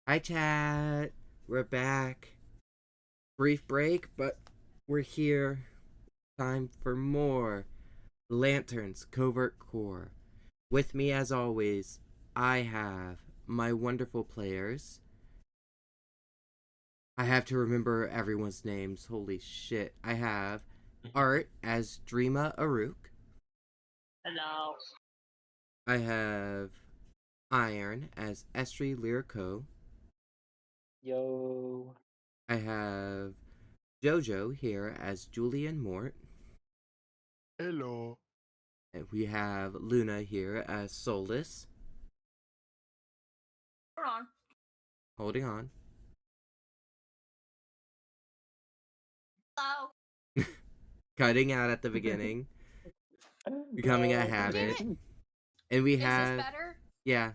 Hi, chat. We're back. Brief break, but we're here. Time for more Lanterns Covert Core. With me, as always, I have my wonderful players. I have to remember everyone's names. Holy shit. I have Art as Dreama Aruk. Hello. I have Iron as Estri Lyrico. Yo. I have Jojo here as Julian Mort. Hello. And we have Luna here as Solus. Hold on. Holding on. Hello. Cutting out at the beginning. Becoming a habit. Damn And we Is have... this better? Yeah.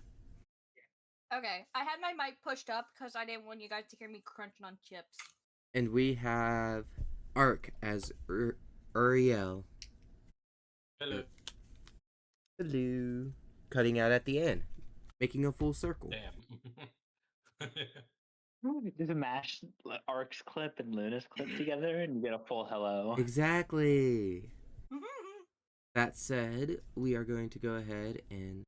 Okay. I had my mic pushed up because I didn't want you guys to hear me crunching on chips. And we have Ark as Uriel. Hello. Hello. Cutting out at the end. Making a full circle. Damn. Just mash Ark's clip and Luna's clip together and you get a full hello. Exactly. That said, we are going to go ahead and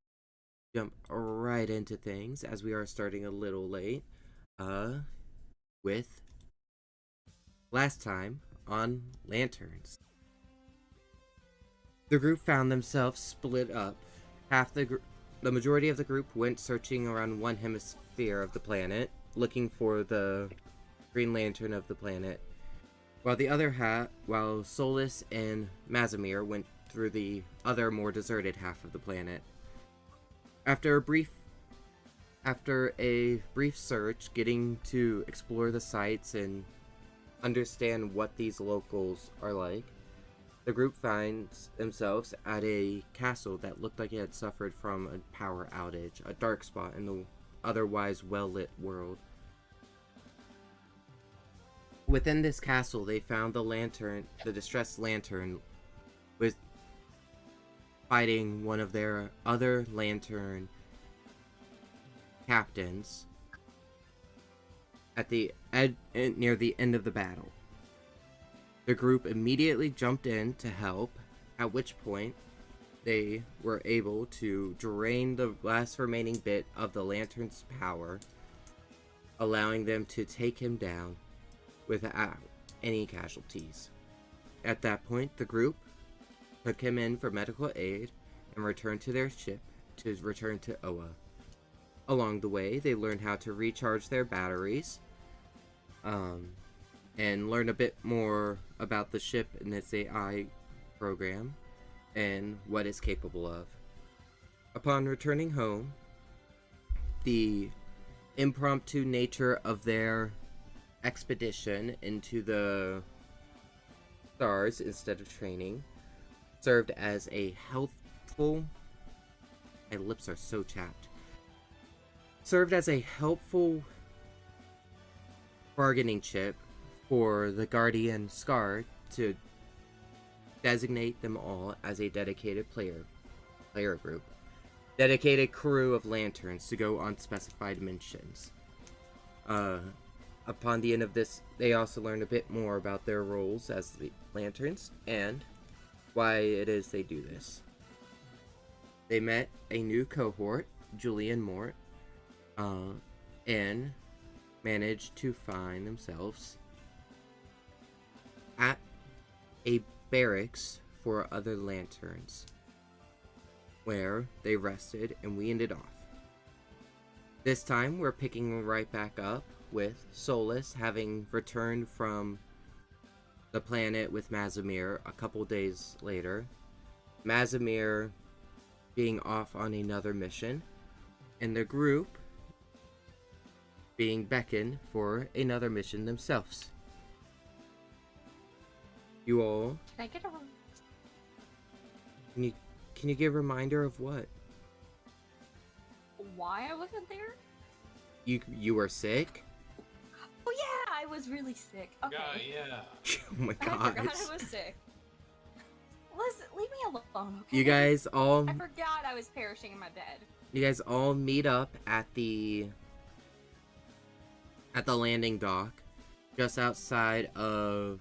jump right into things as we are starting a little late. With last time on Lanterns. The group found themselves split up. The majority of the group went searching around one hemisphere of the planet, looking for the Green Lantern of the planet, while Solus and Mazimir went through the other, more deserted half of the planet. After a brief search, getting to explore the sites and understand what these locals are like, the group finds themselves at a castle that looked like it had suffered from a power outage, a dark spot in the otherwise well-lit world. Within this castle, they found the distressed lantern, with fighting one of their other lantern captains at near the end of the battle. The group immediately jumped in to help, at which point they were able to drain the last remaining bit of the lantern's power, allowing them to take him down without any casualties. At that point, the group took him in for medical aid and returned to their ship to return to Oa. Along the way, they learned how to recharge their batteries, and learn a bit more about the ship and its AI program and what it's capable of. Upon returning home, the impromptu nature of their expedition into the stars instead of training served as a helpful... My lips are so chapped. Served as a helpful bargaining chip for the Guardian Scar to designate them all as a dedicated player group. Dedicated crew of lanterns to go on specified missions. Upon the end of this, they also learned a bit more about their roles as the lanterns and why it is they do this. They met a new cohort, Julian Mort, and managed to find themselves at a barracks for other lanterns, where they rested and we ended off. This time we're picking right back up with Solus having returned from the planet with Mazimir a couple days later, Mazimir being off on another mission, and the group being beckoned for another mission themselves. You all... Can I get a... Can you give a reminder of what? Why I wasn't there? You were sick? Oh yeah, I was really sick. Okay. Yeah. Oh my I gosh. forgot I was sick. Listen, leave me alone, okay? You guys all... I forgot I was perishing in my bed. You guys all meet up at the at the landing dock, just outside of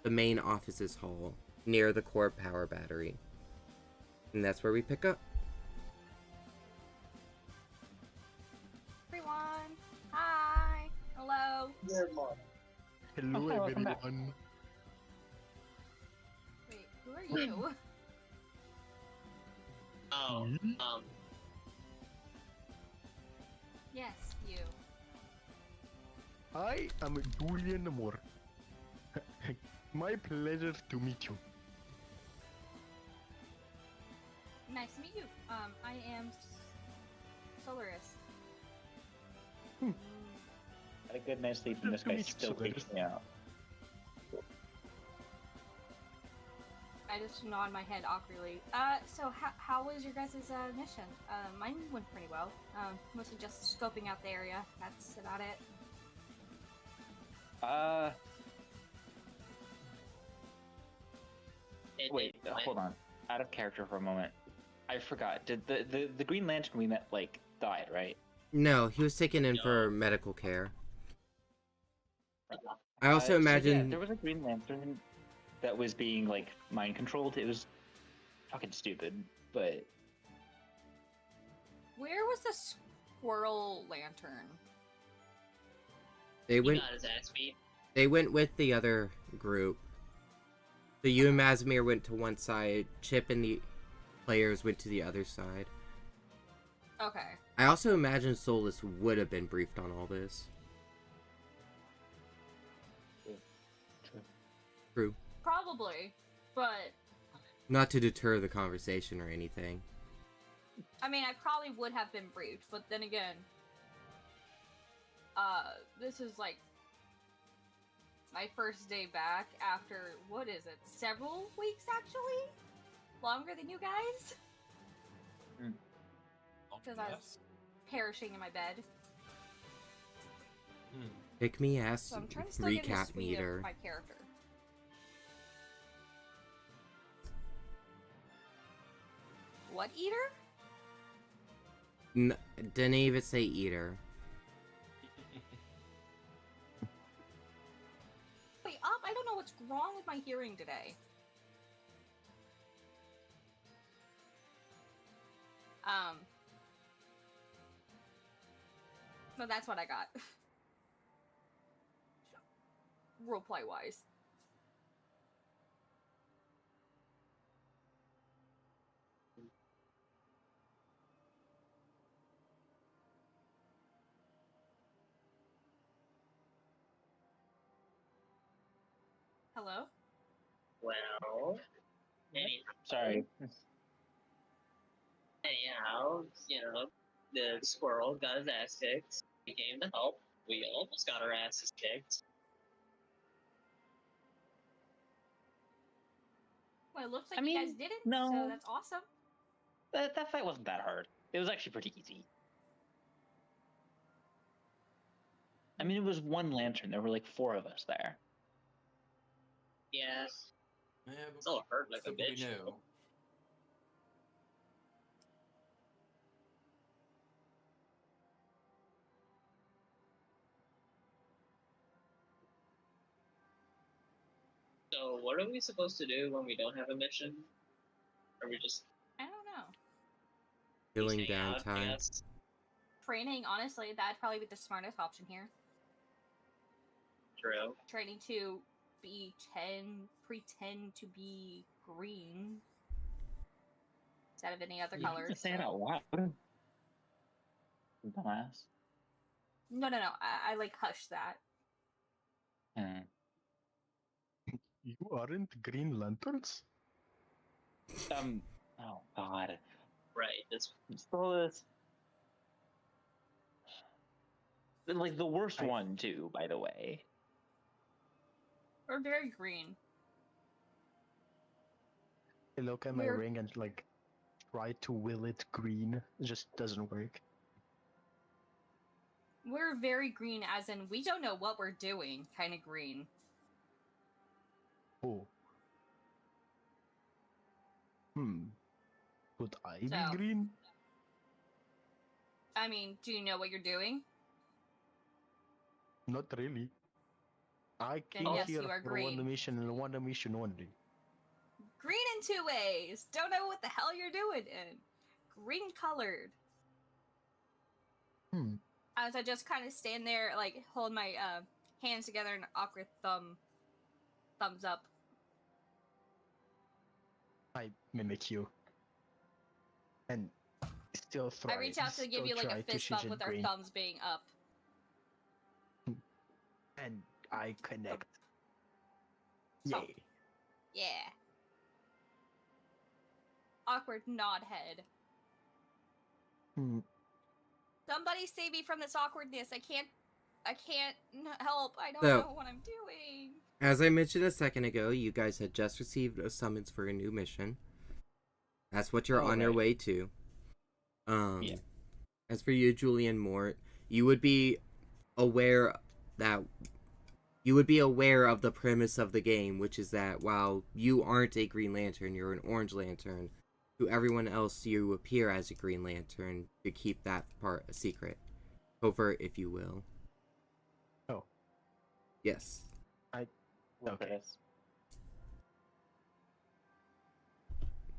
the main offices hall, near the core power battery. And that's where we pick up. Everyone, hi, hello. Hello, Okay, welcome back. everyone. Wait, who are you? Oh, Hmm? Yes, you. I am Julian Moore. My pleasure to meet you. Nice to meet you. I am Solaris. Had a good night's sleep, and this guy still freaks me out. I just nod my head awkwardly. So how was your guys' mission? Mine went pretty well. Mostly just scoping out the area. That's about it. Wait, hold on. Out of character for a moment. I forgot. Did the Green Lantern we met died, right? No, he was taken in for medical care. I also So, imagine yeah, there was a Green Lantern that was being mind controlled. It was fucking stupid, but Where was the squirrel lantern? they he went got his ass beat. they went with the other group. So you and Mazmir went to one side, Chip and the players went to the other side. Okay. I also imagine Solus would have been briefed on all this. True. Probably, but Not to deter the conversation or anything. I mean, I probably would have been briefed, but then again, this is my first day back after, what is it, several weeks actually? Longer than you guys? Because I was perishing in my bed. Pick me ass So I'm trying to still get in the recap swing meter. of my character. What eater? Didn't even say eater. Wait, up! I don't know what's wrong with my hearing today. But that's what I got. Roleplay wise. Hello? Well, sorry. anyhow, the squirrel got his ass kicked. We came to help. We almost got our asses kicked. Well, it looks like I you guys mean, didn't, no. so that's awesome. That fight wasn't that hard. It was actually pretty easy. I mean, it was one lantern. There were 4 of us there. Yeah, Yeah, but it's all hurt like a I think we bitch. know. So, what are we supposed to do when we don't have a mission? Are we just I don't know. Killing hang out, I downtime. guess? Training, honestly, that'd probably be the smartest option here. True. Training to pretend to be green instead of any other You have colors. to say it so- out loud. Dumbass. No. I hush that. You aren't Green Lanterns? Oh god. Right. This. Solus. The worst I- one too, by the way. We're very green. I look at my We're- ring and try to will it green. It just doesn't work. We're very green, as in we don't know what we're doing. Kind of green. Oh. Could I So- be green? I mean, do you know what you're doing? Not really. I Then came yes, here you are for green. one mission and one mission only. Green in two ways. Don't know what the hell you're doing in. Green colored. Hmm. As I just kind of stand there, like hold my hands together in an awkward thumbs up. I mimic you. And still I reach out to give you like a fist bump with our green. thumbs being up. And I connect. So, Yay. yeah. Awkward nod head. Hmm. Somebody save me from this awkwardness. I can't help. I don't So- know what I'm doing. As I mentioned a second ago, you guys had just received a summons for a new mission. That's what you're Oh, on your right. way to. Yeah. As for you, Julian Mort, you would be aware that you would be aware of the premise of the game, which is that while you aren't a Green Lantern, you're an Orange Lantern. To everyone else, you appear as a Green Lantern to keep that part a secret. Covert, if you will. Oh. Yes. Okay. Yes.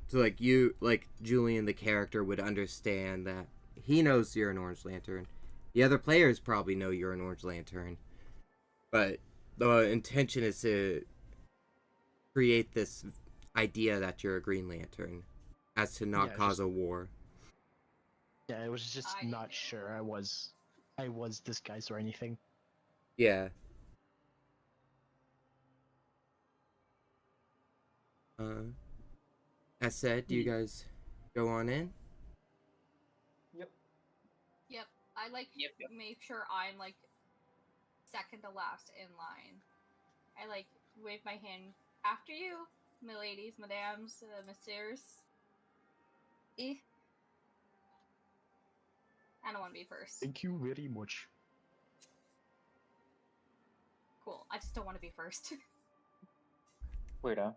So, like Julian, the character, would understand that he knows you're an Orange Lantern. The other players probably know you're an Orange Lantern. But the intention is to create this idea that you're a Green Lantern, as to not Yeah, cause just- a war. Yeah, I was just I not didn't sure I was disguised or anything. Yeah. As said, do you guys go on in? Yep. Yep. I like Yep. make sure I'm like second to last in line. I like wave my hand after you, miladies, madams, messieurs. Eh. I don't want to be first. Thank you very much. Cool. I just don't want to be first. Weirdo.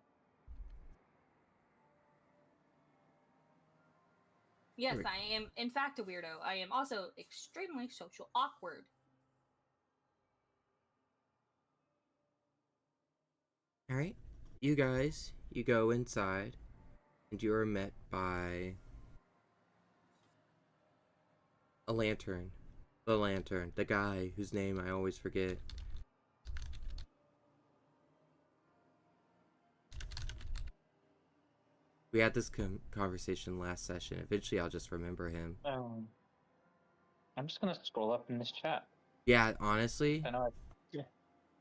Yes, Right. I am in fact a weirdo. I am also extremely social awkward. Alright. You guys, you go inside, and you are met by a lantern. The lantern. The guy whose name I always forget. We had this conversation last session. Eventually, I'll just remember him. I'm just gonna scroll up in this chat. Yeah, honestly, I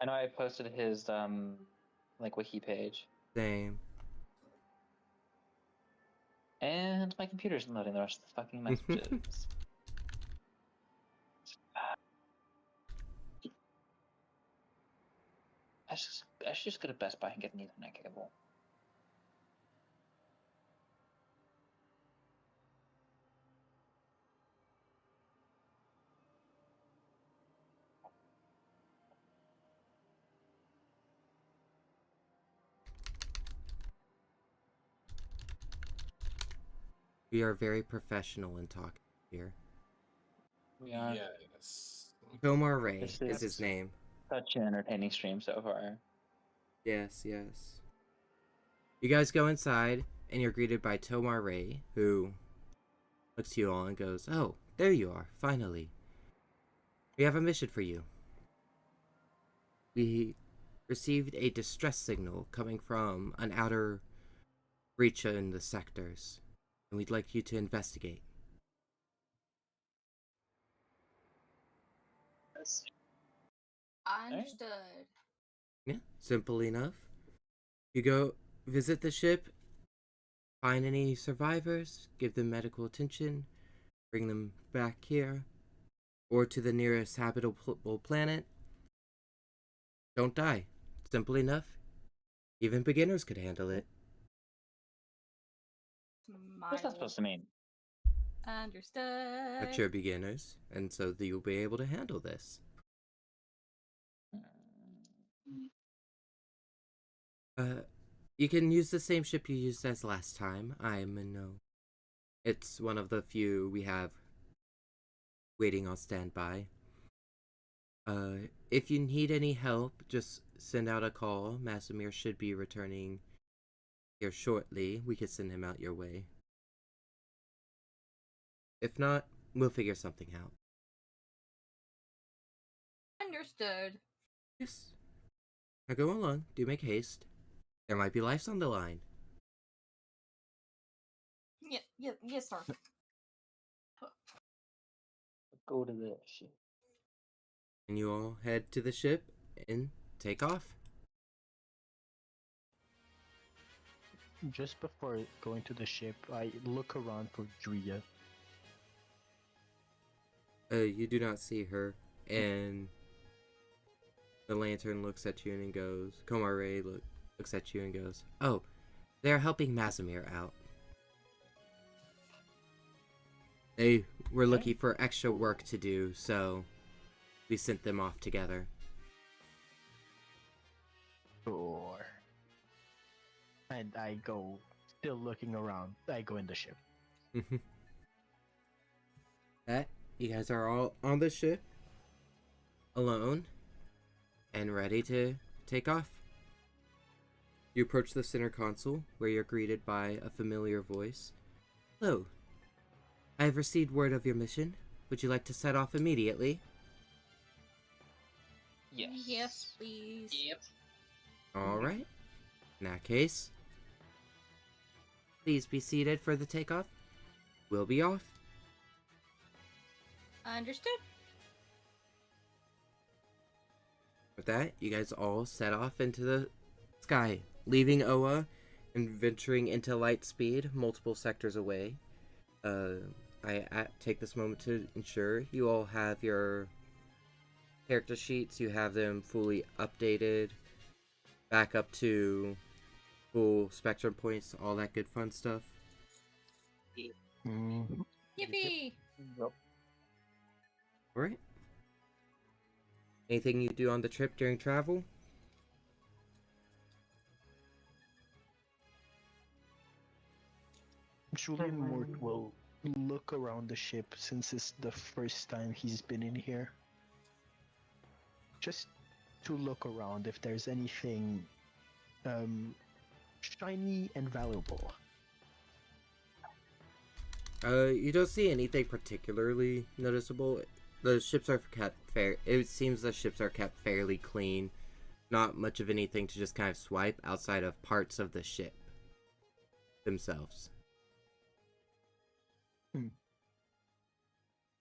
know I posted his like wiki page, same. and my computer's loading the rest of the fucking messages. I should just go to Best Buy and get an Ethernet cable. We are very professional in talking here. We are Yes. Tomar Ray This is is- his name. such an entertaining stream so far. Yes, yes. You guys go inside, and you're greeted by Tomar Ray, who looks to you all and goes, "Oh, there you are, finally. We have a mission for you. We received a distress signal coming from an outer breach in the sectors, and we'd like you to investigate." Understood. Yeah, simple enough. You go visit the ship, find any survivors, give them medical attention, bring them back here, or to the nearest habitable planet. Don't die. Simple enough. Even beginners could handle it. What's that supposed to mean? Understood. But you're beginners, and so you'll be able to handle this. You can use the same ship you used as last time. I'm in no. It's one of the few we have waiting on standby. If you need any help, just send out a call. Masamir should be returning here shortly. We could send him out your way. If not, we'll figure something out. Understood. Yes. Now go along. Do make haste. There might be lives on the line. Yes, sir. Go to the ship. And you all head to the ship and take off. Just before going to the ship, I look around for Drea. You do not see her, and the lantern looks at you and goes, Komare looks at you and goes, "Oh, they're helping Masamir out. They were looking for extra work to do, so we sent them off together." Sure. And I go, still looking around. I go in the ship. That you guys are all on the ship, alone, and ready to take off. You approach the center console, where you're greeted by a familiar voice. "Hello. I have received word of your mission. Would you like to set off immediately?" Yes. Yes, please. Yep. Alright. In that case, please be seated for the takeoff. We'll be off. Understood. With that, you guys all set off into the sky, leaving Oa and venturing into light speed multiple sectors away. I take this moment to ensure you all have your character sheets. You have them fully updated, back up to full spectrum points, all that good fun stuff. Mm-hmm. Yippee! Yep. Alright. Anything you do on the trip during travel? Julian Mort will look around the ship since it's the first time he's been in here. Just to look around if there's anything shiny and valuable. You don't see anything particularly noticeable. The ships are kept it seems the ships are kept fairly clean. Not much of anything to just kind of swipe outside of parts of the ship themselves.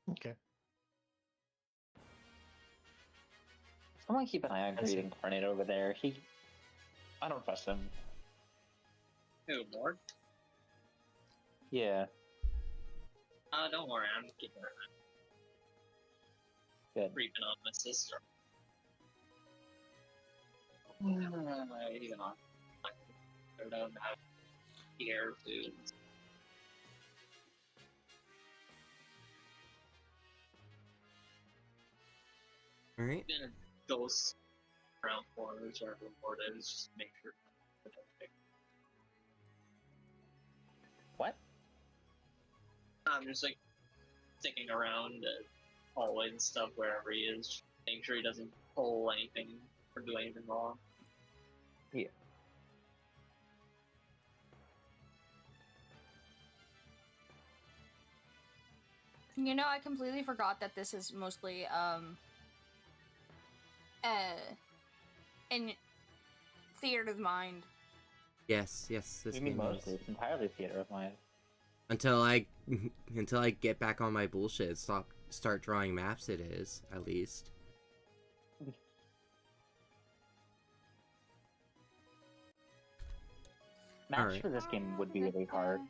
Okay. Someone keep an eye on Creed Incarnate over there. I don't trust him. Who, Lord? Yeah, Don't worry, I'm keeping her good. creeping on my sister. You know, I don't have here to. Alright. Gonna ghost around corners or report it, just to make sure. What? I'm just like sticking around the hallway and stuff wherever he is, just making sure he doesn't pull anything or do anything wrong. Yeah. You know, I completely forgot that this is mostly in theater of the mind. Yes, this You mean game mostly? is. It's entirely theater of mind. Until I get back on my bullshit, start drawing maps. It is at least. Maps Alright. for this game would be really hard.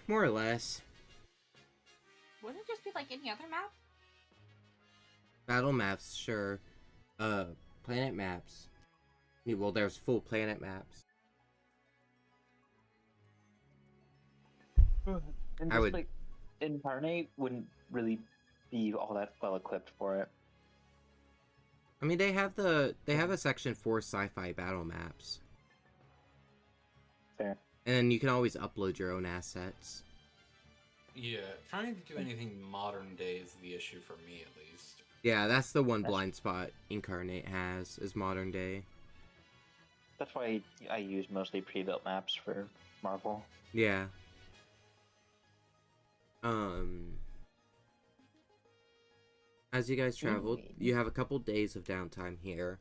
More or less. Wouldn't it just be like any other map? Battle maps, sure. Planet maps. Well, there's full planet maps. And I just would- like Incarnate wouldn't really be all that well equipped for it. I mean, they have a section for sci-fi battle maps, Fair. and you can always upload your own assets. Yeah, trying to do anything modern day is the issue for me, at least. Yeah, that's the one blind spot Incarnate has, is modern day. That's why I use mostly pre-built maps for Marvel. Yeah. As you guys traveled, you have a couple days of downtime here.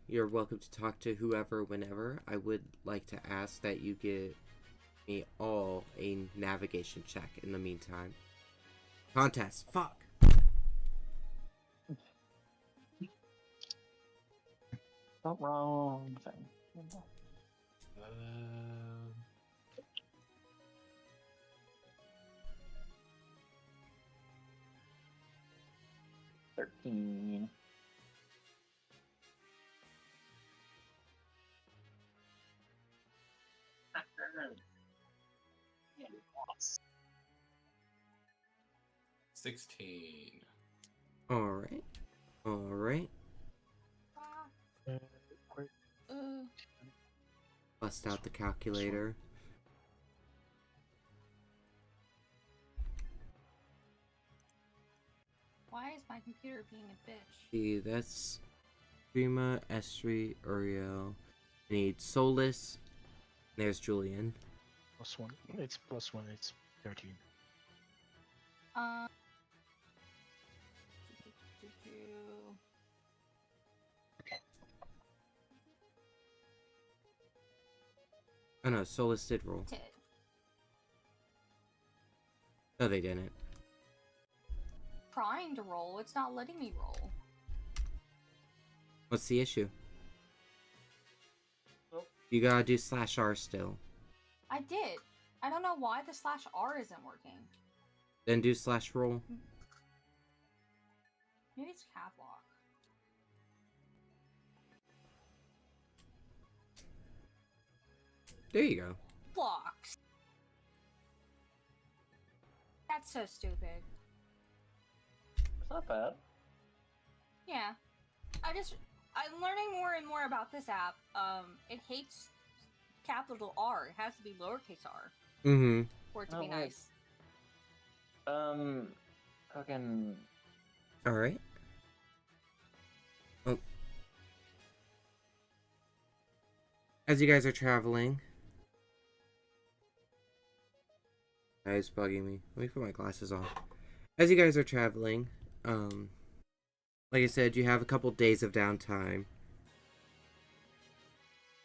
You're welcome to talk to whoever, whenever. I would like to ask that you give me all a navigation check in the meantime. Contest. Fuck. Not wrong thing. Uh, 13. Yeah, lost. 16. Alright. Alright. Ah, uh, Bust out the calculator. why is my computer being a bitch? See, that's Prima, Estri, Uriel. I need Solus. There's Julian. +1. It's +1. It's 13. Um. Oh no, Solus did roll. No, they didn't. Trying to roll, it's not letting me roll. What's the issue? Nope. You gotta do /R still. I did. I don't know why the /R isn't working. Then do /roll. Maybe it's cap lock. There you go. Blocks. That's so stupid. It's not bad. Yeah. I'm learning more and more about this app. It hates capital R. It has to be lowercase r Mm-hmm. for it to Oh, be wait. nice. Fucking. Alright. Oh. As you guys are traveling. That is bugging me. Let me put my glasses on. As you guys are traveling, like I said, you have a couple days of downtime.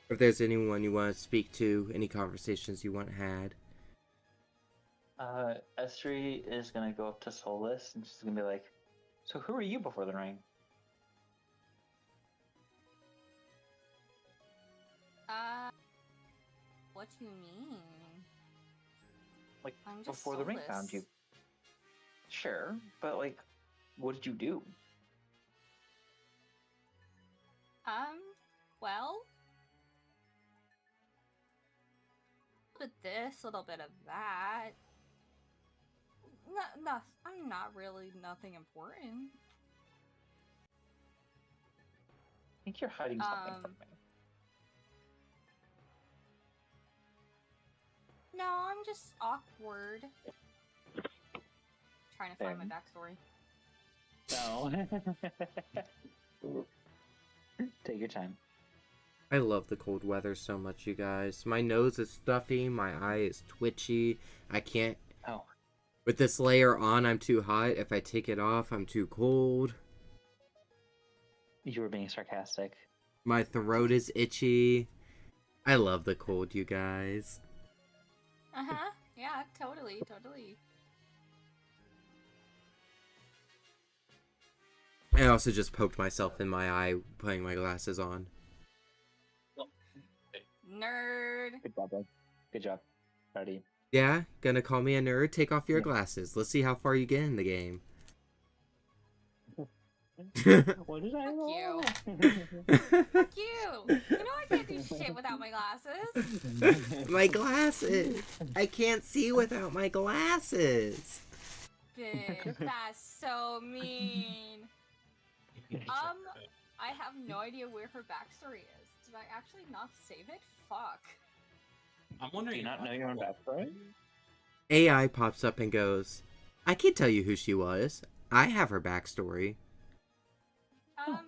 If there's anyone you want to speak to, any conversations you want had. Estri is gonna go up to Solus and she's gonna be like, "So who are you before the ring?" What do you mean? Like, I'm just before the ring Solus. found you. Sure, but like, what did you do? Well, a little bit this, a little bit of that. No, I'm not really nothing important. I think you're hiding something from me. No, I'm just awkward. Trying to find my Fair. backstory. No. Take your time. I love the cold weather so much, you guys. My nose is stuffy, my eye is twitchy. I can't... Oh. With this layer on, I'm too hot. If I take it off, I'm too cold. You were being sarcastic. My throat is itchy. I love the cold, you guys. Uh-huh. Yeah, totally. I also just poked myself in my eye putting my glasses on. Nerd. Good job, bud. Good job. Ready. Yeah? Gonna call me a nerd? Take off your glasses. Let's see how far you get in the game. What did I roll? Fuck you. You know I can't do shit without my glasses. My glasses! I can't see without my glasses! Bitch, that's so mean. I have no idea where her backstory is. Did I actually not save it? Fuck. I'm wondering. Do you not know your own backstory? AI pops up and goes, I can tell you who she was. I have her backstory.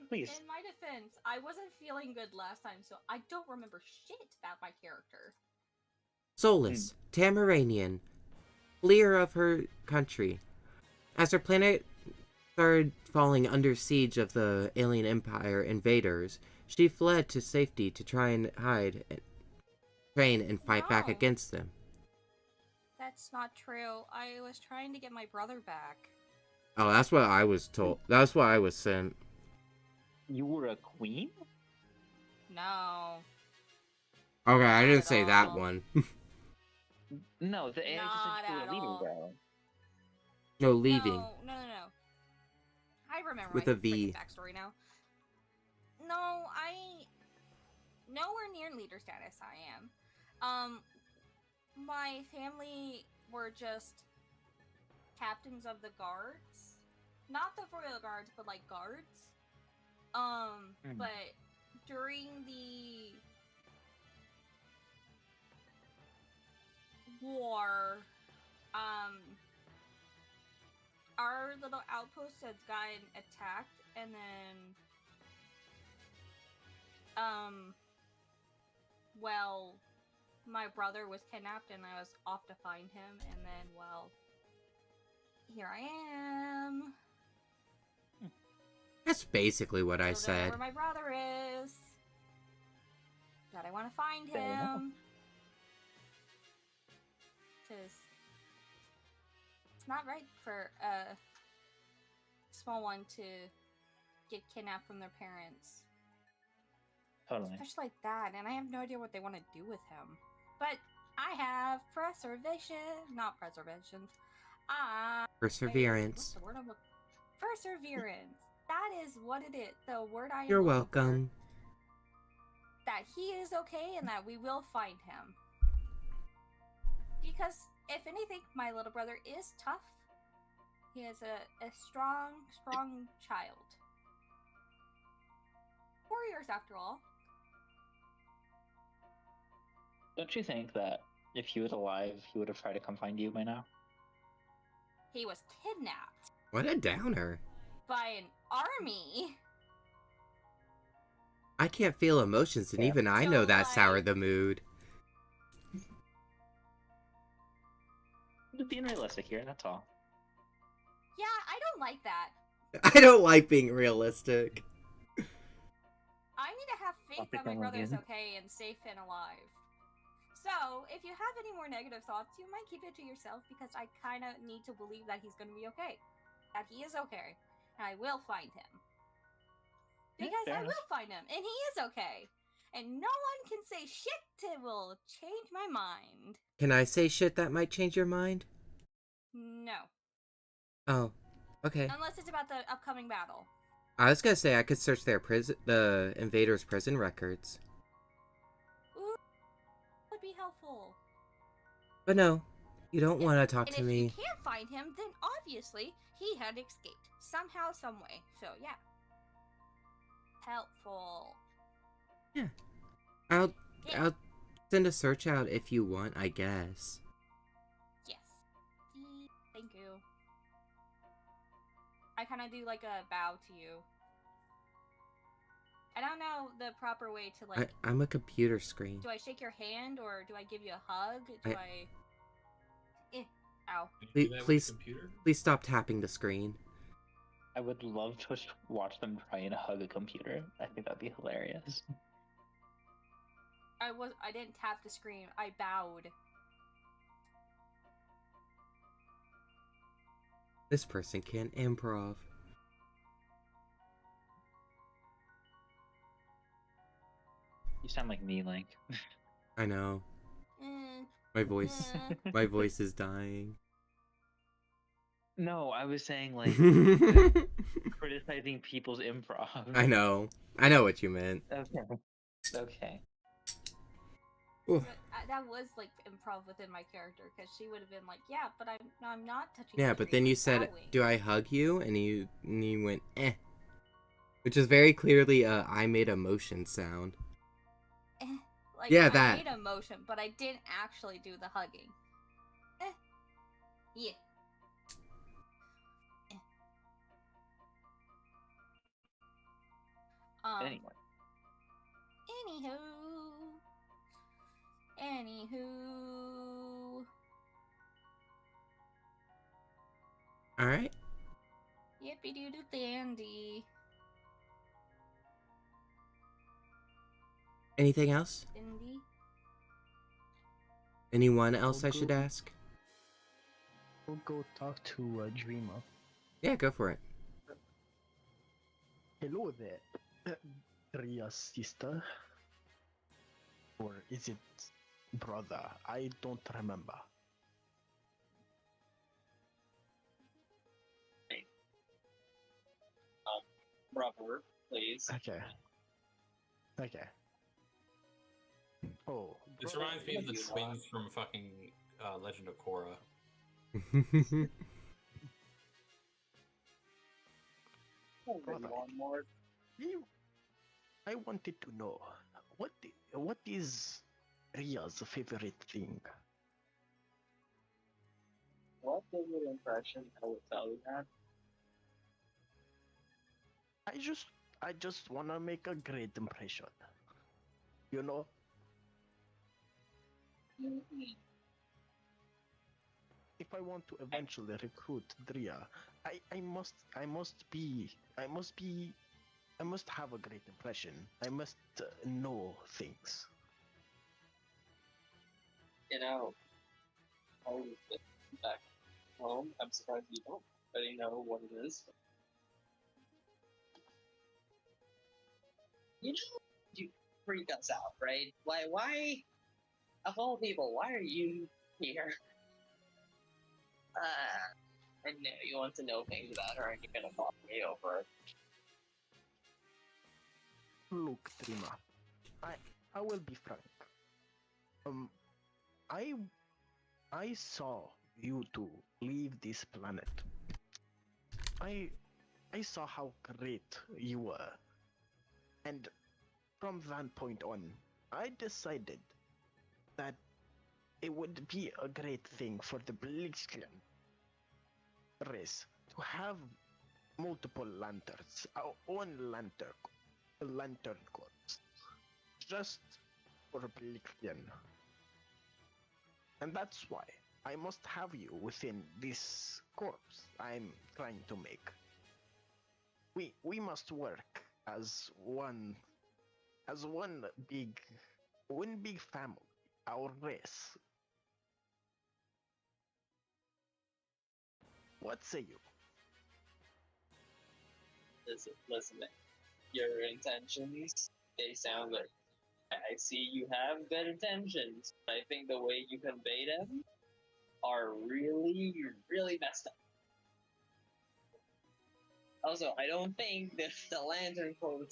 Please. In my defense, I wasn't feeling good last time, so I don't remember shit about my character. Soulless, Tamaranian, fleer of her country. As her planet started falling under siege of the alien empire invaders, she fled to safety to try and hide, train, and fight back No. against them. That's not true. I was trying to get my brother back. Oh, that's what I was told. That's what I was sent. You were a queen? No. Okay, I didn't at say that all. one. No, the AI just Not said you were at leaving, all. bro. No, leaving. No. I remember With my a V. freaking backstory now. No, I nowhere near leader status I am. My family were just captains of the guards. Not the royal guards, but like guards. But during the war, our little outpost has gotten attacked, and then, well, my brother was kidnapped, and I was off to find him, and then, well, here I am. That's basically what I Still don't know said. where my brother is. That I want to find Fair enough. him. Because it's not right for a small one to get kidnapped from their parents. Totally. Especially like that, and I have no idea what they want to do with him. But I have preservation. Not preservation. Perseverance. What's the word I'm looking for? Perseverance. That is what it is. The word I am You're looking for. welcome. That he is okay and that we will find him. Because, if anything, my little brother is tough. He is a strong child. Warriors, after all. Don't you think that if he was alive, he would have tried to come find you by now? He was kidnapped What a downer. by an army. I can't feel emotions, and Yeah. even I So, know that like- soured the mood. Just being realistic here, that's all. Yeah, I don't like that. I don't like being realistic. I need to have faith Topic that my on brother is again. okay and safe and alive. So, if you have any more negative thoughts, you might keep it to yourself because I kind of need to believe that he's going to be okay. That he is okay. And I will find him. Yeah, Because fair I enough. will find him. And he is okay. And no one can say shit that will change my mind. Can I say shit that might change your mind? No. Oh, okay. Unless it's about the upcoming battle. I was gonna say I could search the invaders' prison records. Ooh, would be helpful. But no, you don't want to talk And to if me. you can't find him, then obviously he had escaped somehow, some way. So yeah, helpful. I'll Yeah. I'll send a search out if you want, I guess. Yes. Thank you. I kind of do like a bow to you. I don't know the proper way to like. I'm a computer screen. Do I shake your hand or do I give you a hug? Do I? Ow. Can you do Please- that with please- a computer? Please stop tapping the screen. I would love to watch them try and hug a computer. I think that'd be hilarious. I didn't tap the screen. I bowed. This person can improv. You sound like me, Link. I know. Mm, My voice mm. my voice is dying. No, I was saying like I criticizing people's improv. know. I know what you meant. Okay. Okay. Ooh. But that was like improv within my character because she would have been like, "Yeah, but I'm not touching." Yeah, the but screen, then you I'm said, bowing." "Do I hug you?" And you went, "Eh," which is very clearly I made a motion sound. Like, Yeah, I that. made a motion, but I didn't actually do the hugging. Yeah. Anyway, Anywho. All right. Yippee doo doo dandy. Anything else? Dandy. Anyone else I should ask? We'll go talk to Dreamer. Yeah, go for it. Hello there, Ria's sister. Or is it brother? I don't remember. Brother, please. Okay. Okay. Oh, This brother, reminds me of the you twins from fucking Legend of Korra. Oh, Brother. one more. I wanted to know what is Ria's favorite thing? What favorite impression I would tell you that? I just wanna make a great impression. You know, if I want to eventually recruit Dria, I must have a great impression. I must know things. You know, I was back home. I'm surprised you don't already know what it is. You know, you freak us out, right? Why, of all people, why are you here? I know you want to know things about her, and you're gonna fuck me over. Look, Trima, I will be frank. I saw you two leave this planet. I saw how great you were, and from that point on, I decided that it would be a great thing for the Blitzkrieg race to have multiple lanterns, our own lantern corps, just for Blitzkrieg. And that's why I must have you within this corps I'm trying to make. We must work as one big family, our race. What say you? Listen, man. Your intentions, they sound good. I see you have good intentions. I think the way you convey them are really, really messed up. Also, I don't think that the lantern code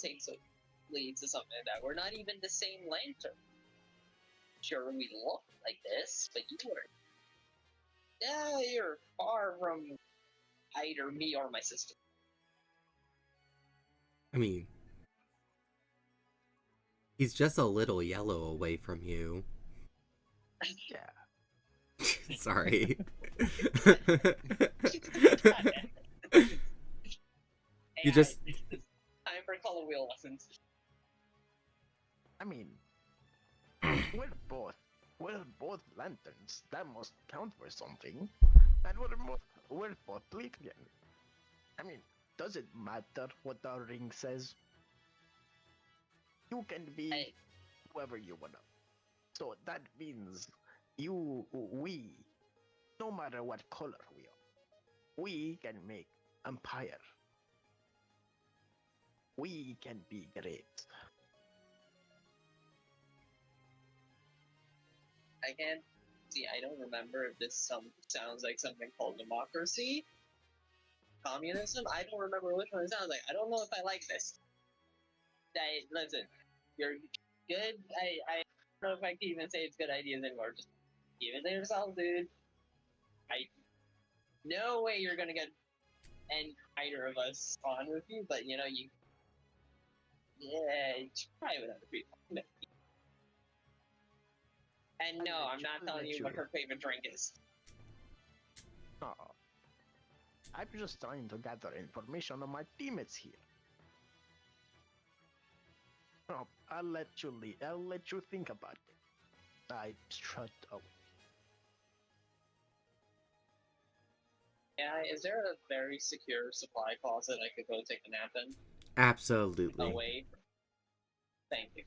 leads to something like that. We're not even the same lantern. Sure, we look like this, but you're far from either me or my sister. I mean, he's just a little yellow away from you. Yeah. Sorry. You just It's time for color wheel lessons. I mean, we're both lanterns. That must count for something. And we're both Blitzkrieg. I mean, does it matter what our ring says? You can be whoever you wanna. So that means we, no matter what color we are, we can make empire. We can be great. I can't see. I don't remember if this sounds like something called democracy, communism. I don't remember which one it sounds like. I don't know if I like this. Listen, you're good. I don't know if I can even say it's good ideas anymore. Just give it to yourself, dude. No way you're gonna get either of us on with you, but you try with other people. And no, I'm not telling you what her favorite drink is. No, I'm just trying to gather information on my teammates here. Oh, I'll let you lead. I'll let you think about it. I strut away. Yeah, is there a very secure supply closet I could go take a nap in? Absolutely. Away? Thank you.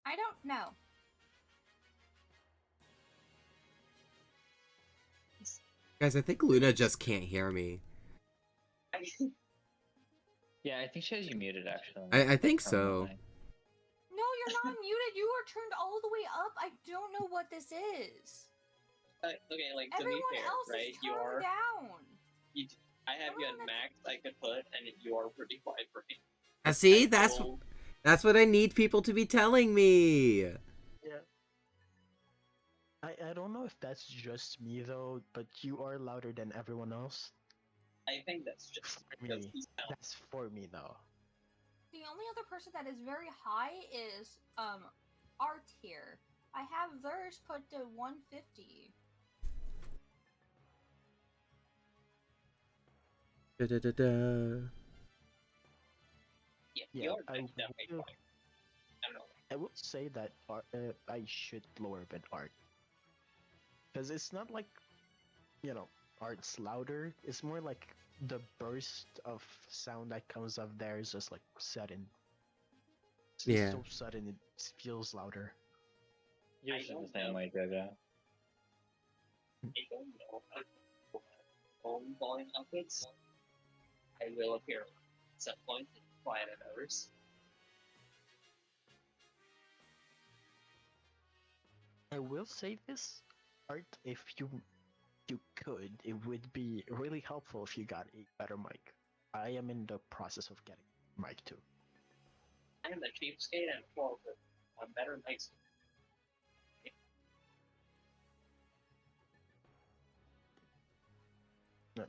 I don't know. Guys, I think Luna just can't hear me. Yeah, I think she has you muted actually. I think so. Permanently. No, you're not muted. You are turned all the way up. I don't know what this is. Okay, like to Everyone be fair, else right? is turned down. I have you at max I could put, and you are pretty quiet for me. See, I that's will- what I need people to be telling me. Yeah. I don't know if that's just me though, but you are louder than everyone else. I think that's just For because me. he's down. That's for me though. The only other person that is very high is Art here. I have theirs put to 150. Da, da, da, da. Yeah, Yeah, you're I definitely will- quiet. I don't know. I would say that I should lower a bit art. Because it's not like, art's louder. It's more like the burst of sound that comes up there is just like sudden. It's Yeah. so sudden it feels louder. Yours is don't the same know. way, Jojo. I don't know how to phone volume outputs. I will appear at some point in quiet hours. I will say this, Art, if you could, it would be really helpful if you got a better mic. I am in the process of getting a mic too. I am a cheapskate and full of a better mics. No.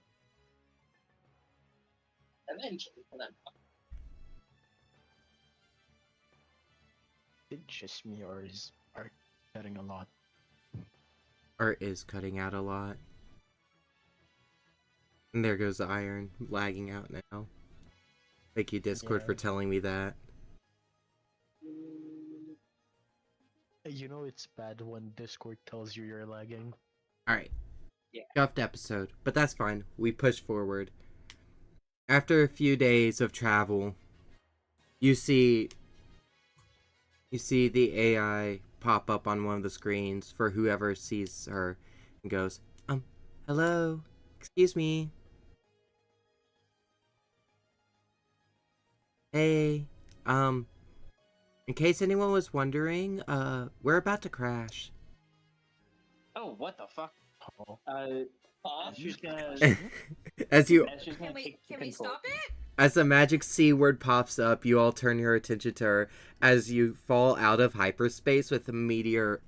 Eventually, when I'm It's just me, or is Art getting a lot? Art is cutting out a lot. And there goes the iron, lagging out now. Thank you, Discord, for Yeah. telling me that. You know it's bad when Discord tells you you're lagging. Alright. Yeah. Scuffed episode, but that's fine. We push forward. After a few days of travel, you see the AI pop up on one of the screens for whoever sees her and goes, hello, excuse me. Hey, in case anyone was wondering, we're about to crash. Oh, what the fuck? Oh. She's gonna. As you, She's gonna Can we take can we control. stop it? as the magic C word pops up, you all turn your attention to her as you fall out of hyperspace with a meteor,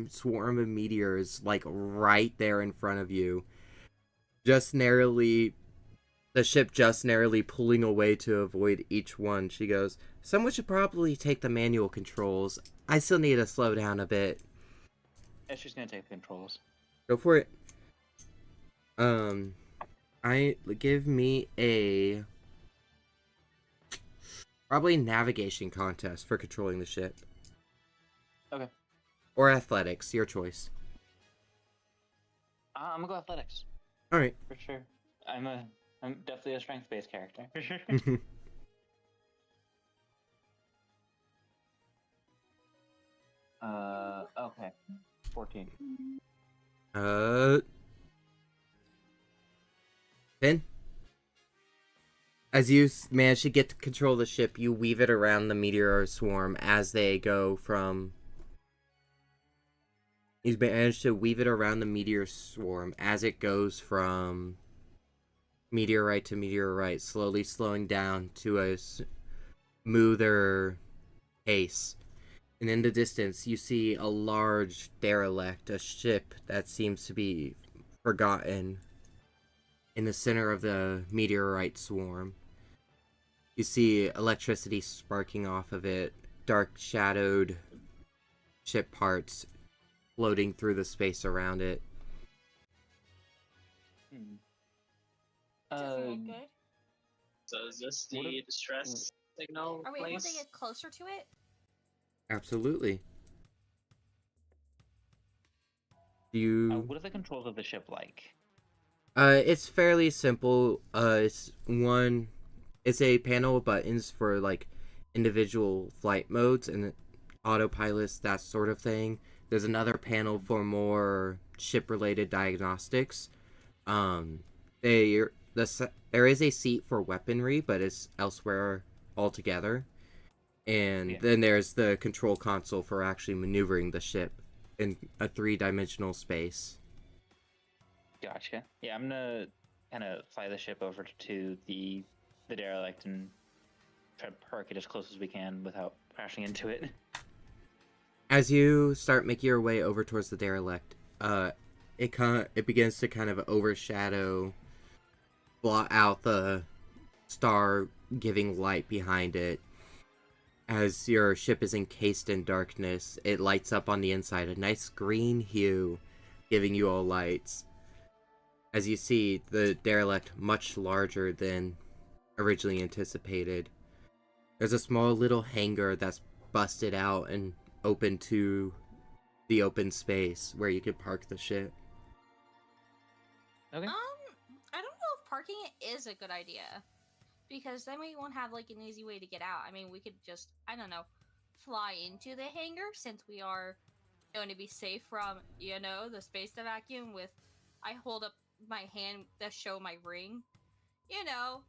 swarm of meteors, like right there in front of you. The ship just narrowly pulling away to avoid each one. She goes, someone should probably take the manual controls. I still need to slow down a bit. She's gonna take the controls. Go for it. Give me a probably navigation contest for controlling the ship. Okay. Or athletics, your choice. I'm gonna go athletics All right. for sure. I'm definitely a strength-based character. Okay. 14. 10. As you manage to get to control the ship, you weave it around the meteor swarm as they go from. You manage to weave it around the meteor swarm as it goes from meteorite to meteorite, slowly slowing down to a smoother pace. And in the distance, you see a large derelict, a ship that seems to be forgotten in the center of the meteorite swarm. You see electricity sparking off of it, dark shadowed ship parts floating through the space around it. Doesn't look good. So is this What the if- distress signal Are we able place? to get closer to it? Absolutely. Do you? what are the controls of the ship like? It's fairly simple. It's a panel of buttons for like individual flight modes and autopilots, that sort of thing. There's another panel for more ship-related diagnostics. There is a seat for weaponry, but it's elsewhere altogether. And Yeah. then there's the control console for actually maneuvering the ship in a 3-dimensional space. Gotcha. Yeah, I'm gonna kind of fly the ship over to the derelict and try to park it as close as we can without crashing into it. As you start making your way over towards the derelict, it begins to kind of overshadow, blot out the star giving light behind it. As your ship is encased in darkness, it lights up on the inside, a nice green hue, giving you all lights. As you see, the derelict much larger than originally anticipated. There's a small little hangar that's busted out and open to the open space where you could park the ship. Okay. I don't know if parking it is a good idea, because then we won't have like an easy way to get out. I mean, we could just, I don't know, fly into the hangar since we are going to be safe from, the space to vacuum with, I hold up my hand to show my ring.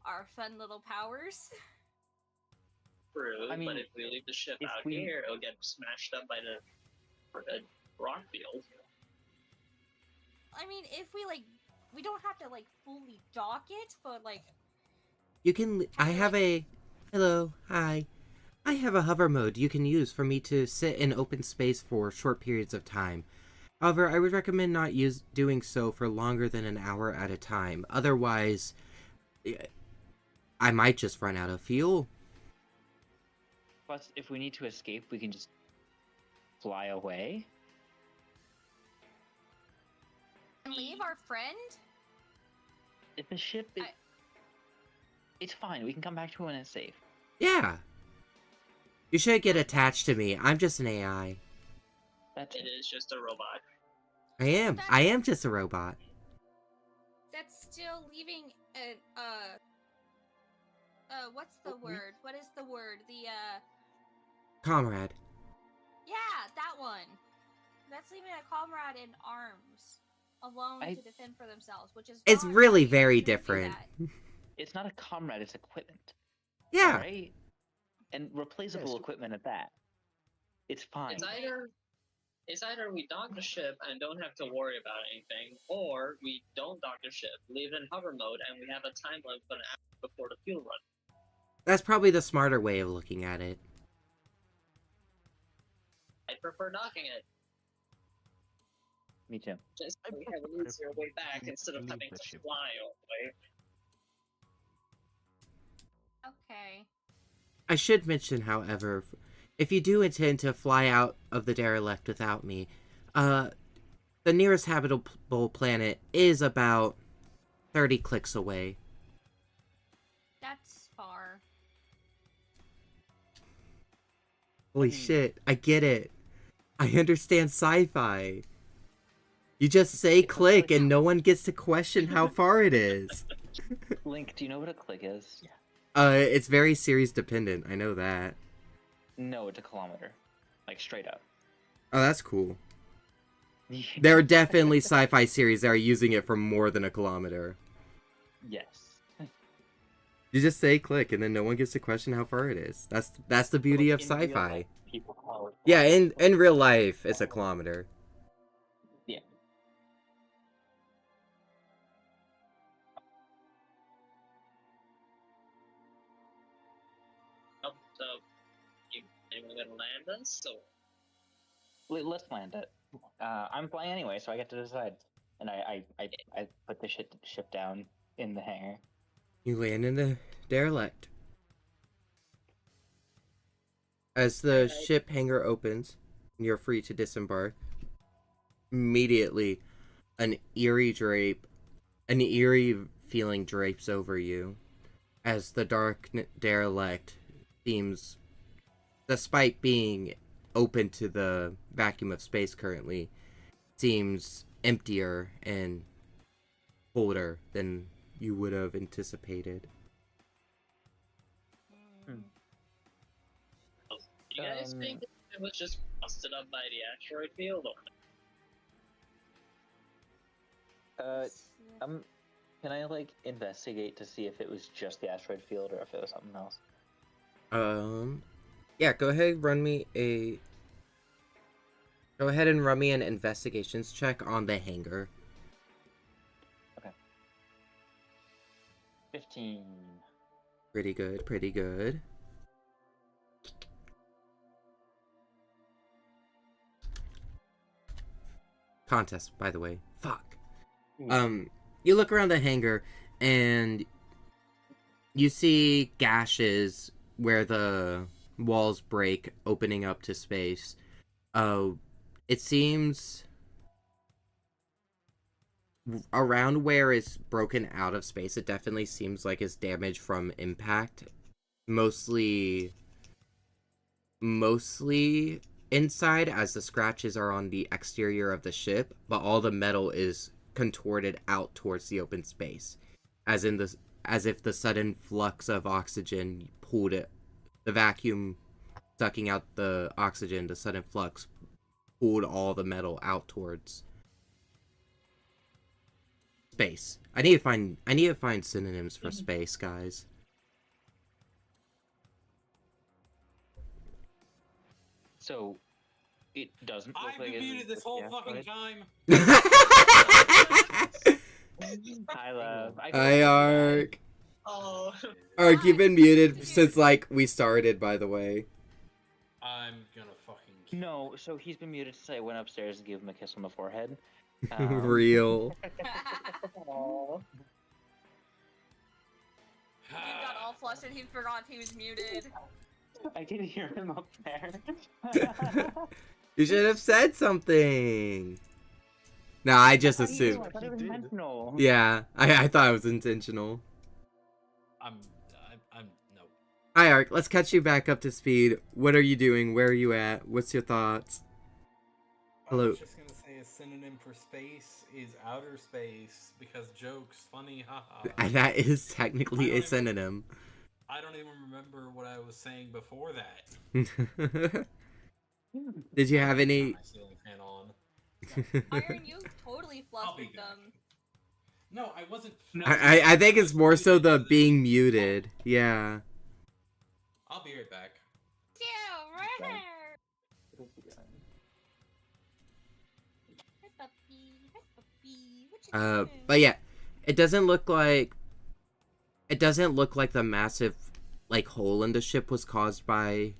Our fun little powers. True, I mean, but if we leave the ship if out we- here, it'll get smashed up by the rock field. I mean, if we don't have to fully dock it, but You can. Hello, hi. I have a hover mode you can use for me to sit in open space for short periods of time. However, I would recommend not doing so for longer than an hour at a time. Otherwise, I might just run out of fuel. Plus, if we need to escape, we can just fly away. and leave our friend. If the ship is... It's fine. We can come back to it when it's safe. Yeah. You should get attached to me. I'm just an AI. That's It is just a robot. I am. I am just a robot. That's still leaving what's the word? What is the word? Comrade. Yeah, that one. That's leaving a comrade in arms, alone to defend for themselves, which is It's not really right. very You shouldn't do different. that. It's not a comrade, it's equipment. Yeah. Right? And replaceable Yes. equipment at that. It's fine. It's either we dock the ship and don't have to worry about anything, or we don't dock the ship, leave it in hover mode, and we have a time limit of an hour before the fuel run. That's probably the smarter way of looking at it. I prefer docking it. Me too. Just so I we have an prefer easier way back instead of leave having the to ship. fly all the way. Okay. I should mention, however, if you do intend to fly out of the derelict without me, the nearest habitable planet is about 30 clicks away. That's far. Holy shit, I get it. I understand sci-fi. You just say click and no one gets to question how far it is. Link, do you know what a click is? It's very series dependent, I know that. No, it's a kilometer. Like, straight up. Oh, that's cool. There are definitely sci-fi series that are using it for more than a kilometer. Yes. You just say click and then no one gets to question how far it is. That's the beauty of In real sci-fi. life, people call it Yeah, in real life, it's a kilometer. Yeah. Oh, so, anyone gonna land us? So, Let's land it. I'm flying anyway, so I get to decide. And I put the ship down in the hangar. You land in the derelict. As the ship hangar opens, you're free to disembark. Immediately, an eerie feeling drapes over you as the dark derelict seems, despite being open to the vacuum of space currently, seems emptier and colder than you would have anticipated. You guys think it was just busted up by the asteroid field? Or... Can I investigate to see if it was just the asteroid field or if it was something else? Yeah, go ahead and run me an investigations check on the hangar. Okay. 15. Pretty good, pretty good. Contest, by the way. Fuck. You look around the hangar, and you see gashes where the walls break, opening up to space. It seems around where it's broken out of space, it definitely seems like it's damage from impact. Mostly inside, as the scratches are on the exterior of the ship, but all the metal is contorted out towards the open space, as if the sudden flux of oxygen pulled it, the vacuum sucking out the oxygen, the sudden flux pulled all the metal out towards space. I need to find synonyms for space, guys. So it doesn't look I've like been it's muted this just whole the fucking asteroid. time. Hi, love. Hi, Ark. Oh. Ark, you've been muted since, we started, by the way. I'm gonna fucking kill No, so he's been muted since I went upstairs and gave him a kiss on the forehead. Real. Aw. Dude got all flustered, he forgot he was muted. I can hear him up there. You should have said something. Nah, I just I assumed. thought it was He did. intentional. Yeah, I thought it was intentional. I'm no. Hi, Ark. Let's catch you back up to speed. What are you doing? Where are you at? What's your thoughts? I Hello. was just gonna say a synonym for space is outer space because jokes, funny, haha. That is technically a synonym. I don't even remember what I was saying before that. Did you have Got any? my ceiling fan on. Iron, you totally I'll be flustered back. them. No, I wasn't. I think it's more so the being muted. Yeah. I'll be right back. Yeah, right Okay. here. Hi, puppy. Hi, puppy. What you doing? But yeah, it doesn't look like the massive hole in the ship was caused by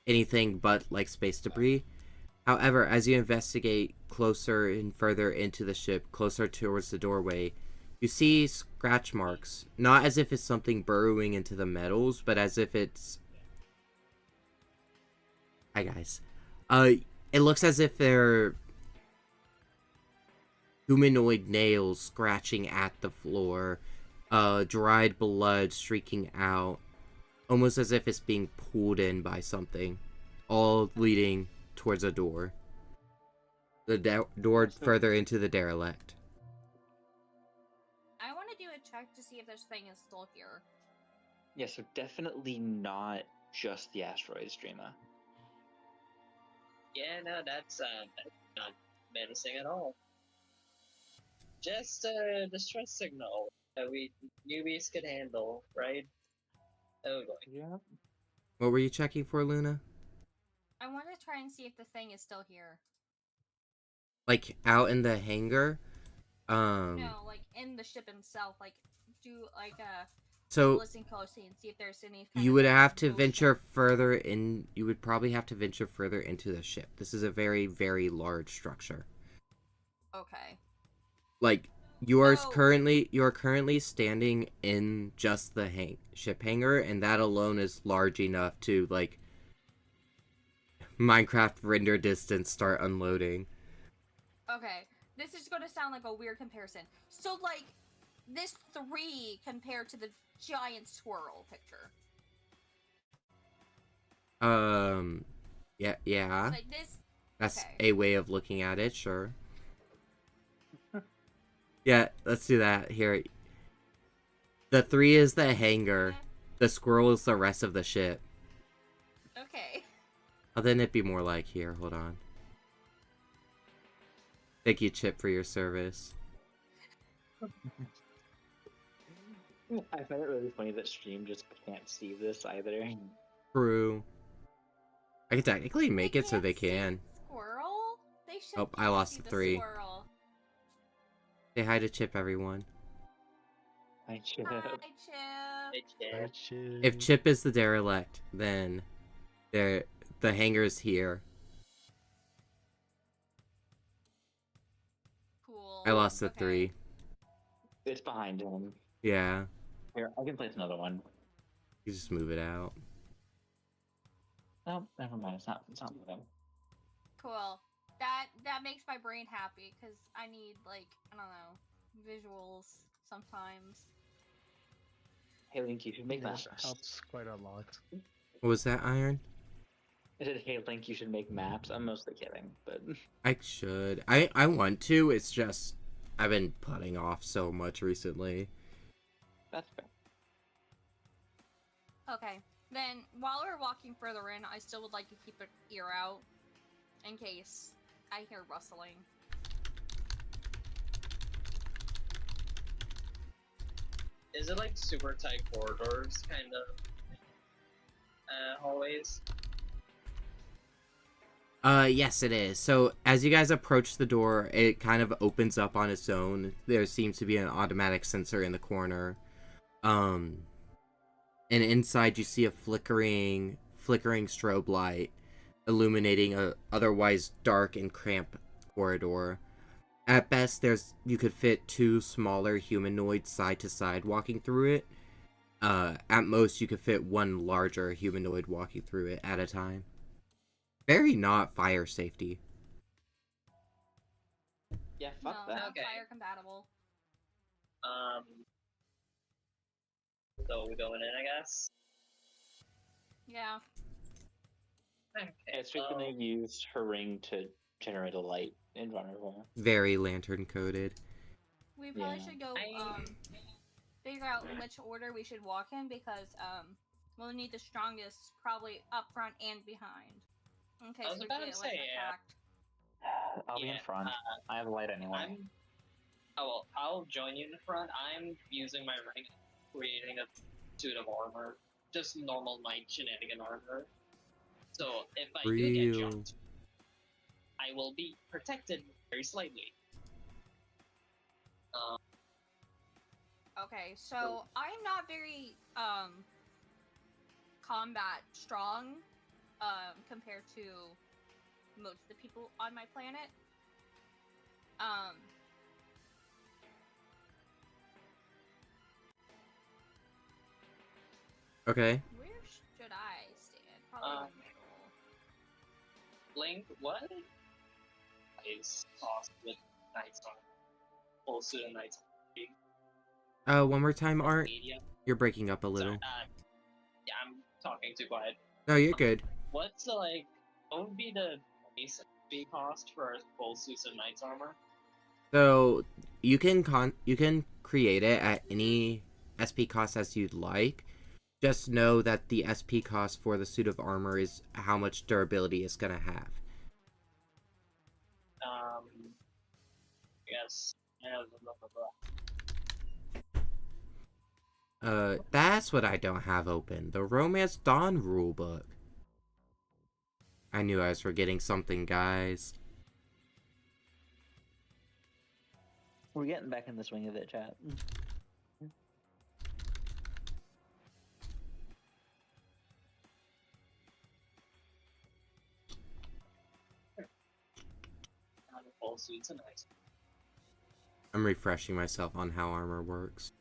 anything but space debris. However, as you investigate closer and further into the ship, closer towards the doorway, you see scratch marks, not as if it's something burrowing into the metals, but as if it's... Hi, guys. It looks as if they're humanoid nails scratching at the floor, dried blood streaking out, almost as if it's being pulled in by something, all leading towards a door. The door further into the derelict. I want to do a check to see if this thing is still here. Yeah, so definitely not just the asteroid, Streama. Yeah, no, that's not menacing at all. Just a distress signal that we newbies could handle, right? Oh boy. Yeah. What were you checking for, Luna? I want to try and see if the thing is still here. Out in the hangar? No, in the ship itself. Do So listen closely and see if there's any. you would have to venture further in. You would probably have to venture further into the ship. This is a very, very large structure. Okay. You are So- currently standing in just the ship hangar, and that alone is large enough to Minecraft render distance start unloading. Okay. This is going to sound like a weird comparison. So, this 3 compared to the giant squirrel picture? Yeah. Like this. That's Okay. a way of looking at it, sure. Yeah, let's do that. Here. The 3 is the hangar. The squirrel is the rest of the ship. Okay. Oh, then it'd be more like here. Hold on. Thank you, Chip, for your service. I find it really funny that stream just can't see this either. True. I can technically make They it so they can't see can. the squirrel? They should. Oh, I can't lost see the 3. Squirrel. Say hi to Chip, everyone. I should. Hi, Chip. Hey, Chip. If Chip is the derelict, then the hangar's here. Cool. I lost the Okay. 3. It's behind him. Yeah. Here, I can place another one. You just move it out. Oh, never mind. It's not moving. Cool. That makes my brain happy because I need, like, I don't know, visuals sometimes. Hey Link, you should make This maps. helps quite a lot. What was that, Iron? I said, hey Link, you should make maps. I'm mostly kidding, but I should. I want to. It's just I've been putting off so much recently. that's fair. Okay. Then, while we're walking further in, I still would like to keep an ear out in case I hear rustling. Is it like super tight corridors, kind of hallways? Yes, it is. So as you guys approach the door, it kind of opens up on its own. There seems to be an automatic sensor in the corner. And inside you see a flickering strobe light illuminating a otherwise dark and cramped corridor. At best, you could fit 2 smaller humanoids side to side walking through it. At most, you could fit 1 larger humanoid walking through it at a time. Very not fire safety. Yeah, No, fuck that. not Okay. fire compatible. So we're going in, I guess. Yeah. Okay. It's just gonna use her ring to generate a light in front of her. Very lantern coded. We probably Yeah. should go, I- figure out in which order we should walk in because, we'll need the strongest probably up front and behind. In case I was we about to get, say, yeah. attacked. I'll be in Yeah, front. I have a light anyway. I'll join you in the front. I'm using my ring, creating a suit of armor, just normal knight shenanigan armor. So if I do get Real. jumped, I will be protected very slightly. Okay, so I'm not very combat strong compared to most of the people on my planet. Okay. Where should I stand? Probably in the middle. Link, what is cost with Knight's Armor? Full suit of Knight's Armor. One more time, Art. Medium. You're breaking up a little. Sorry, yeah, I'm talking too quiet. No, you're good. What's the what would be the base SP cost for a full suit of Knight's Armor? So you can create it at any SP cost as you'd like. Just know that the SP cost for the suit of armor is how much durability it's gonna have. Yes. That's what I don't have open. The Romance Dawn rulebook. I knew I was forgetting something, guys. We're getting back in the swing of it, chat. Full suits of Knight's I'm refreshing myself on how armor works.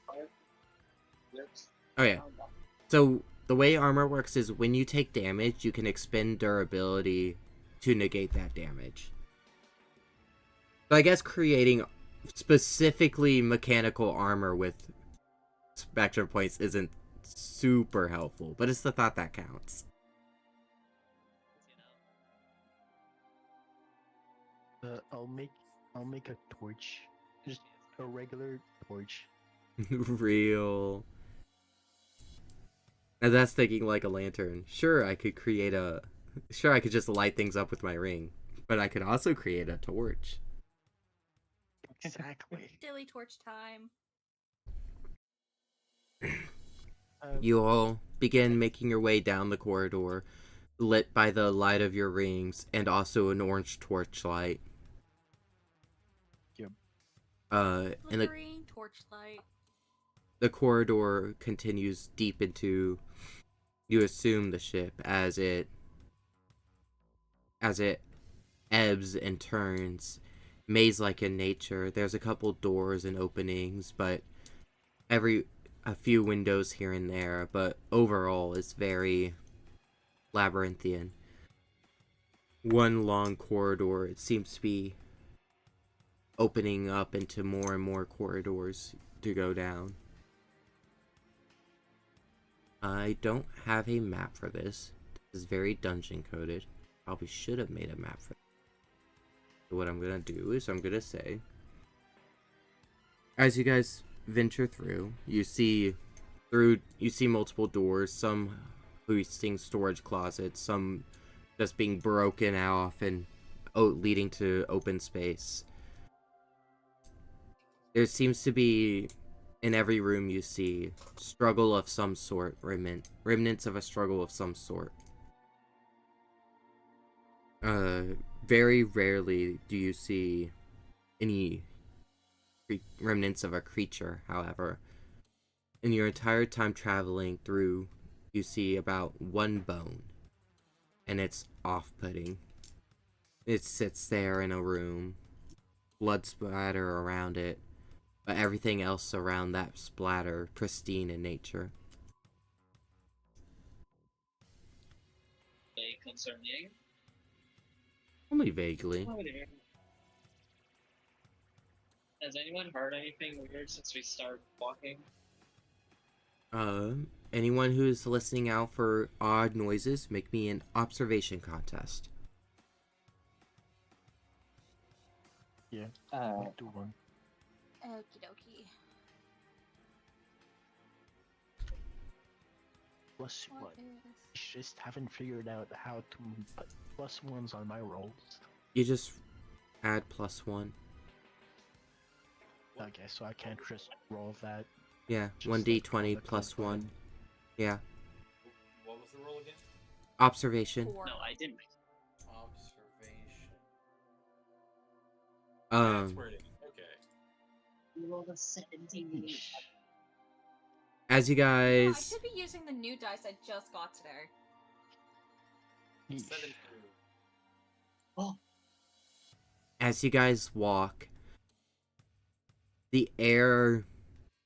Armor. Oh yeah. So the way armor works is when you take damage, you can expend durability to negate that damage. So I guess creating specifically mechanical armor with spectrum points isn't super helpful, but it's the thought that counts. I'll make a torch, just a regular torch. Real. And that's thinking like a lantern. Sure, I could just light things up with my ring, but I could also create a torch. Exactly. Dilly torch time. You all begin making your way down the corridor, lit by the light of your rings and also an orange torchlight. Yep. And Flickering torchlight. the corridor continues deep into, you assume, the ship as it ebbs and turns, maze-like in nature. There's a couple doors and openings, but a few windows here and there, but overall it's very labyrinthian. One long corridor, it seems to be opening up into more and more corridors to go down. I don't have a map for this. This is very dungeon coded. Probably should have made a map for this. So what I'm gonna do is I'm gonna say, as you guys venture through, you see multiple doors, some hoisting storage closets, some just being broken off and leading to open space. There seems to be, in every room you see, struggle of some sort, remnants of a struggle of some sort. Very rarely do you see any remnants of a creature, however. In your entire time traveling through, you see about one bone, and it's off-putting. It sits there in a room, blood splatter around it, but everything else around that splatter pristine in nature. Concerning. Only vaguely. Has anyone heard anything weird since we started walking? Anyone who's listening out for odd noises, make me an observation contest. Yeah. Uh, I'll do one. Okie dokie. Plus What one. is... Just haven't figured out how to put plus ones on my rolls. You just add +1. Okay, so I can't just roll that. Yeah, Just 1d20 like plus roll the 1. Yeah. What was the roll again? Observation. 4. No, I didn't. Observation. Um, That's where it is. Okay. You rolled a 17. as you Oh, I guys, should be using the new dice I just got today. Yeesh. 7-2. Oh, as you guys walk, the air,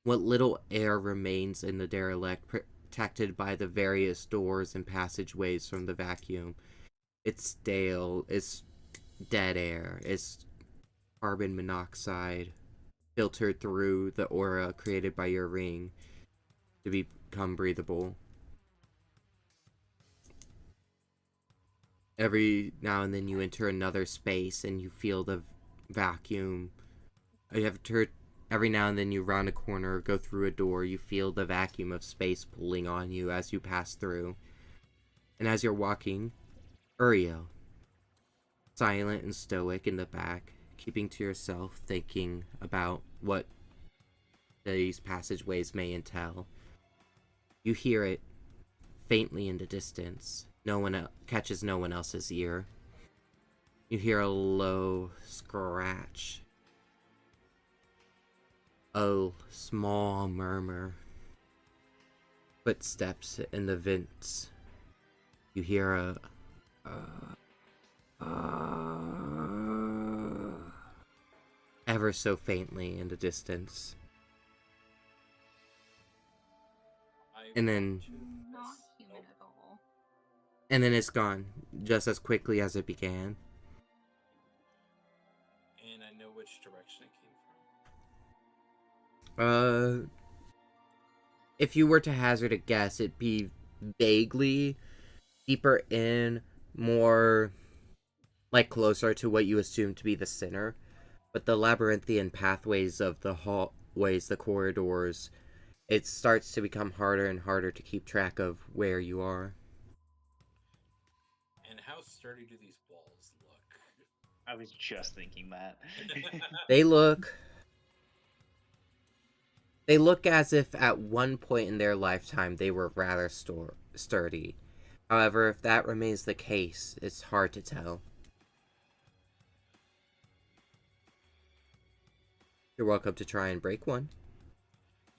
what little air remains in the derelict, protected by the various doors and passageways from the vacuum, it's stale, it's dead air, it's carbon monoxide filtered through the aura created by your ring to become breathable. Every now and then you enter another space and you feel the vacuum. Every now and then you round a corner, go through a door, you feel the vacuum of space pulling on you as you pass through. And as you're walking, Uriel, silent and stoic in the back, keeping to yourself, thinking about what these passageways may entail. You hear it faintly in the distance. Catches no one else's ear. You hear a low scratch. A small murmur. Footsteps in the vents. You hear ever so faintly in the distance. I And then want to Not press and then it's gone just as quickly as it began. And I know which direction it came from. If you were to hazard a guess, it'd be vaguely deeper in, more like closer to what you assume to be the center. But the labyrinthian pathways of the hallways, the corridors, it starts to become harder and harder to keep track of where you are. And how sturdy do these walls look? I was just thinking that. They look as if at one point in their lifetime they were rather sturdy. However, if that remains the case, it's hard to tell. You're welcome to try and break one.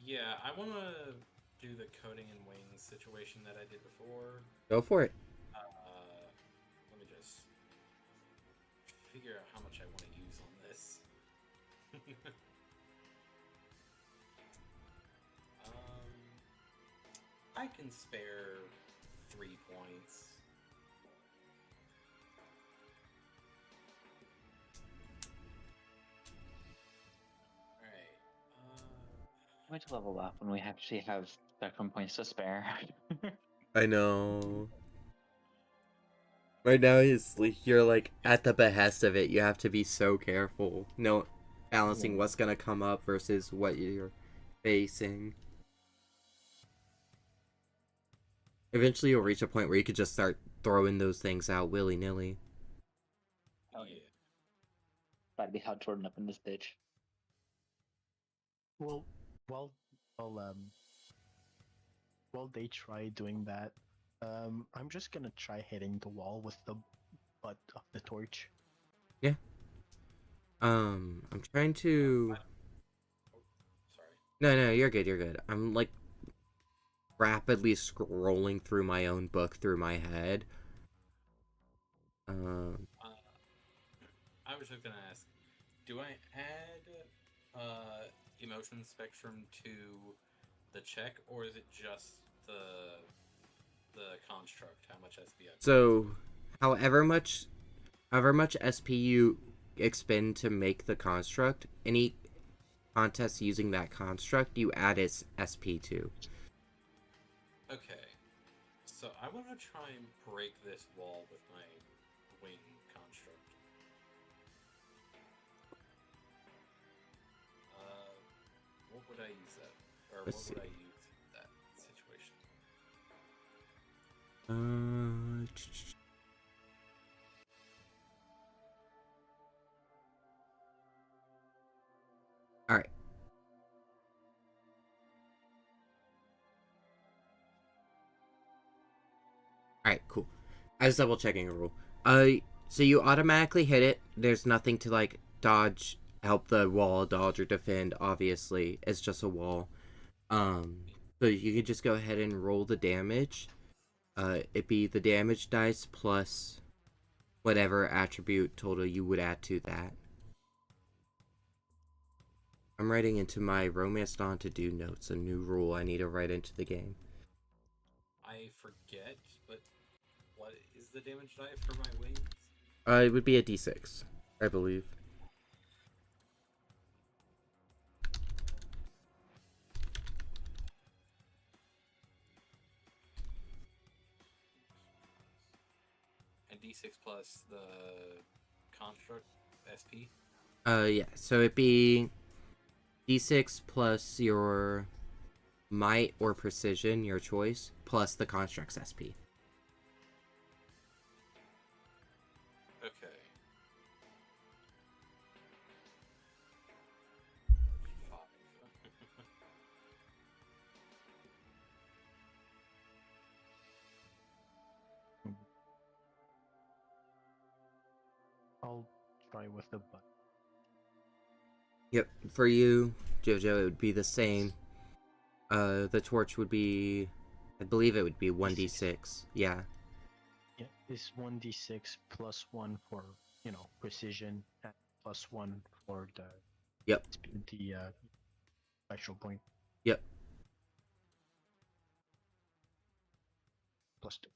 Yeah, I want to do the coating and wings situation that I did before. Go for it. Let me just figure out how much I want to use on this. I can spare 3 points. I'm going to level up when we actually have spectrum points to spare. I know. Right now, you're like at the behest of it. You have to be so careful. No, balancing what's gonna come up versus what you're facing. Eventually, you'll reach a point where you could just start throwing those things out willy nilly. Oh yeah. That'd be how Jordan up in this bitch. Well, while while they try doing that, I'm just gonna try hitting the wall with the butt of the torch. Yeah. I'm trying to. Sorry. No, you're good. You're good. I'm like rapidly scrolling through my own book through my head. I was just gonna ask, do I add emotion spectrum to the check, or is it just the construct? How much SP? So, however much SP you expend to make the construct, any contest using that construct, you add its SP to. Okay, so I want to try and break this wall with my wing construct. What would I use that? Or Let's what would see. I use in that situation? All right. All right, cool. I was double checking a rule. So you automatically hit it. There's nothing to like dodge, help the wall dodge or defend. Obviously, it's just a wall. So you can just go ahead and roll the damage. It'd be the damage dice plus whatever attribute total you would add to that. I'm writing into my Romance Dawn to do notes a new rule I need to write into the game. I forget, but what is the damage die for my wings? It would be a d6, I believe. And d6 plus the construct SP? Yeah, so it'd be d6 plus your might or precision, your choice, plus the construct's SP. Okay. 5. I'll try with the butt. Yep, for you, Jojo, it would be the same. The torch would be, I believe it would be 1d6. Yeah. Yeah, it's 1d6 plus 1 for, precision, and plus 1 for the Yep. the special point. Yep. Plus 2.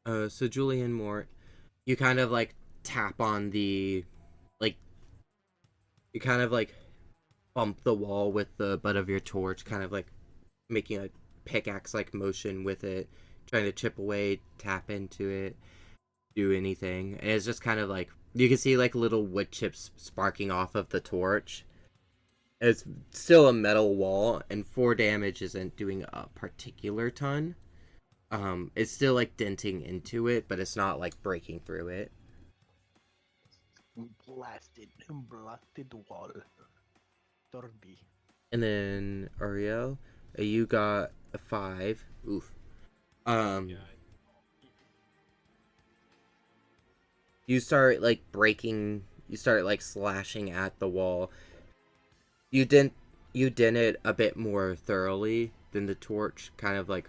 So Julian Mort, you kind of like tap on the, like, you kind of like bump the wall with the butt of your torch, kind of like making a pickaxe like motion with it, trying to chip away, tap into it, do anything. And it's just kind of like, you can see like little wood chips sparking off of the torch. It's still a metal wall, and 4 damage isn't doing a particular ton. It's still like denting into it, but it's not like breaking through it. Blasted wall. Torby. And then Ariel, you got a 5. Oof. Yeah. You start like breaking. You start like slashing at the wall. You dent it a bit more thoroughly than the torch, kind of like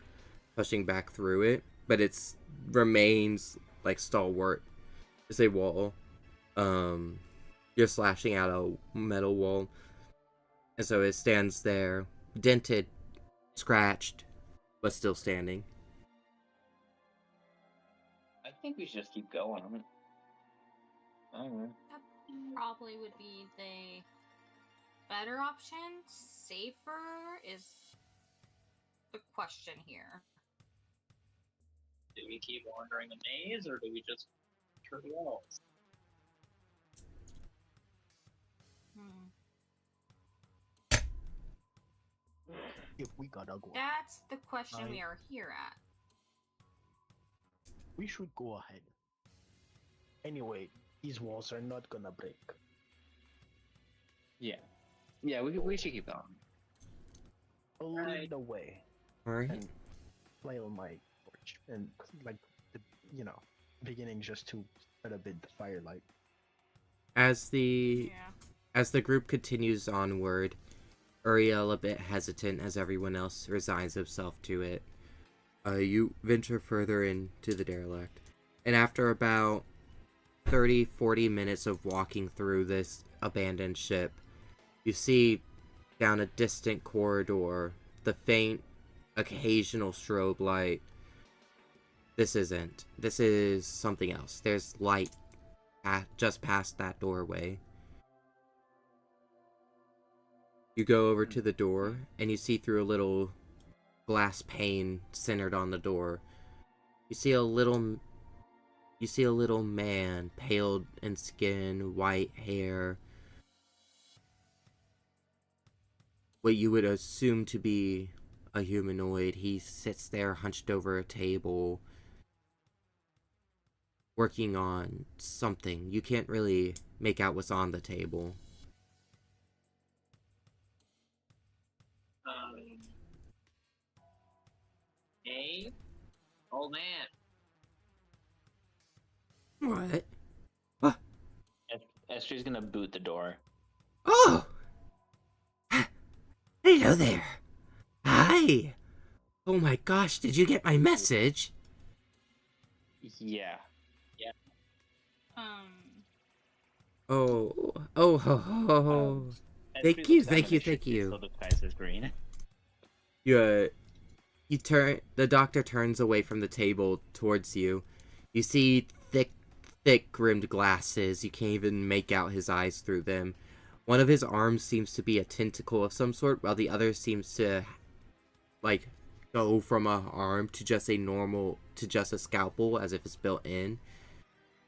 pushing back through it, but it's remains like stalwart as a wall. You're slashing at a metal wall, and so it stands there, dented, scratched, but still standing. I think we should just keep going. I don't know. That probably would be the better option. Safer is the question here. Do we keep wandering the maze, or do we just turn the walls? If we gotta go, That's the question we I- are here at. we should go ahead. Anyway, these walls are not gonna break. Yeah. Yeah, we should keep going. I'll Right. lead the way Alright. and play on my torch and like the beginning just to set a bit the firelight. As the Yeah. As the group continues onward, Uriel, a bit hesitant as everyone else resigns himself to it, you venture further into the derelict. And after about 30-40 minutes of walking through this abandoned ship, you see down a distant corridor the faint, occasional strobe light. This isn't. This is something else. There's light just past that doorway. You go over to the door, and you see through a little glass pane centered on the door. You see a little man, pale in skin, white hair. What you would assume to be a humanoid. He sits there hunched over a table, working on something. You can't really make out what's on the table. Hey, old man. What? Esther's gonna boot the door. Oh! Hello there. Hi. Oh my gosh, did you get my message? Yeah. Oh, ho, ho. Thank Esther you, looks down thank at you, the thank ship, you. So the sky says green. You turn, the doctor turns away from the table towards you. You see thick rimmed glasses. You can't even make out his eyes through them. One of his arms seems to be a tentacle of some sort, while the other seems to, like, go from a arm to just a scalpel, as if it's built in.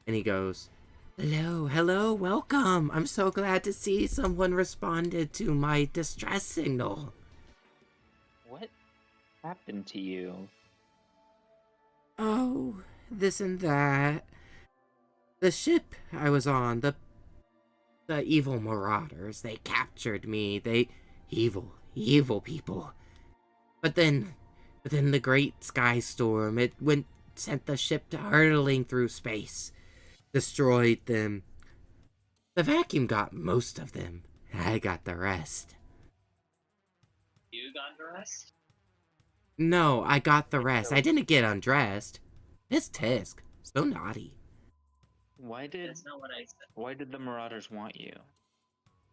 And he goes, Hello, welcome. I'm so glad to see someone responded to my distress signal. What happened to you? Oh, this and that. The ship I was on, the evil marauders, they captured me. They evil people. But then the great sky storm, sent the ship hurtling through space, destroyed them. The vacuum got most of them. I got the rest. You got dressed? No, I got the rest. I didn't get undressed. This Tisk, so naughty. Why did That's not what I said. Why did the Marauders want you?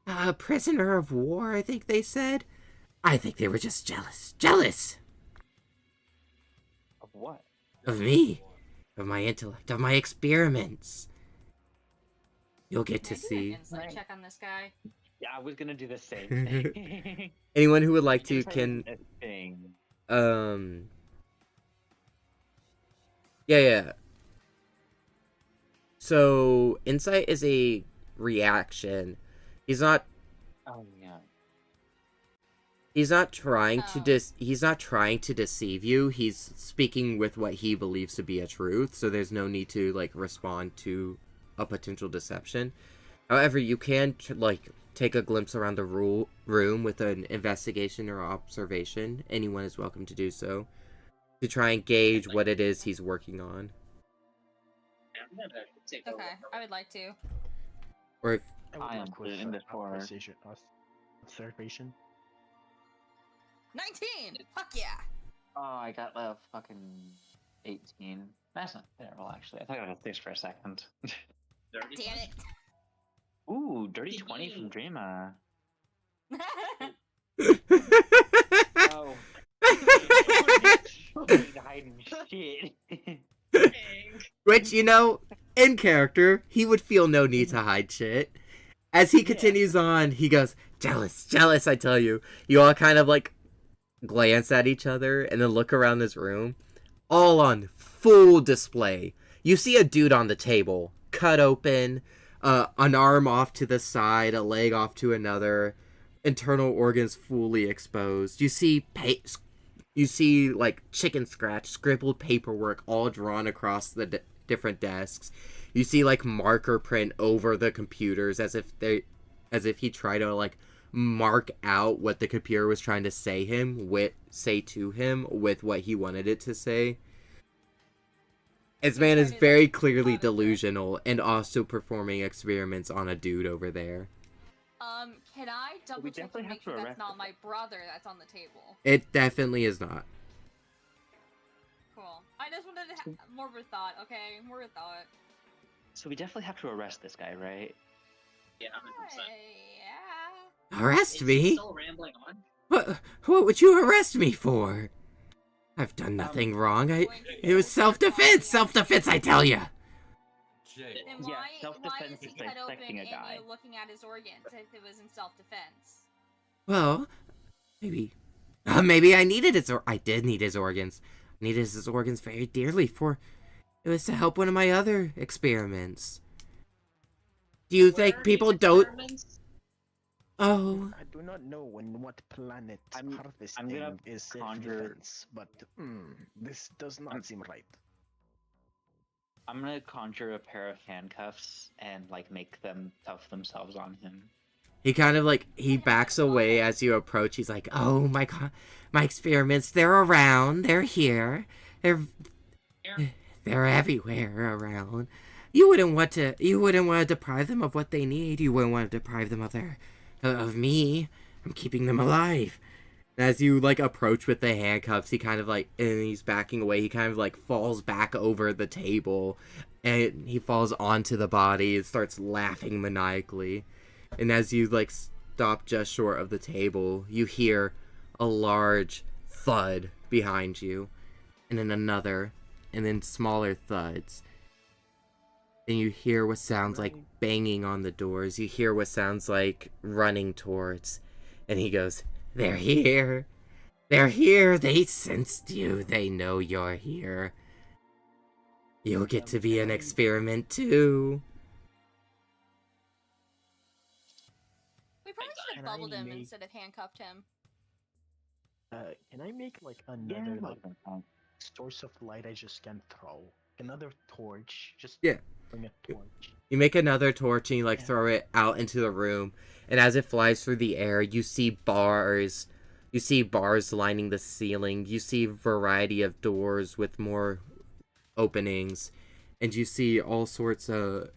A prisoner of war, I think they said. I think they were just jealous. Jealous! Of what? Of me. of my intellect, of my experiments. You'll get to Can I do see. an insight check on this guy? Yeah, I was gonna do the same thing. Anyone who would like to Just had can, a thing. yeah. So, insight is a reaction. He's not Oh yeah. He's not trying to Oh. he's not trying to deceive you. He's speaking with what he believes to be a truth, so there's no need to like respond to a potential deception. However, you can like take a glimpse around the room with an investigation or observation. Anyone is welcome to do so to try and gauge what it is he's working on. I'm gonna take a Okay, look. I would like to. Or if I am love with, in this for- precision observation. 19! Fuck yeah! Oh, I got a fucking 18. That's not terrible, actually. I thought I got a 6 for a second. Dirty Damn it! Ooh, dirty 20 from Dreama. Oh. Hiding shit. Dang. which, you know, in character, he would feel no need to hide shit. As he continues on, he goes, jealous, jealous, I tell you. You all kind of like glance at each other and then look around this room, all on full display. You see a dude on the table, cut open, an arm off to the side, a leg off to another, internal organs fully exposed. You see like chicken scratch, scribbled paperwork all drawn across the different desks. You see like marker print over the computers as if he tried to like mark out what the computer was trying to say to him with what he wanted it to say. This man is very clearly delusional and also performing experiments on a dude over there. Can I double check definitely and have make to sure that's arrest not him. my brother that's on the table? It definitely is not. Cool. I just wanted to have more of a thought, okay? More of a thought. So we definitely have to arrest this guy, right? Yeah, 100%. Yeah. Arrest Is he me? still rambling on? What would you arrest me for? I've done nothing wrong. It was self-defense. Self-defense, I tell ya. Jay, Then Yeah, why is self-defense he is cut open dissecting a and guy. you looking at his organs if it was in self-defense? Well, maybe I needed I did need his organs. I needed his organs very dearly for it was to help one of my other experiments. Do you What think are people these don't? experiments? Oh, I do not know on what planet I'm harvesting gonna is conjure- self-defense, but this does not seem right. I'm gonna conjure a pair of handcuffs and like make them cuff themselves on him. he kind of like he backs away as you approach. He's like, "Oh my experiments. They're around. They're here. They're everywhere around. You wouldn't want to deprive them of what they need. You wouldn't want to deprive them of me. I'm keeping them alive." As you like approach with the handcuffs, he kind of like, and he's backing away. He kind of like falls back over the table, and he falls onto the body and starts laughing maniacally. And as you like stop just short of the table, you hear a large thud behind you, and then another, and then smaller thuds. And you hear what sounds like banging on the doors. You hear what sounds like running towards. And he goes, "They're here. They're here. They sensed you. They know you're here. You'll get to be an experiment too." We probably should have Can I bubbled him make- instead of handcuffed him. Can I make like Yeah, another that like would've been fun. source of light I just can throw? Another torch. Just Yeah. bring a torch. You make another torch and you like Yeah. throw it out into the room, and as it flies through the air, you see bars. You see bars lining the ceiling. You see a variety of doors with more openings, and you see all sorts of.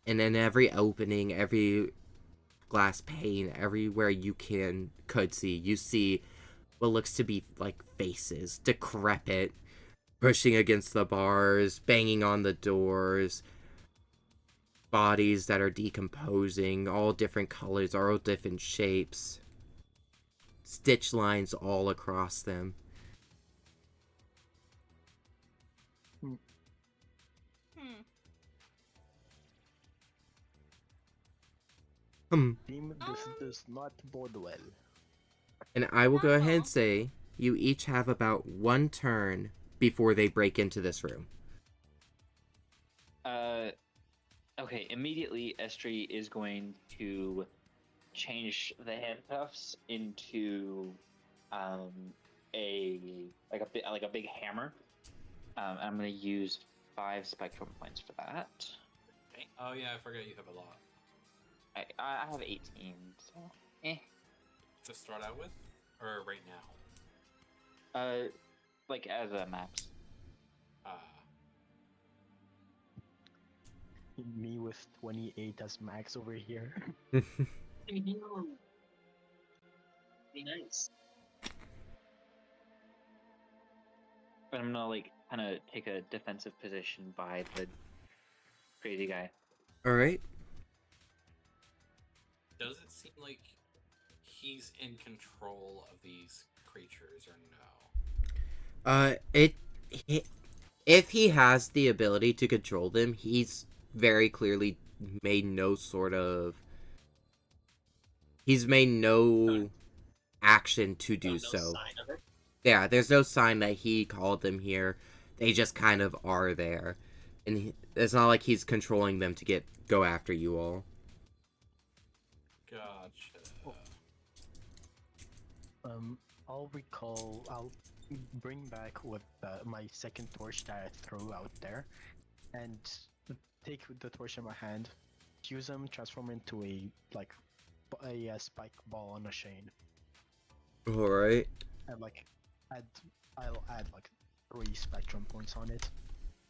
And in every opening, every glass pane, everywhere you could see, you see what looks to be like faces, decrepit, pushing against the bars, banging on the doors. Bodies that are decomposing, all different colors, all different shapes. Stitch lines all across them. Team, this does not bode well. And I will go ahead No. and say you each have about 1 turn before they break into this room. Okay, immediately Estri is going to change the handcuffs into a big hammer. I'm going to use 5 spectrum points for that. Okay. Oh yeah, I forgot you have a lot I have 18, so to start out with, or right now. like as a max. Me with 28 as max over here. Be nice. But I'm gonna like kind of take a defensive position by the crazy guy. All right. Does it seem like he's in control of these creatures or no? If he has the ability to control them, he's very clearly made no action to do No so. sign of it. Yeah, there's no sign that he called them here. They just kind of are there. And it's not like he's controlling them to go after you all. Gotcha. I'll bring back with my second torch that I threw out there, and take the torch in my hand, use them, transform into a spike ball on a chain, All right. and I'll add like 3 spectrum points on it.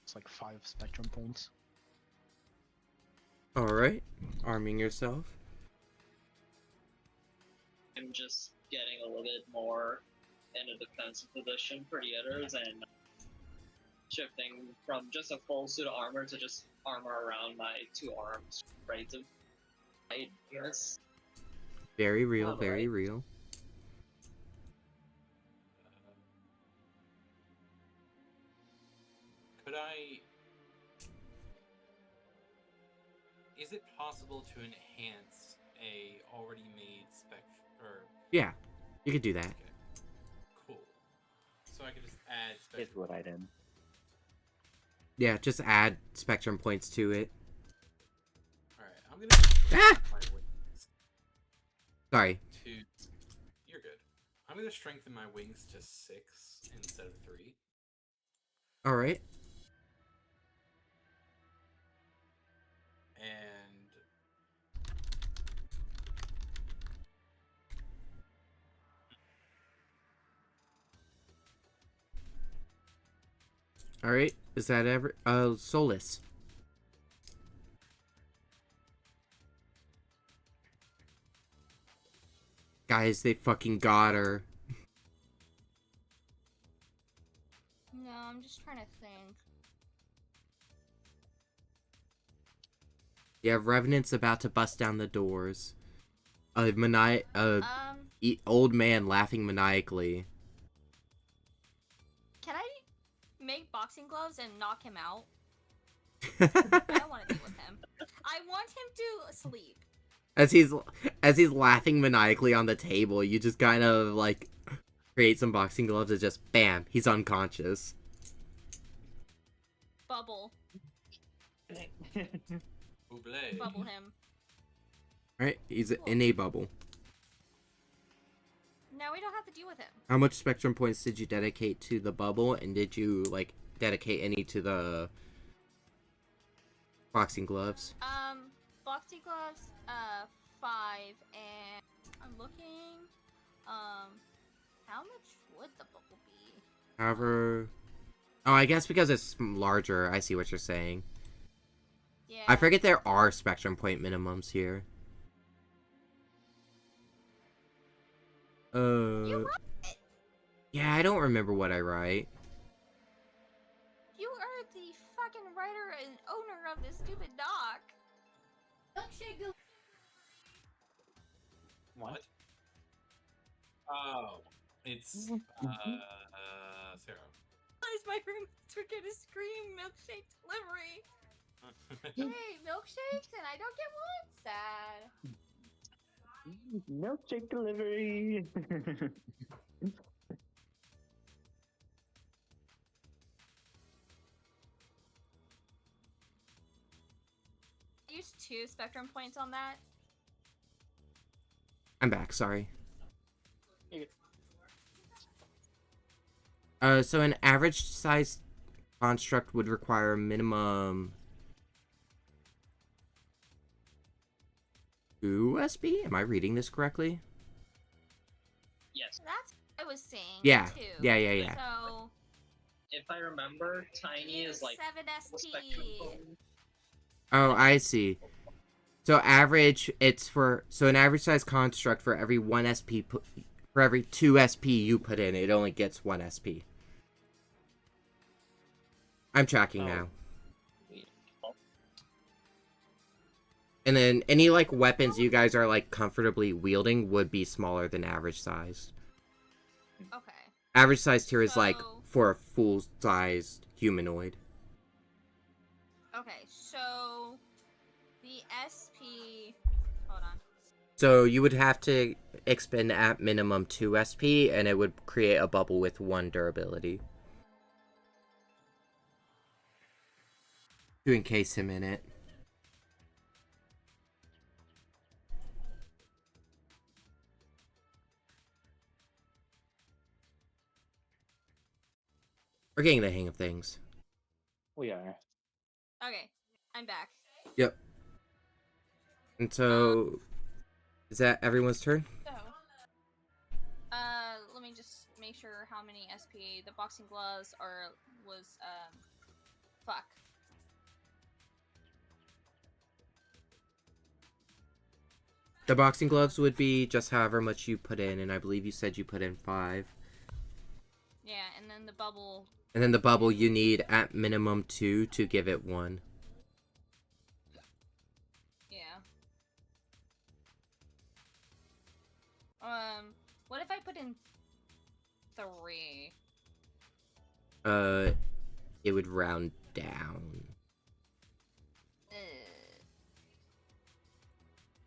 It's like 5 spectrum points. All right. Arming yourself. I'm just getting a little bit more in a defensive position for the others and shifting from just a full suit of armor to just armor around my 2 arms, ready to fight. Yes. Very real, Alright. very real. Could I? Is it possible to enhance a already made spec? Or Yeah, you could do that. okay, cool. So I could just add spec. Is what I did. Yeah, just add spectrum points to it. All right, I'm gonna strengthen my wings Sorry. to. You're good. I'm gonna strengthen my wings to 6 instead of 3. All right. And All right. Is that ever Solus? Guys, they fucking got her. No, I'm just trying to think. Yeah, Revenant's about to bust down the doors. Old man laughing maniacally. Can I make boxing gloves and knock him out? I don't want to deal with him. I want him to sleep. As he's laughing maniacally on the table, you just kind of like create some boxing gloves and just bam, he's unconscious. Bubble. Oublé. Bubble him. Right? He's Cool. in a bubble. Now we don't have to deal with him. How much spectrum points did you dedicate to the bubble, and did you like dedicate any to the boxing gloves? Boxing gloves, 5, and I'm looking, how much would the bubble be? However, oh, I guess because it's larger, I see what you're saying. Yeah. I forget there are spectrum point minimums here. You wrote it! Yeah, I don't remember what I write. You are the fucking writer and owner of this stupid doc. Milkshake. What? Oh, it's Sarah. Where's my roommates were gonna scream milkshake delivery? Hey, milkshakes and I don't get one? Sad. Milkshake delivery. Use 2 spectrum points on that. I'm back, sorry. You get- So an average size construct would require a minimum 2 SP? Am I reading this correctly? Yes. That's what I was saying. Yeah. Too. Yeah. So If I remember, tiny use is like 7 the spectrum SP. phone. Oh, I see. So average, an average size construct for every 1 SP, for every 2 SP you put in, it only gets 1 SP. I'm tracking now. And then any, like, weapons you guys are, like, comfortably wielding would be smaller than average size. Okay. Average size tier is, like, So- for a full-sized humanoid. Okay, so the SP. Hold on. So you would have to expend at minimum 2 SP, and it would create a bubble with 1 durability. To encase him in it. We're getting the hang of things. We are. Okay, I'm back. Yep. And so, is that everyone's turn? So, let me just make sure how many SP the boxing gloves was. Fuck. The boxing gloves would be just however much you put in, and I believe you said you put in 5. Yeah, and then the bubble. And then the bubble you need at minimum 2 to give it 1. Yeah. What if I put in 3? It would round down.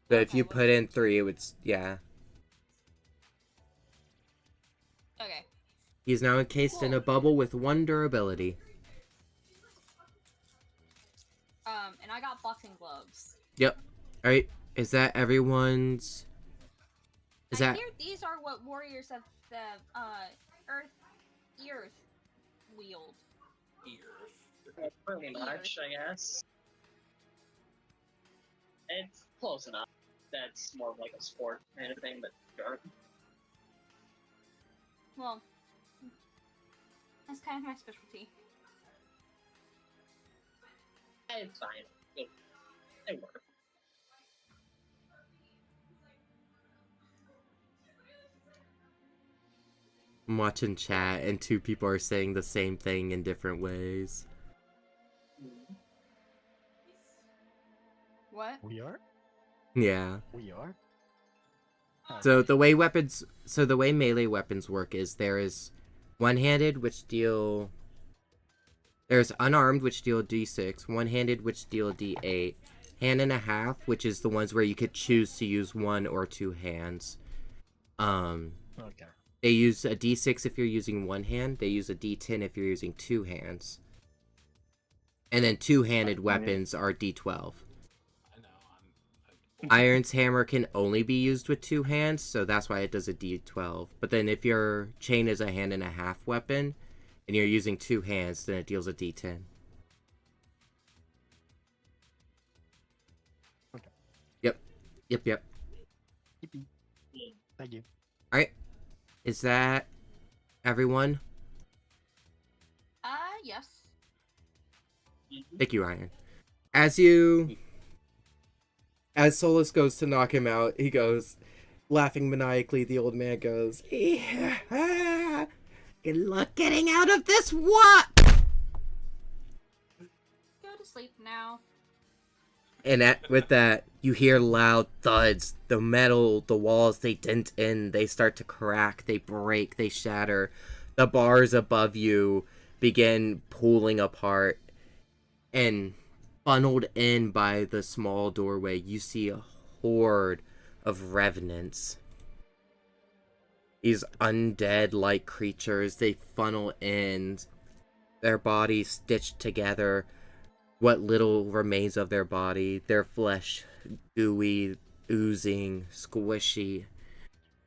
So if Okay, you what- put in 3, it would, yeah. Okay. He's now encased in a bubble with 1 durability. And I got boxing gloves. Yep. Alright, is that everyone's... Is I that... hear these are what warriors of the Earth wield. Pretty much, I guess. It's close enough. That's more of like a sport kind of thing, but sure. Well, that's kind of my specialty. It's fine. They work. I'm watching chat and 2 people are saying the same thing in different ways. What? We are? Yeah. We are? So the way melee weapons work is there is one-handed, which deal... There's unarmed, which deal d6, one-handed, which deal d8, hand and a half, which is the ones where you could choose to use 1 or 2 hands. Okay. They use a d6 if you're using 1 hand, they use a d10 if you're using 2 hands. And then 2-handed weapons are d12. Iron's hammer can only be used with 2 hands, so that's why it does a d12. But then if your chain is a hand and a half weapon, and you're using 2 hands, then it deals a d10. Okay. Yep. Yippee. Thank you. Alright. Is that everyone? Yes. Thank you, Iron. As Solus goes to knock him out, he goes, laughing maniacally, the old man goes, "Yeah, good luck getting out of this what?" Go to sleep now. And with that, you hear loud thuds. The metal, the walls, they dent in. They start to crack. They break. They shatter. The bars above you begin pulling apart. And funneled in by the small doorway, you see a horde of revenants. These undead-like creatures, they funnel in, their bodies stitched together, what little remains of their body, their flesh gooey, oozing, squishy.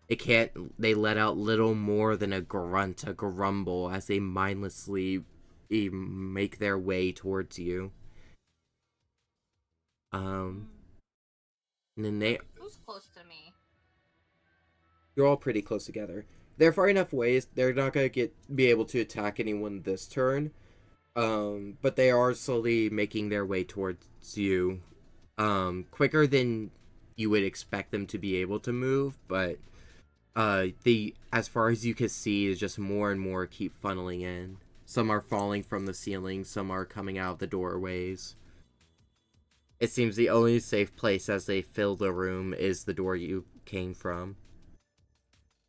They let out little more than a grunt, a grumble, as they mindlessly make their way towards you. And then Who's close to me? you're all pretty close together. They're far enough away, they're not gonna be able to attack anyone this turn. But they are slowly making their way towards you. Quicker than you would expect them to be able to move, but as far as you can see, is just more and more keep funneling in. Some are falling from the ceiling, some are coming out of the doorways. It seems the only safe place as they fill the room is the door you came from.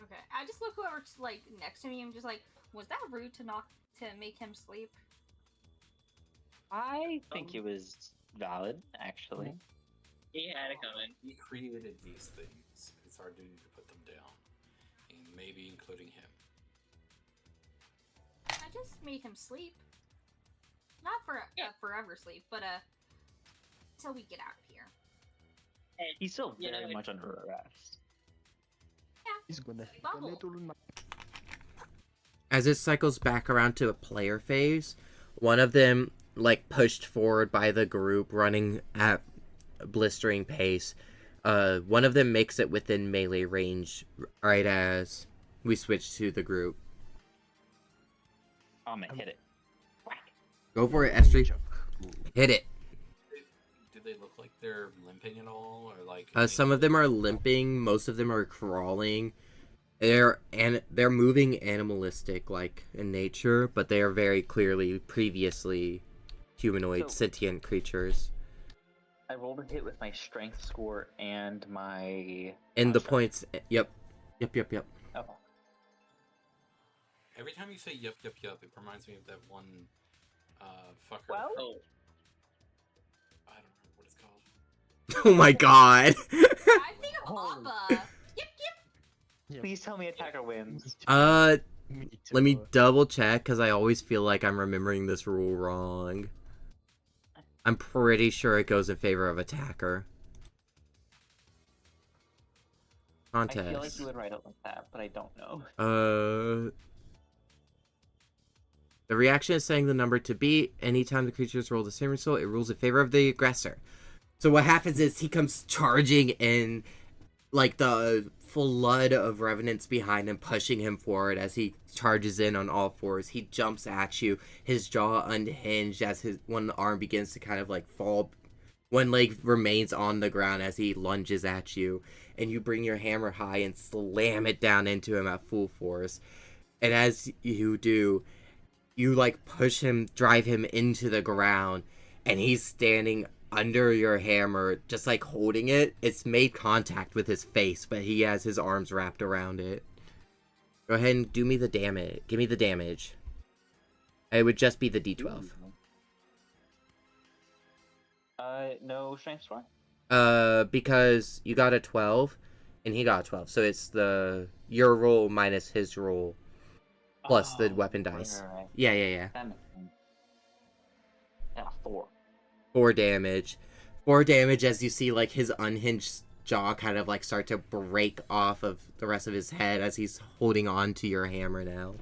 Okay, I just look over to like next to me and just like, was that rude to make him sleep? I think it was valid, actually. He had it coming. He created these things. It's our duty to put them down, and maybe including him. I just made him sleep. Not for forever sleep, but till we get out of here. He's still Yeah, very like- much under arrest. He's gonna hit a Bubble. little knife. As it cycles back around to a player phase, one of them, like, pushed forward by the group, running at a blistering pace. One of them makes it within melee range right as we switch to the group. I'm gonna hit it. Whack. Go for it, Estrie. Hit it. Do they look like they're limping at all, or like? Some of them are limping. Most of them are crawling. They're moving animalistic, like in nature, but they are very clearly previously humanoid, So- sentient creatures. I rolled a hit with my strength score and my. And the construct. points. Yep. Oh. Every time you say yup, it reminds me of that one fucker. Well- Oh, I don't remember what it's called. Oh my god. I think of Holy- Appa. Yep. Yeah, Please tell me attacker wins. me too. Let me double check because I always feel like I'm remembering this rule wrong. I'm pretty sure it goes in favor of attacker. I Contest. feel like you would write it like that, but I don't know. The reaction is saying the number to beat. Anytime the creatures roll the same result, it rules in favor of the aggressor. So what happens is he comes charging in, like the flood of revenants behind him, pushing him forward as he charges in on all fours. He jumps at you, his jaw unhinged as his one arm begins to kind of like fall. One leg remains on the ground as he lunges at you, and you bring your hammer high and slam it down into him at full force. And as you do, you like push him, drive him into the ground, and he's standing under your hammer, just like holding it. It's made contact with his face, but he has his arms wrapped around it. Go ahead and do me the damage. Give me the damage. It would just be the D12. No strength score? Because you got a 12, and he got a 12, so it's your roll minus his roll, plus the weapon dice. Right. Yeah. That makes sense. Yeah, 4. 4 damage. 4 damage as you see, like, his unhinged jaw kind of, like, start to break off of the rest of his head as he's holding on to your hammer now.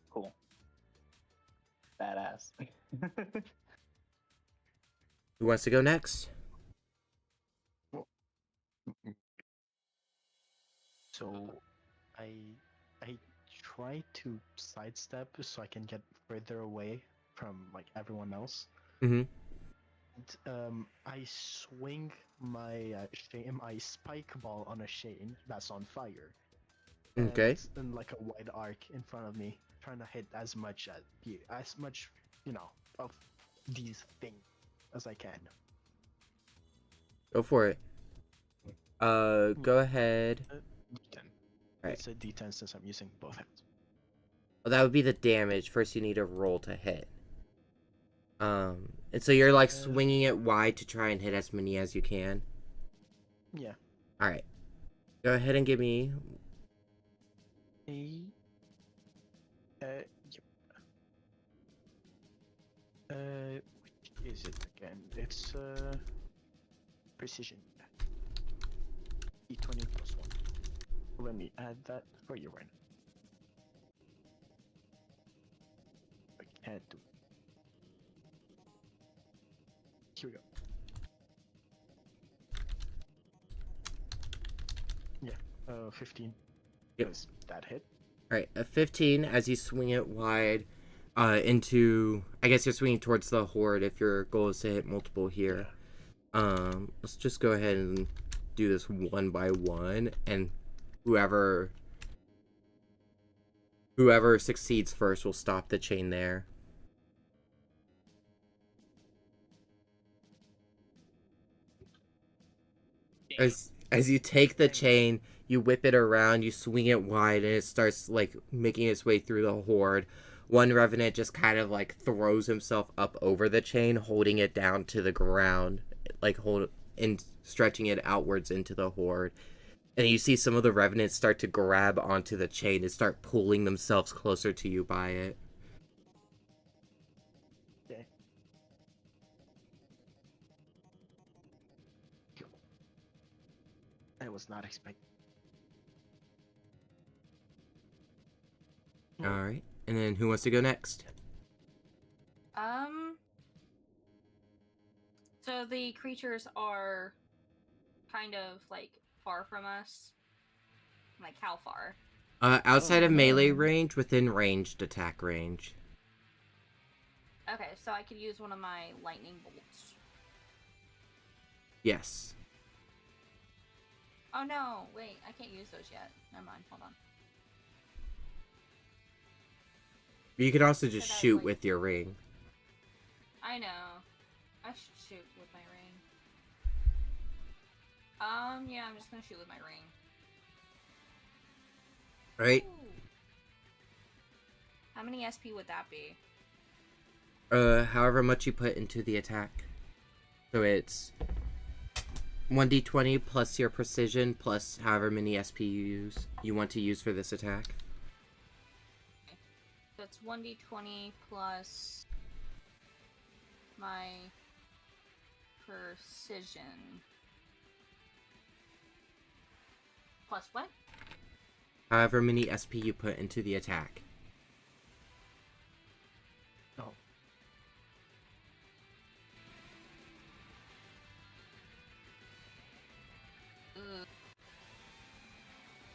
Cool. Badass. Who wants to go next? So, I try to sidestep so I can get further away from like everyone else. Mm-hmm. And, I swing my my spike ball on a Shane that's on fire. Okay. And, in like a wide arc in front of me, trying to hit as much of these things as I can. Go for it. Go ahead. D10. Alright. It's a D10 since I'm using both hands. Well, that would be the damage. First, you need a roll to hit. And so you're like swinging it wide to try and hit as many as you can. Yeah. Alright. Go ahead and give me... A. Yep. Which is it again? It's precision. E20 plus 1. Let me add that for you right now. I can't do it. Here we go. Yeah, 15. Yep. Does that hit? Alright, a 15 as you swing it wide into... I guess you're swinging towards the horde if your goal is to hit multiple here. Let's just go ahead and do this one by one, and whoever succeeds first will stop the chain there. As you take the chain, you whip it around, you swing it wide, and it starts like making its way through the horde. One revenant just kind of like throws himself up over the chain, holding it down to the ground, like stretching it outwards into the horde. And you see some of the revenants start to grab onto the chain and start pulling themselves closer to you by it. Okay. I was not expecting. Alright, and then who wants to go next? So the creatures are kind of like far from us. Like how far? Outside of melee range, within ranged attack range. Okay, so I could use one of my lightning bolts. Yes. Oh no, wait, I can't use those yet. Never mind, hold on. You could also just But I shoot like- with your ring. I know. I should shoot with my ring. Yeah, I'm just gonna shoot with my ring. Right? Ooh. How many SP would that be? However much you put into the attack. So it's 1d20 plus your precision plus however many SP you want to use for this attack. So it's 1d20 plus my precision. Plus what? However many SP you put into the attack. Oh.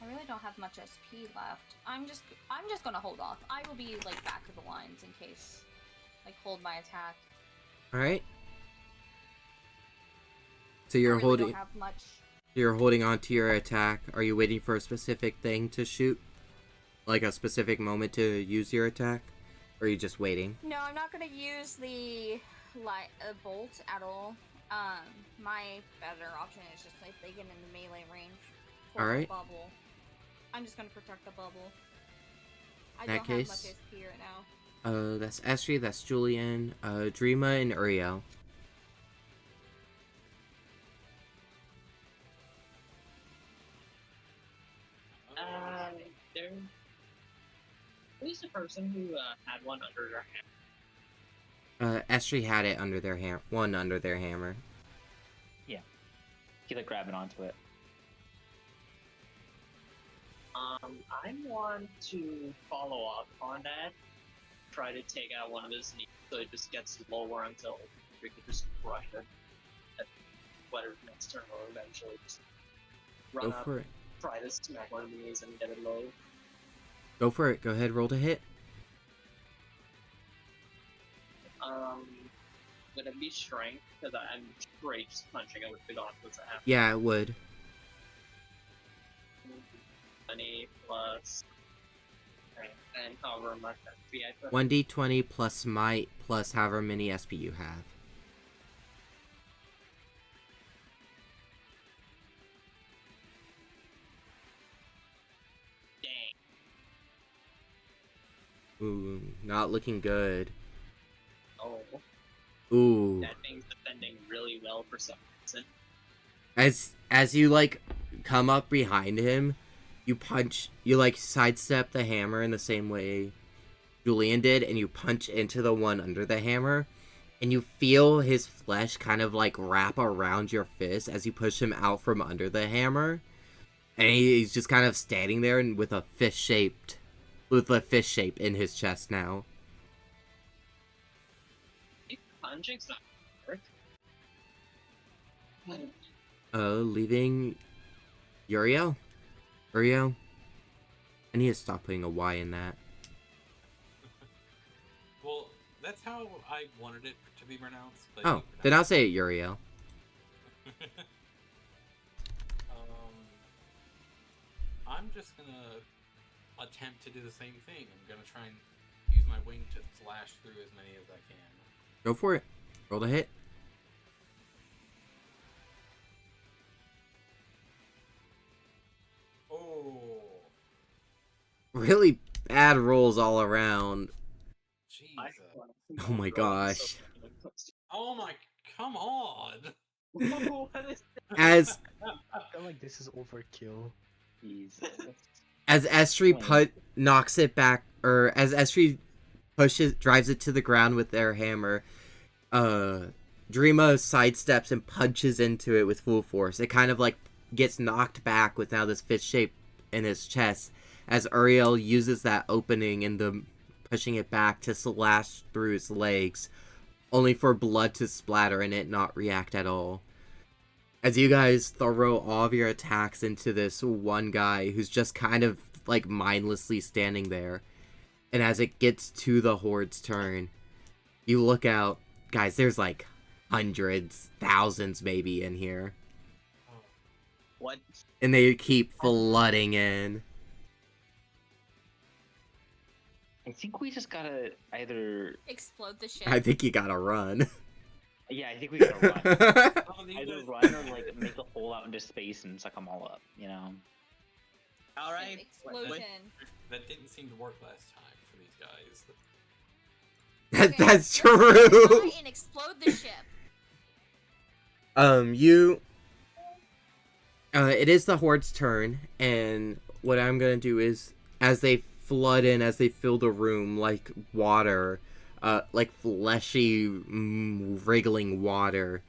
I really don't have much SP left. I'm just gonna hold off. I will be like back of the lines in case, like, hold my attack. All right. So I you're really holding. don't have much. You're holding on to your attack. Are you waiting for a specific thing to shoot? Like a specific moment to use your attack? Or are you just waiting? No, I'm not gonna use the bolt at all. My better option is just if they get in the melee range. For Alright. the bubble. I'm just gonna protect the bubble. I In that don't have case, much SP right now. That's Estri, that's Julian, Dreama, and Uriel. There. Who's the person who had one under their hand? Estri had it under their one under their hammer. Keep like grabbing onto it. I want to follow up on that. Try to take out one of his knees so it just gets lower until we can just crush it. At whether next turn or eventually just run Go up, for it. try to smack one of the knees and get it low. Go for it. Go ahead, roll to hit. Would it be strength? Because I'm straight just punching it with the gauntlets I have. Yeah, it would. 20 plus. And however much SP I put. 1d20 plus might plus however many SP you have. Dang. Ooh, not looking good. Oh. Ooh. That thing's defending really well for some reason. As you like come up behind him, you like sidestep the hammer in the same way Julian did, and you punch into the one under the hammer, and you feel his flesh kind of like wrap around your fist as you push him out from under the hammer, and he's just kind of standing there and with a fish shape in his chest now. Punching's not work. Leaving Uriel? Uriel? I need to stop putting a Y in that. Well, that's how I wanted it to be pronounced. But Oh, then I'll say it Uriel. I'm just gonna attempt to do the same thing. I'm gonna try and use my wing to slash through as many as I can. Go for it. Roll the hit. Oh, Really bad rolls all around. Jesus! Oh my gosh. Oh my, come on! What is As I feel like this is overkill. Jesus. as Estri knocks it back, or as Estri drives it to the ground with their hammer, Dreama sidesteps and punches into it with full force. It kind of like gets knocked back with now this fish shape in his chest, as Uriel uses that opening and the pushing it back to slash through his legs, only for blood to splatter and it not react at all. As you guys throw all of your attacks into this one guy who's just kind of like mindlessly standing there, and as it gets to the Horde's turn, you look out, guys, there's like hundreds, thousands maybe in here, what? and they keep flooding in. I think we just gotta either. Explode the ship. I think you gotta run. Yeah, I think we gotta run. Oh, these Either guys- run or like make a hole out into space and suck them all up. You know. All right. Explosion. That didn't seem to work last time for these guys. Okay, That's let's true. try and explode the ship. It is the Horde's turn, and what I'm gonna do is, as they flood in, as they fill the room like water, like fleshy, wriggling water,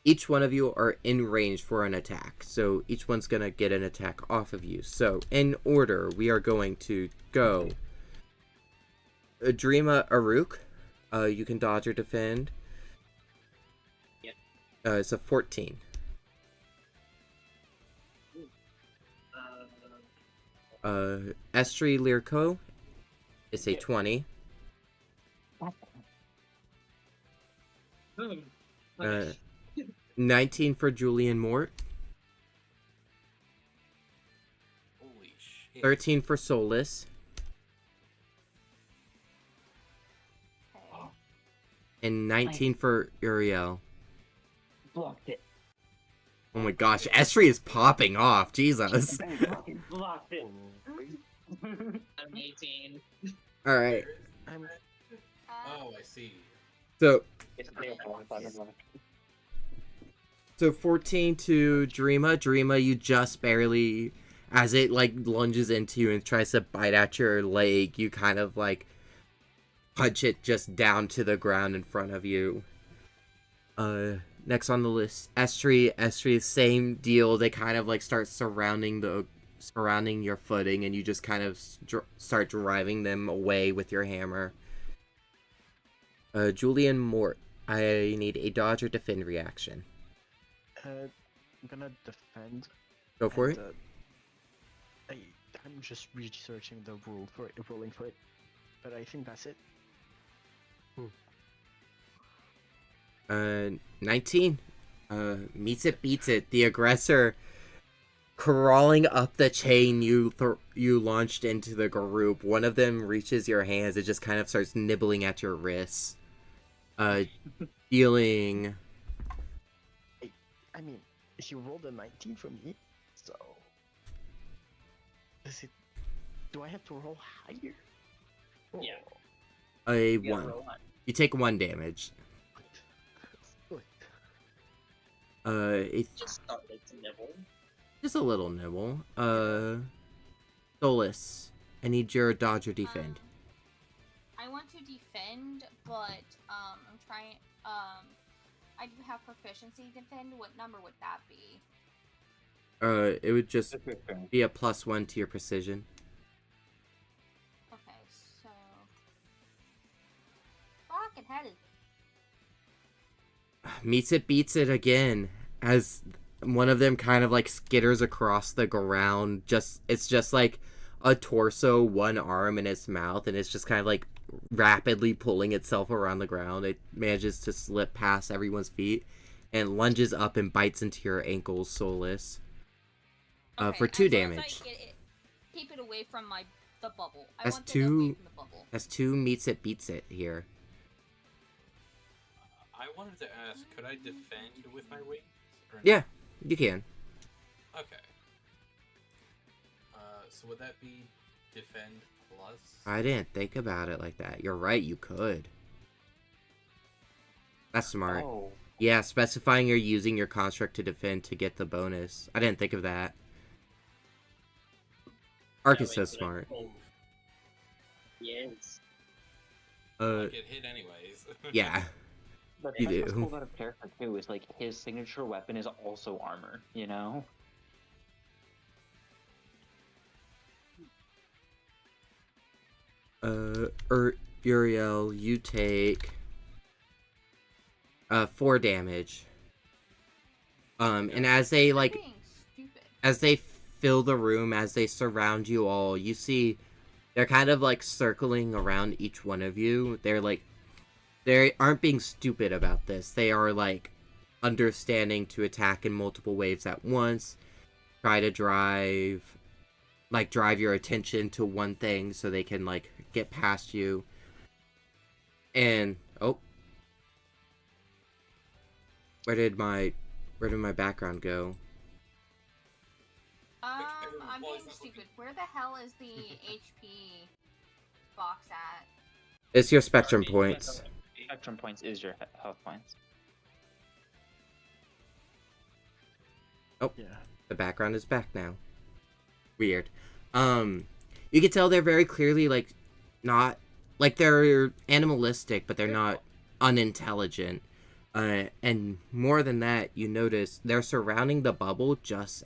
each one of you are in range for an attack, so each one's gonna get an attack off of you. So, in order, we are going to go Dreama Aruk. You can dodge or defend. Yep. It's a 14. Estri Lirko is a 20. Uh, 19 for Julian Mort. Holy shit! 13 for Solus. Okay. And 19 for Uriel. Blocked it. Oh my gosh, Estri is popping off. Jesus. Blocked it. I'm 18. Alright. I'm Oh, I see. So It's a day of So 14 to Dreama. Dreama, you just barely, as it like lunges into you and tries to bite at your leg, you kind of like punch it just down to the ground in front of you. Next on the list, Estri. Estri, same deal. They kind of like start surrounding your footing, and you just kind of start driving them away with your hammer. Julian Mort, I need a dodge or defend reaction. I'm gonna defend. Go for and, it. I'm just researching the ruling for it, but I think that's it. 19. Meets it, beats it. The aggressor crawling up the chain you launched into the group. One of them reaches your hands. It just kind of starts nibbling at your wrists. Dealing. I mean, he rolled a 19 for me, so do I have to roll higher? Yeah. A You gotta 1. roll on. You take 1 damage. Good. It's Just started to nibble. just a little nibble. Solus, I need your dodge or defend. I want to defend, but I'm trying. I do have proficiency defend. What number would that be? It would just That's your turn. be a +1 to your precision. Okay, so fucking hell. Meets it, beats it again. As one of them kind of like skitters across the ground. It's just like a torso, one arm in its mouth, and it's just kind of like rapidly pulling itself around the ground. It manages to slip past everyone's feet and lunges up and bites into your ankles, Solus. Okay, For 2 as long as I damage. get it, keep it away from the bubble. I That's want to get away 2. from the bubble. That's 2 meets it, beats it here. I wanted to ask, could I defend with my wings? Or no? Yeah, you can. Okay. So would that be defend plus? I didn't think about it like that. You're right, you could. That's smart. Oh. Yeah, specifying you're using your construct to defend to get the bonus. I didn't think of that. Ark is so smart. Yes. I get hit anyways. Yeah. The You thing that's do. cool about a character too is like his signature weapon is also armor. You know. Uriel, you take 4 damage. And as they You're being stupid. as they fill the room, as they surround you all, you see they're kind of like circling around each one of you. They aren't being stupid about this. They are like understanding to attack in multiple waves at once. Try to drive your attention to one thing so they can like get past you. And where did my background go? I'm being stupid. Where the hell is the HP box at? It's your spectrum points. Spectrum points is your health points. Yeah. The background is back now. Weird. You can tell they're very clearly like not like they're animalistic, but they're not unintelligent. And more than that, you notice they're surrounding the bubble just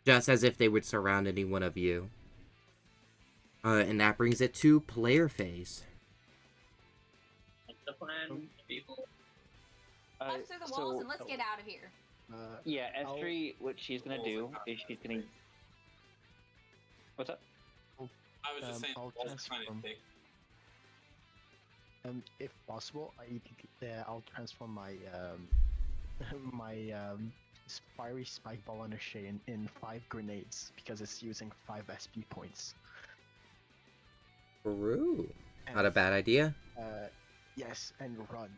as if they would surround any one of you. And that brings it to player phase. What's the plan, people? Up through the walls and let's get out of here. Yeah, I'll- Estri, what she's gonna do is she's gonna. What's up? I was just saying, I'll I was trying to transform. think. If possible, I'll transform my fiery spike ball on a chain in 5 grenades because it's using 5 SP points. True. And, Not a bad idea. Yes, and run.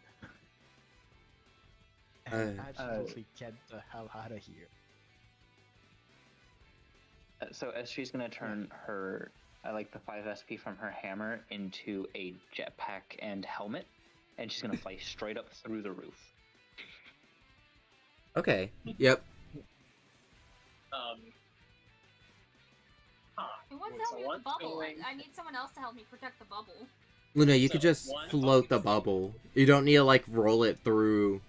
And Uh, absolutely get the hell out of here. So Estri's gonna turn her, like the 5 SP from her hammer into a jetpack and helmet, and she's gonna fly straight up through the roof. Okay. Yep. Who wants Wait, to help so me with the what's bubble? going- I need someone else to help me protect the bubble. Luna, you So, could just one- float the bubble. You don't need to like roll it through.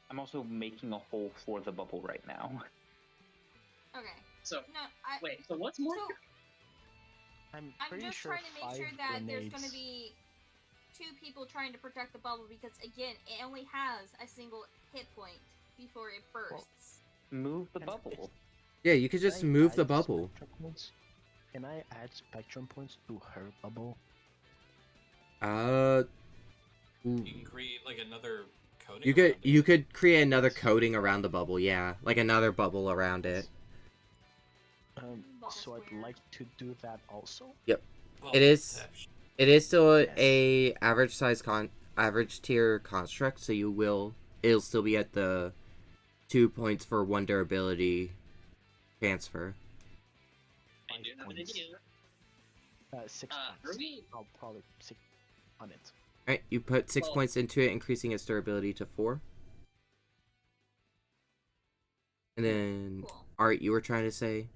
I'm also making a hole for the bubble right now. Okay. So, No, wait, so what's more? So, I'm I'm pretty just sure trying to make 5 sure that there's grenades. going to be 2 people trying to protect the bubble because, again, it only has a single hit point before it bursts. Move the And bubble. Yeah, you could just Can I move the add bubble. spectrum points? Can I add spectrum points to her bubble? Ooh. You can create like another coating. You could around it. you could create another coating around the bubble, yeah, like another bubble around it. Boss So I'd weird. like to do that also. Well, It is- perception. It is still Yes. a average tier construct, so it'll still be at the 2 points for 1 durability transfer. I do have an points. idea. 6 points. Ruby, I'll probably 6 on it. Alright, you put 6 Well- points into it, increasing its durability to 4. And then, Cool. Art, you were trying to say?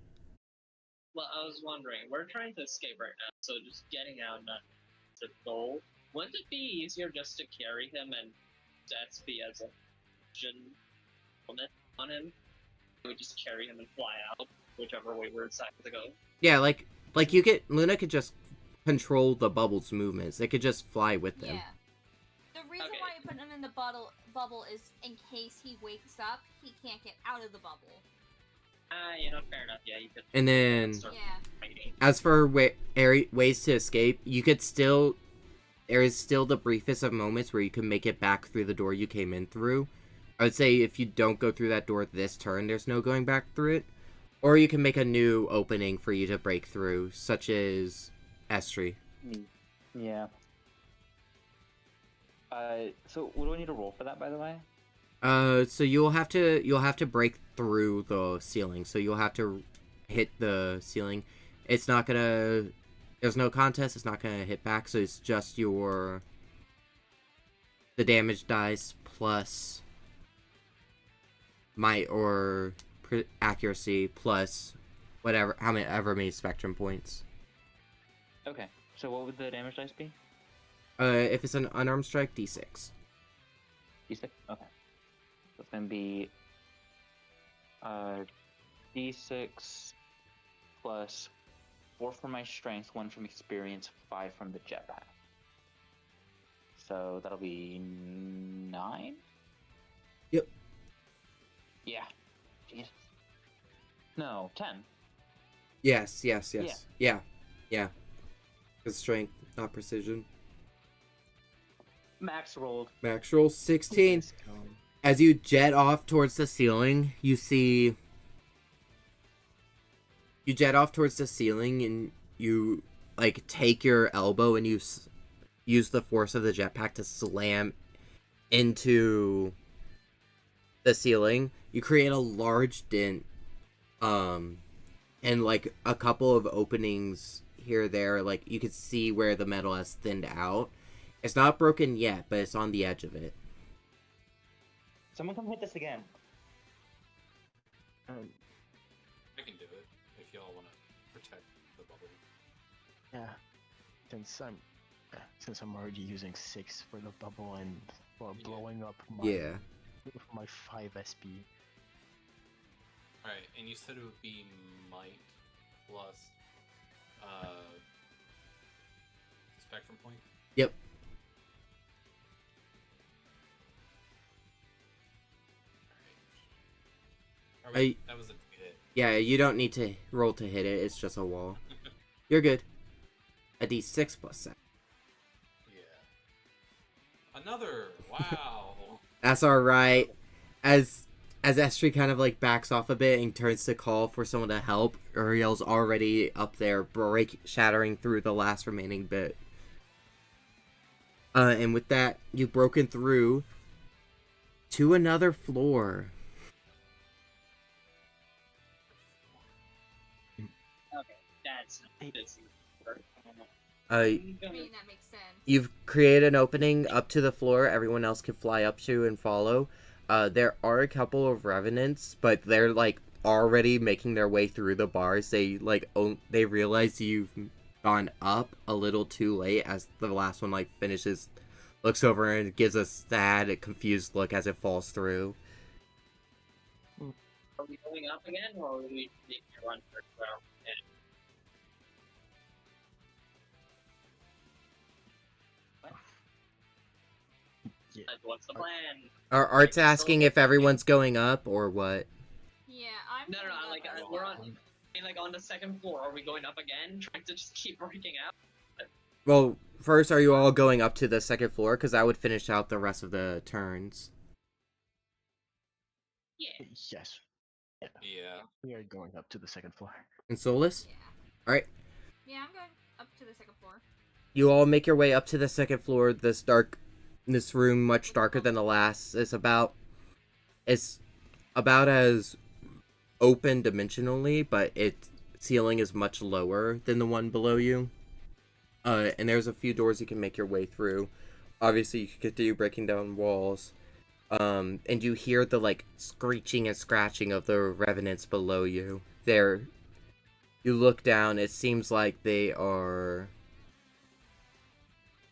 Well, I was wondering, we're trying to escape right now, so just getting out not the goal. Wouldn't it be easier just to carry him and Gatsby as a gentleman on him? We just carry him and fly out, whichever way we're deciding to go. Yeah, like Luna could just control the bubble's movements. They could just fly with them. Yeah. The reason Okay. why I put him in the bubble is in case he wakes up, he can't get out of the bubble. Fair enough. Yeah, you could. And then, start Yeah. fighting. as for ways to escape, you could still. There is still the briefest of moments where you can make it back through the door you came in through. I would say if you don't go through that door this turn, there's no going back through it. Or you can make a new opening for you to break through, such as Estri. Yeah. So what do I need to roll for that, by the way? So you'll have to break through the ceiling. So you'll have to hit the ceiling. It's not gonna. There's no contest. It's not gonna hit back. So it's just the damage dice plus might or accuracy plus however many spectrum points. Okay. So what would the damage dice be? If it's an unarmed strike, D6. D6? Okay. So it's gonna be D6 plus 4 from my strength, 1 from experience, 5 from the jetpack. So that'll be 9? Yep. Yeah. Jeez. No, 10. Yes. Yeah. It's strength, not precision. Max rolled. Max roll 16. Let's go. As you jet off towards the ceiling, you jet off towards the ceiling and you like take your elbow and you use the force of the jetpack to slam into the ceiling. You create a large dent, and like a couple of openings here or there. Like you could see where the metal has thinned out. It's not broken yet, but it's on the edge of it. Someone come hit this again. Um, I can do it if y'all want to protect the bubble. yeah, since I'm already using 6 for the bubble and for Yeah. blowing up Yeah. my 5 SP. Alright, and you said it would be might plus spectrum point? Yep. Alright. That was a hit. Yeah, you don't need to roll to hit it. It's just a wall. You're good. A D6 plus 7. Yeah. Another! Wow! That's all right. As Estri kind of like backs off a bit and turns to call for someone to help, Uriel's already up there, shattering through the last remaining bit. And with that, you've broken through to another floor. Okay, that's Uh, I mean, that makes sense. You've created an opening up to the floor everyone else can fly up to and follow. There are a couple of revenants, but they're like already making their way through the bars. They they realize you've gone up a little too late as the last one like finishes, looks over and gives a sad, confused look as it falls through. Are we going up again, or are we making a run for it? Yeah. What's the plan? Art's asking if everyone's going up or what. Yeah, I'm. No, going up like as we're well. on the second floor. Are we going up again, trying to just keep breaking out? Well, first, are you all going up to the second floor? Because I would finish out the rest of the turns. Yeah. Yes. Yeah, Yeah. we are going up to the second floor. And Solus? Yeah. Alright. Yeah, I'm going up to the second floor. You all make your way up to the second floor. This room, much darker than the last. It's about as open dimensionally, but its ceiling is much lower than the one below you. And there's a few doors you can make your way through. Obviously, you can continue breaking down walls. And you hear the like screeching and scratching of the revenants below you. You look down, it seems like they are...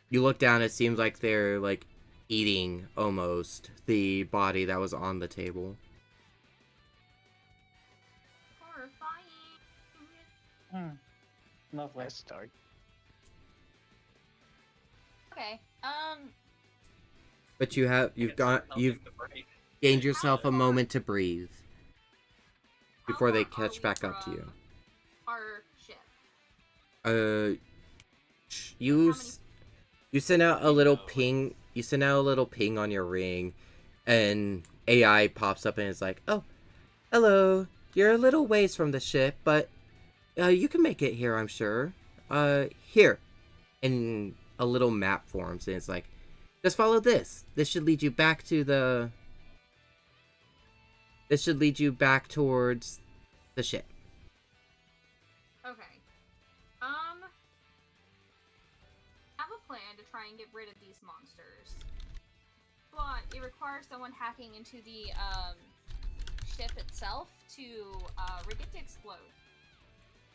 You look down, it seems like they're, like, eating, almost, the body that was on the table. Horrifying. Lovely. Let's start. Okay. But you've Helping the break. gained yourself a moment to breathe before they How far are catch we back up to you. from our ship? You How many- you send out a little ping. You send out a little ping on your ring, and AI pops up and it's like, "Oh, hello. You're a little ways from the ship, but you can make it here, I'm sure. Here." And a little map forms, and it's like, "Just follow this. This should lead you back to the. This should lead you back towards the ship." Okay. I have a plan to try and get rid of these monsters. But it requires someone hacking into the ship itself to rig it to explode.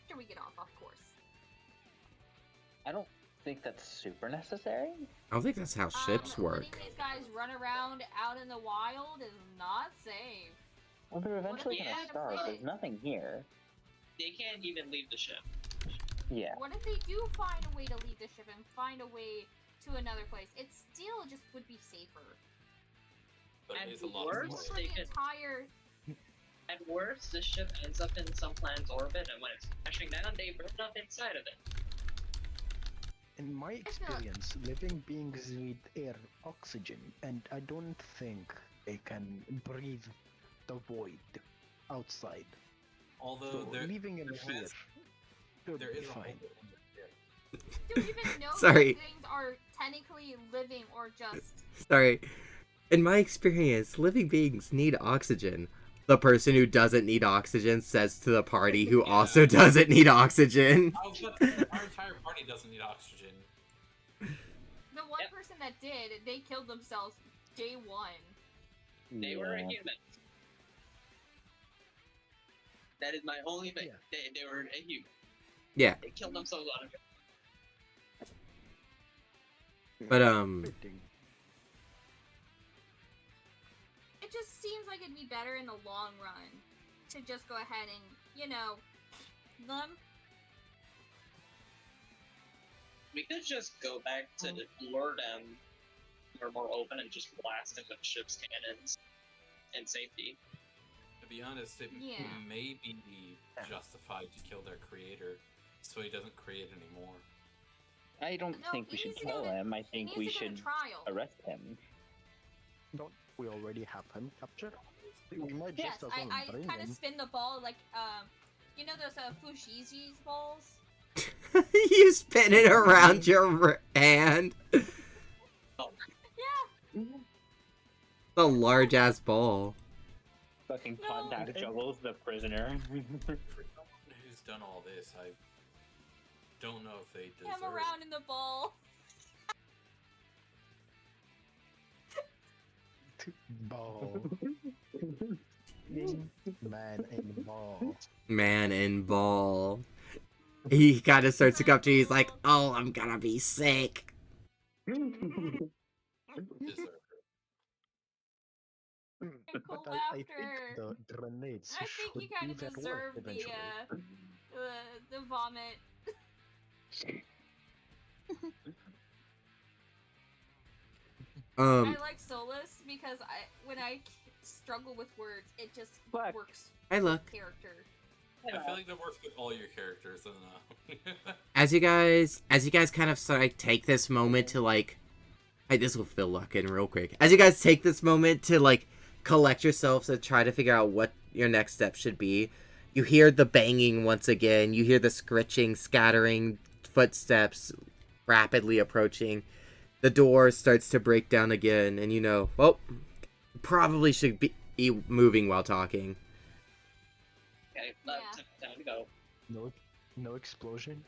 After we get off, of course. I don't think that's super necessary. I don't think that's how ships work. Letting these guys run around out in the wild is not safe. Well, they're eventually if gonna they starve. find a There's plan? nothing here. They can't even leave the ship. Yeah. What if they do find a way to leave the ship and find a way to another place? It still just would be safer. But And it is a lot worse, of Most noise. of they the could- entire At worst, the ship ends up in some planet's orbit, and when it's crashing down, they burn up inside of it. In my experience, living beings need air, oxygen, and I don't think they can breathe the void outside. Although So there, leaving it there here has- should there be is a fine. hole in the ship. do you even know Sorry. if things are technically living or just Sorry. In my experience, living beings need oxygen. The person who doesn't need oxygen says to the party who Yeah. also doesn't need oxygen. I was about to say, our entire party doesn't need oxygen. the one Yep. person that did, they killed themselves day one. They were a Yeah. human. That is my only thing. Yeah. They were a human. Yeah, They killed themselves on it. but Fitting. It just seems like it'd be better in the long run to just go ahead and, them. We could just go back to the lure them or more open and just blast into the ship's cannons in safety. To be honest, it Yeah. may be justified to kill their creator, so he doesn't create anymore. I don't No, think we he should needs to go kill to- him. I He think needs we to go to should trial. arrest him. Don't we already have him captured? We might Yes, just as I well bring kind of him. spin the ball like, those Fushizi's balls? you spin it around your hand. Yeah. The large ass ball. Fucking No. contact juggles the prisoner. For someone who's done all this, I don't know if they deserve. Him around in the ball. Ball. Man in ball. Man in ball. He kind of starts to come to you. He's like, "Oh, I'm gonna be sick." deserve. And cool But I think laughter. the grenades I should think you kind be of that deserve work the eventually. the vomit. I like Solus because when I struggle with words, it just Black. works Hey, look. character. I feel like that works with all your characters, and As you guys kind of like take this moment to like, hey, this will fill luck in real quick. As you guys take this moment to like collect yourselves and try to figure out what your next step should be, you hear the banging once again. You hear the scritching, scattering footsteps rapidly approaching. The door starts to break down again, and you know, well, probably should be moving while talking. Okay, Yeah. time to go. No explosion.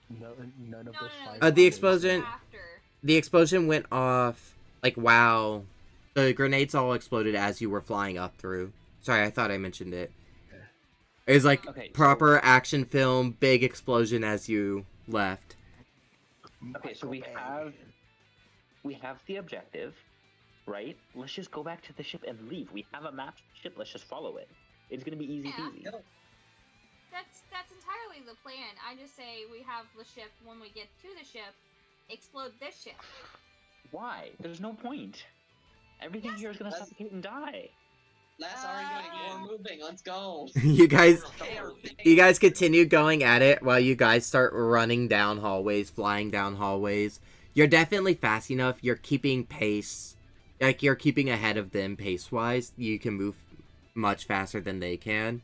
None of No, the no, five. The bodies. explosion- After. The explosion went off like while The grenades all exploded as you were flying up through. Sorry, I thought I mentioned it. It was like Okay, proper action film, big explosion as you left. Okay, so we have the objective, right? Let's just go back to the ship and leave. We have a mapped ship. Let's just follow it. It's gonna be easy Yeah. peasy. That's entirely the plan. I just say we have the ship. When we get to the ship, explode this ship. Why? There's no point. Everything Yes, here is gonna that's- suffocate and die. Less arguing, more moving. Let's go. You guys Totally. You guys continue going at it while you guys start running down hallways, flying down hallways. You're definitely fast enough. You're keeping pace. Like, you're keeping ahead of them pace-wise. You can move much faster than they can.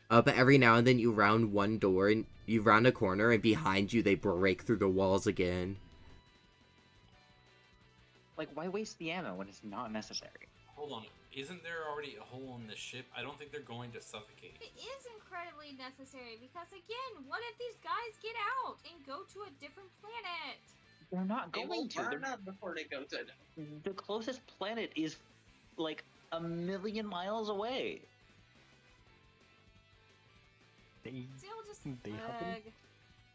But every now and then you round one door, and you round a corner, and behind you they break through the walls again. Like, why waste the ammo when it's not necessary? Hold on. Isn't there already a hole in the ship? I don't think they're going to suffocate. It is incredibly necessary because, again, what if these guys get out and go to a different planet? They're not They going will to. burn up before they go to. The closest planet is like 1,000,000 miles away. They Still just They haven't-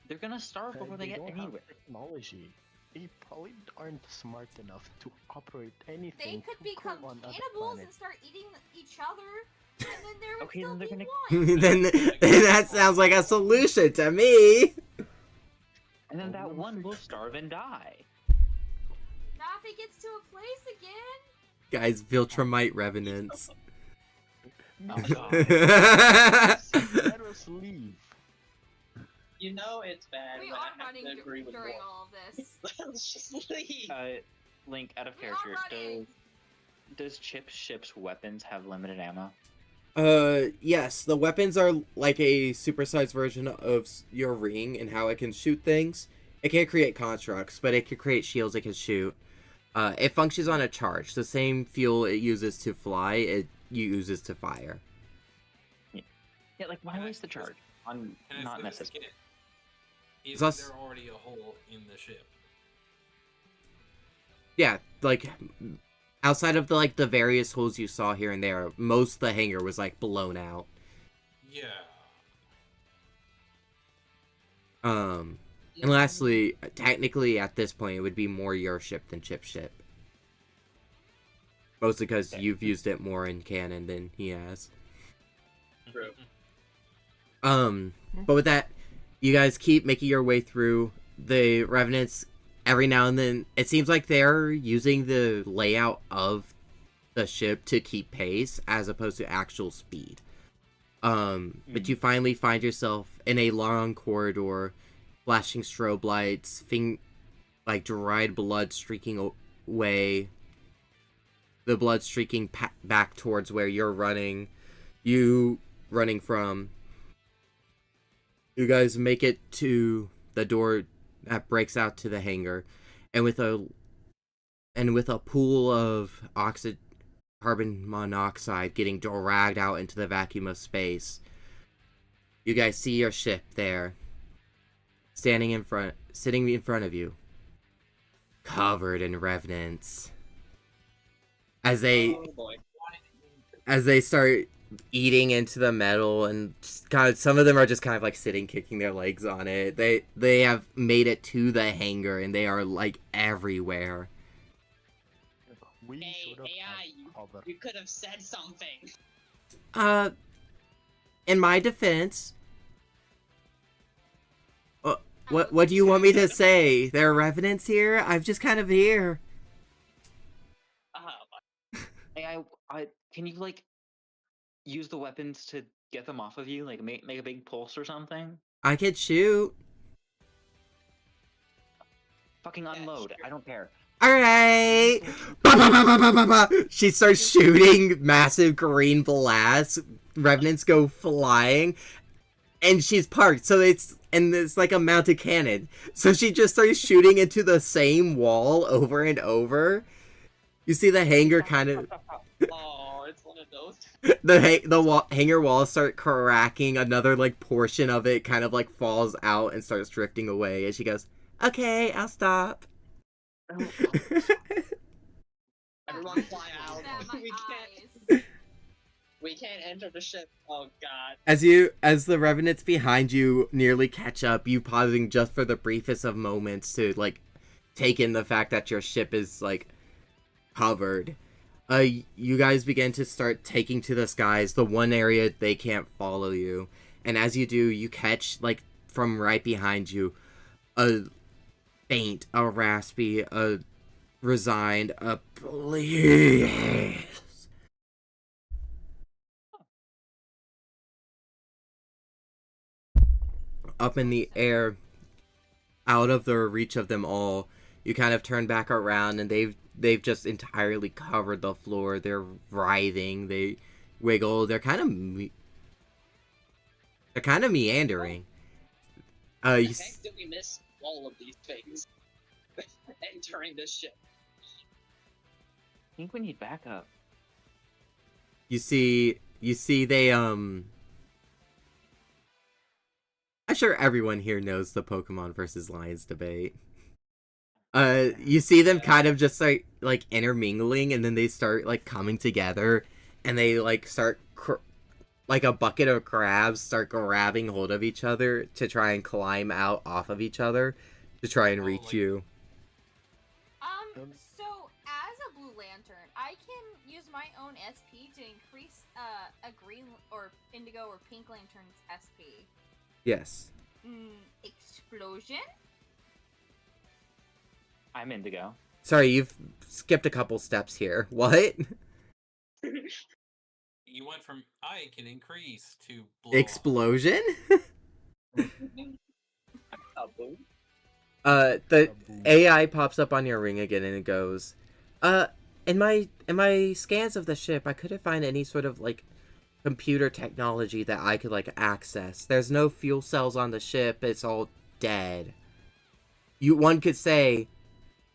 They're gonna starve before they get don't have anywhere. technology. They probably aren't smart enough to operate They anything. could to become go on other cannibals and planets. start eating each other, and then there would Okay, still then be they're one. then that sounds like a solution to me. And then that Oh, one will starve and die. Not if it gets to a place again. Guys, Viltrumite revenants. Oh, God. Let us leave. You know it's bad We when are I have running to agree with during Wolf. all of this. Let's just leave. Link, out of We are character, running. does Chip's ship's weapons have limited ammo? Yes, the weapons are like a supersized version of your ring and how it can shoot things. It can't create constructs, but it can create shields it can shoot. It functions on a charge. The same fuel it uses to fly, it uses to fire. Yeah, like why Can I waste the see this? charge on Can I not say this necessary? again? It's Isn't us- there already a hole in the ship? Yeah, like outside of the various holes you saw here and there, most of the hangar was like blown out. Yeah. And lastly, technically at this point, it would be more your ship than Chip's ship. Mostly because you've used it more in canon than he has. True. But with that, you guys keep making your way through the Revenants. Every now and then, it seems like they're using the layout of the ship to keep pace as opposed to actual speed. But you finally find yourself in a long corridor, flashing strobe lights, like dried blood streaking away. The blood streaking back towards where you're running. You running from. You guys make it to the door that breaks out to the hangar, and with a pool of carbon monoxide getting dragged out into the vacuum of space, you guys see your ship there, sitting in front of you, covered in revenants. As they Oh boy. start eating into the metal, and just kind of, some of them are just kind of like sitting, kicking their legs on it. They have made it to the hangar, and they are like everywhere. We Hey, should have AI, had cover. you could have said something. In my defense, what do you want me to say? There are revenants here. I'm just kind of here. Hey, I can you like use the weapons to get them off of you? Like make a big pulse or something? I could shoot. Fucking unload. I don't care. Alright! Ba, ba, ba, ba, ba, ba, ba. She starts shooting massive green blasts. Revenants go flying. And she's parked, so it's like a mounted cannon. So she just starts shooting into the same wall over and over. You see the hangar kind of... Oh, it's one of those. The hangar walls start cracking. Another like portion of it kind of like falls out and starts drifting away. And she goes, "Okay, I'll stop." Everyone fly out. At my We can't. eyes. We can't enter the ship. Oh god. As the revenants behind you nearly catch up, you pausing just for the briefest of moments to like take in the fact that your ship is like covered. You guys begin to start taking to the skies, the one area they can't follow you. And as you do, you catch like from right behind you a faint, a raspy, a resigned, a please. Up in the air, out of the reach of them all, you kind of turn back around, and they've just entirely covered the floor. They're writhing, they wiggle, they're kind of meandering. The You heck did we miss all of these things entering this ship? I think we need backup. see they I'm sure everyone here knows the Pokemon versus Lions debate. You see them kind of just like intermingling, and then they start like coming together, and they like start like a bucket of crabs start grabbing hold of each other to try and climb out off of each other to try and reach you. So as a Blue Lantern, I can use my own SP to increase a green or indigo or pink lantern's SP. Yes. Explosion? I'm Indigo. Sorry, you've skipped a couple steps here. What? You went from I can increase to blow Explosion? Kaboom. The AI pops up on your ring again, and it goes, in my scans of the ship, I couldn't find any sort of like computer technology that I could like access. There's no fuel cells on the ship. It's all dead. One could say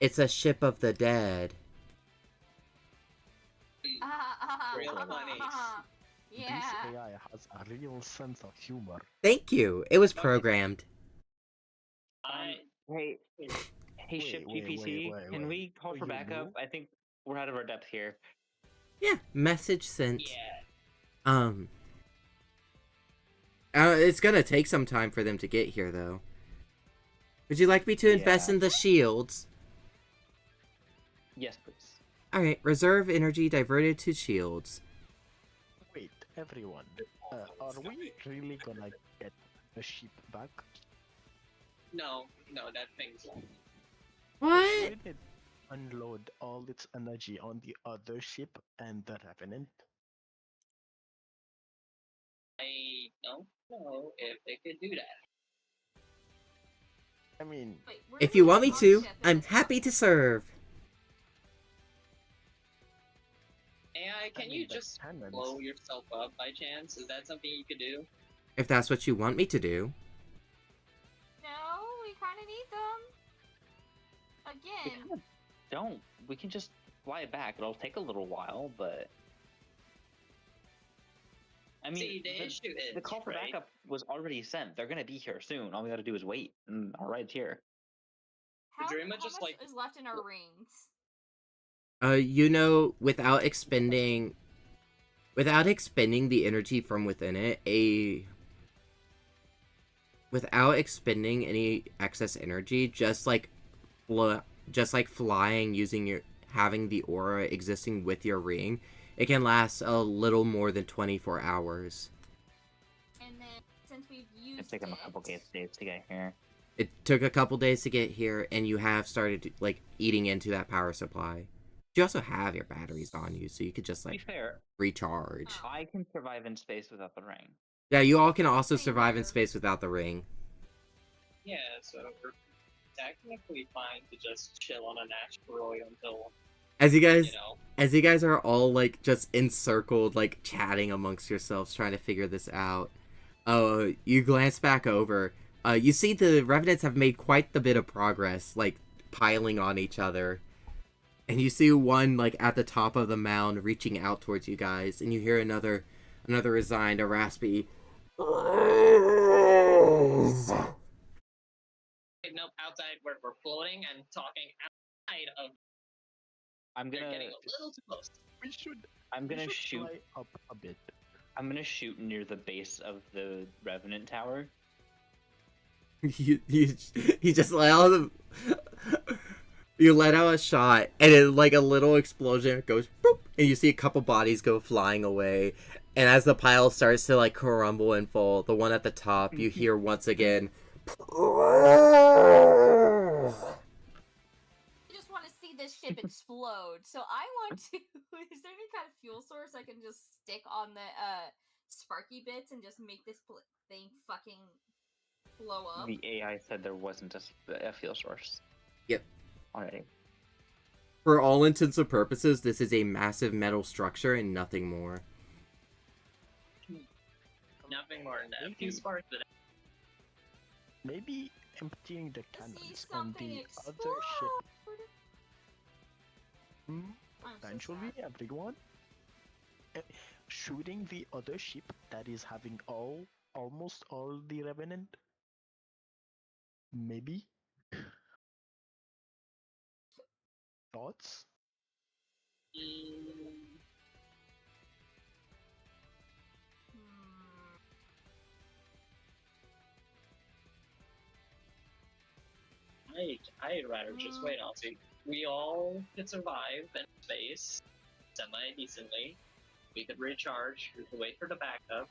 it's a ship of the dead. Real funny. Yeah. This AI has a real sense of humor. Thank you. It was programmed. Hey, Wait, ship wait, GPC, wait, can wait. we call for You backup? move? I think we're out of our depth here. Yeah, message sent. Yeah. It's gonna take some time for them to get here, though. Would you like me to invest Yeah. in the shields? Yes, please. Alright, reserve energy diverted to shields. Wait, everyone. Are we really gonna get the ship back? No, that thing's. What? Did it unload all its energy on the other ship and the Revenant? I don't know if they could do that. I mean, Wait, where If do you we want me have to, our ship in I'm this happy to process? serve. AI, can I you mean, the just cannons. blow yourself up by chance? Is that something you could do? If that's what you want me to do. No, we kind of need them. We Again. kind of don't. We can just fly it back. It'll take a little while, but I mean, See, the issue is the call for right? backup was already sent. They're gonna be here soon. All we gotta do is wait, and our ride's here. How, Dreamer how just, much like- is left in our rings? Without expending the energy from within it, without expending any excess energy, just like flying, having the aura existing with your ring, it can last a little more than 24 hours. And then since we've used It's taken a couple days to get here. It took a couple days to get here, and you have started like eating into that power supply. You also have your batteries on you, so you could just To be like fair, recharge. Oh. I can survive in space without the ring. Yeah, you all can also Same survive in here. space without the ring. Yeah, so we're technically fine to just chill on an asteroid until, As you you guys know. As you guys are all like just encircled, like chatting amongst yourselves, trying to figure this out, you glance back over. You see the Revenants have made quite the bit of progress, like piling on each other. And you see one like at the top of the mound reaching out towards you guys, and you hear another resigned, a raspy. Nope, outside we're floating and talking outside of I'm They're gonna getting a little too close. We should. I'm We gonna should shoot. fly up a bit. I'm gonna shoot near the base of the Revenant Tower. You just let out you let out a shot, and it like a little explosion goes boop, and you see a couple bodies go flying away. And as the pile starts to like crumble and fall, the one at the top, you hear once again. I just want to see this ship explode. So I want to. Is there any kind of fuel source I can just stick on the sparky bits and just make this thing fucking blow up? The AI said there wasn't a fuel source. Yep. Already. For all intents and purposes, this is a massive metal structure and nothing more. Nothing more than that. A few sparks, but Maybe emptying the To see cannons on something the explode. other ship. I'm so Eventually, sad. everyone. Shooting the other ship that is having almost all the revenant. Maybe. Thoughts? mm, Hmm. I'd rather just wait. I'll see. We all could survive in space semi decently. We could recharge. We could wait for the backup.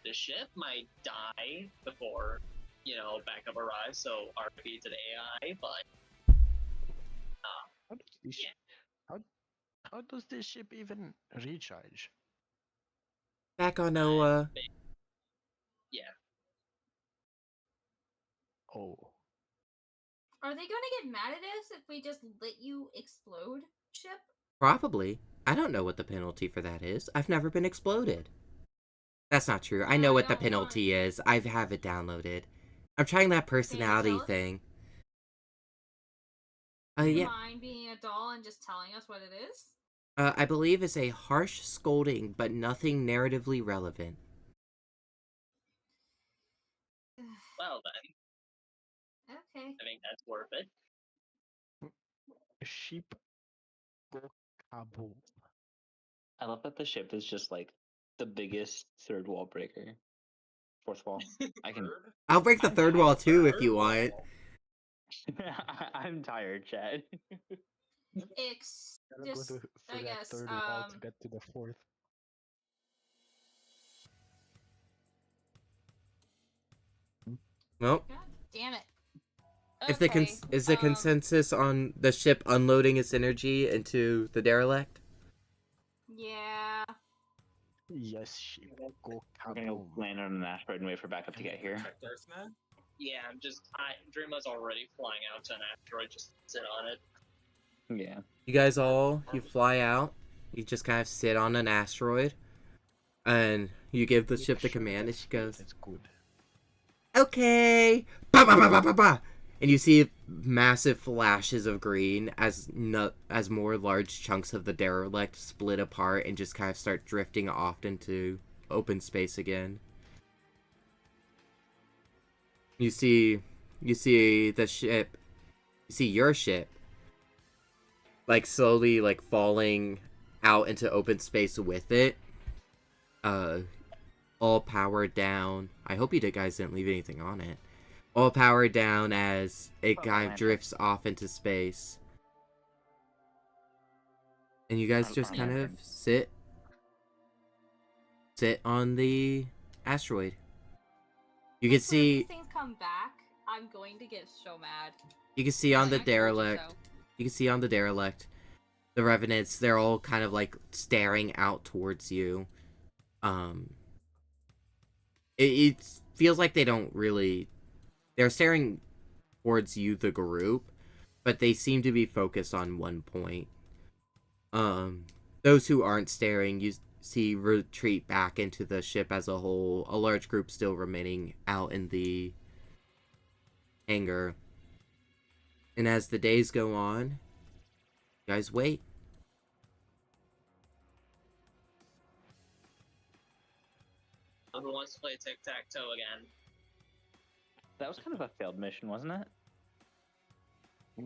The ship might die before, backup arrives. So RP to the AI, but How does this how does this ship even recharge? Back on Noah. yeah. Oh. Are they gonna get mad at us if we just let you explode, ship? Probably. I don't know what the penalty for that is. I've never been exploded. That's not true. I Yeah, know I what the don't penalty is. I have it downloaded. I'm trying that personality tell us? thing. Do you Yeah. mind being a doll and just telling us what it is? I believe it's a harsh scolding, but nothing narratively relevant. Well then, Okay. I think that's worth it. Ship go kaboom. I love that the ship is just like the biggest third wall breaker. Fourth wall. I can. Third? I'll break the I'm third wall tired. too if Third you wall. want. I'm tired, Chad. Gotta go Just, through I that guess, third wall to get to the fourth. Well, God damn it. if the Okay, is the consensus on the ship unloading its energy into the derelict? Yeah. Yes, ship go We're gonna go kaboom. land on an asteroid and wait for backup to get here. Check Darksnet? Yeah, Dreama's already flying out to an asteroid. Just sit on it. Yeah. You guys you fly out. You just kind of sit on an asteroid. And you give the Make ship the sure command, the and she goes, state is good. okay. Ba ba ba ba ba ba. And you see massive flashes of green as more large chunks of the derelict split apart and just kind of start drifting off into open space again. You see the ship. You see your ship, like slowly like falling out into open space with it. All powered down. I hope you guys didn't leave anything on it. All powered down as it kind of drifts off into space. And you guys just kind of sit on the asteroid. You can see If these things come back, I'm going to get so mad. you can see on the I told you derelict. so. You can see on the derelict the revenants, they're all kind of like staring out towards you. It feels like they don't really. They're staring towards you, the group, but they seem to be focused on one point. Those who aren't staring, you see retreat back into the ship as a whole. A large group still remaining out in the hangar. And as the days go on, you guys wait. Who wants to play tic-tac-toe again? That was kind of a failed mission, wasn't it?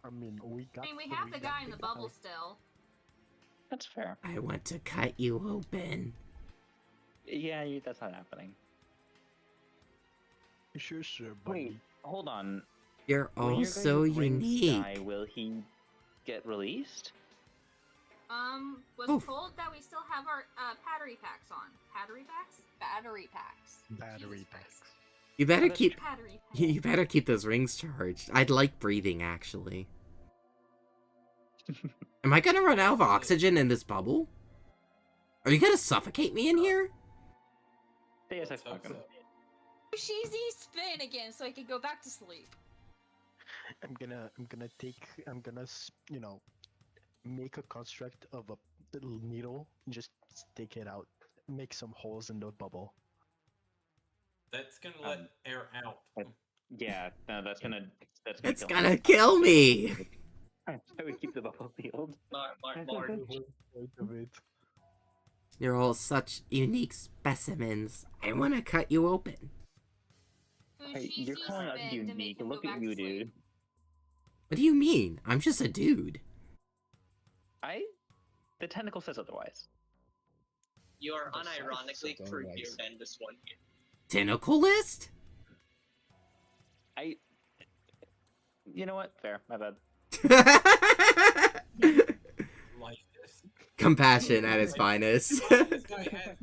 I mean, we got. we have the guy in the bubble still. That's fair. I want to cut you open. Yeah, that's not happening. Sure, buddy. Wait, hold on. You're When all your so guy's rings unique. die, will he get released? Was Oof. told that we still have our battery packs on. Battery packs? Battery packs. Battery Jesus packs. Christ. You better that's keep Battery packs. you better keep those rings charged. I'd like breathing actually. Am I gonna run out of oxygen in this bubble? Are you gonna suffocate me in here? Yes, I Let's hope fucking. so. Cheesy spin again so I can go back to sleep. I'm gonna make a construct of a little needle, and just stick it out, make some holes in the bubble. That's gonna let air out. Yeah, no, that's gonna It's kill him. gonna kill me. I would keep the bubble sealed. Mark. You're all such unique specimens. I wanna cut you open. Hey, you're Cheesy calling us spin to make unique. him Look go at back you, to sleep. dude. What do you mean? I'm just a dude. The tentacle says otherwise. You are That's unironically so creepier nice. than this one here. Tentacle list? You know what? Fair. My bad. Like this. Compassion at its finest. This guy has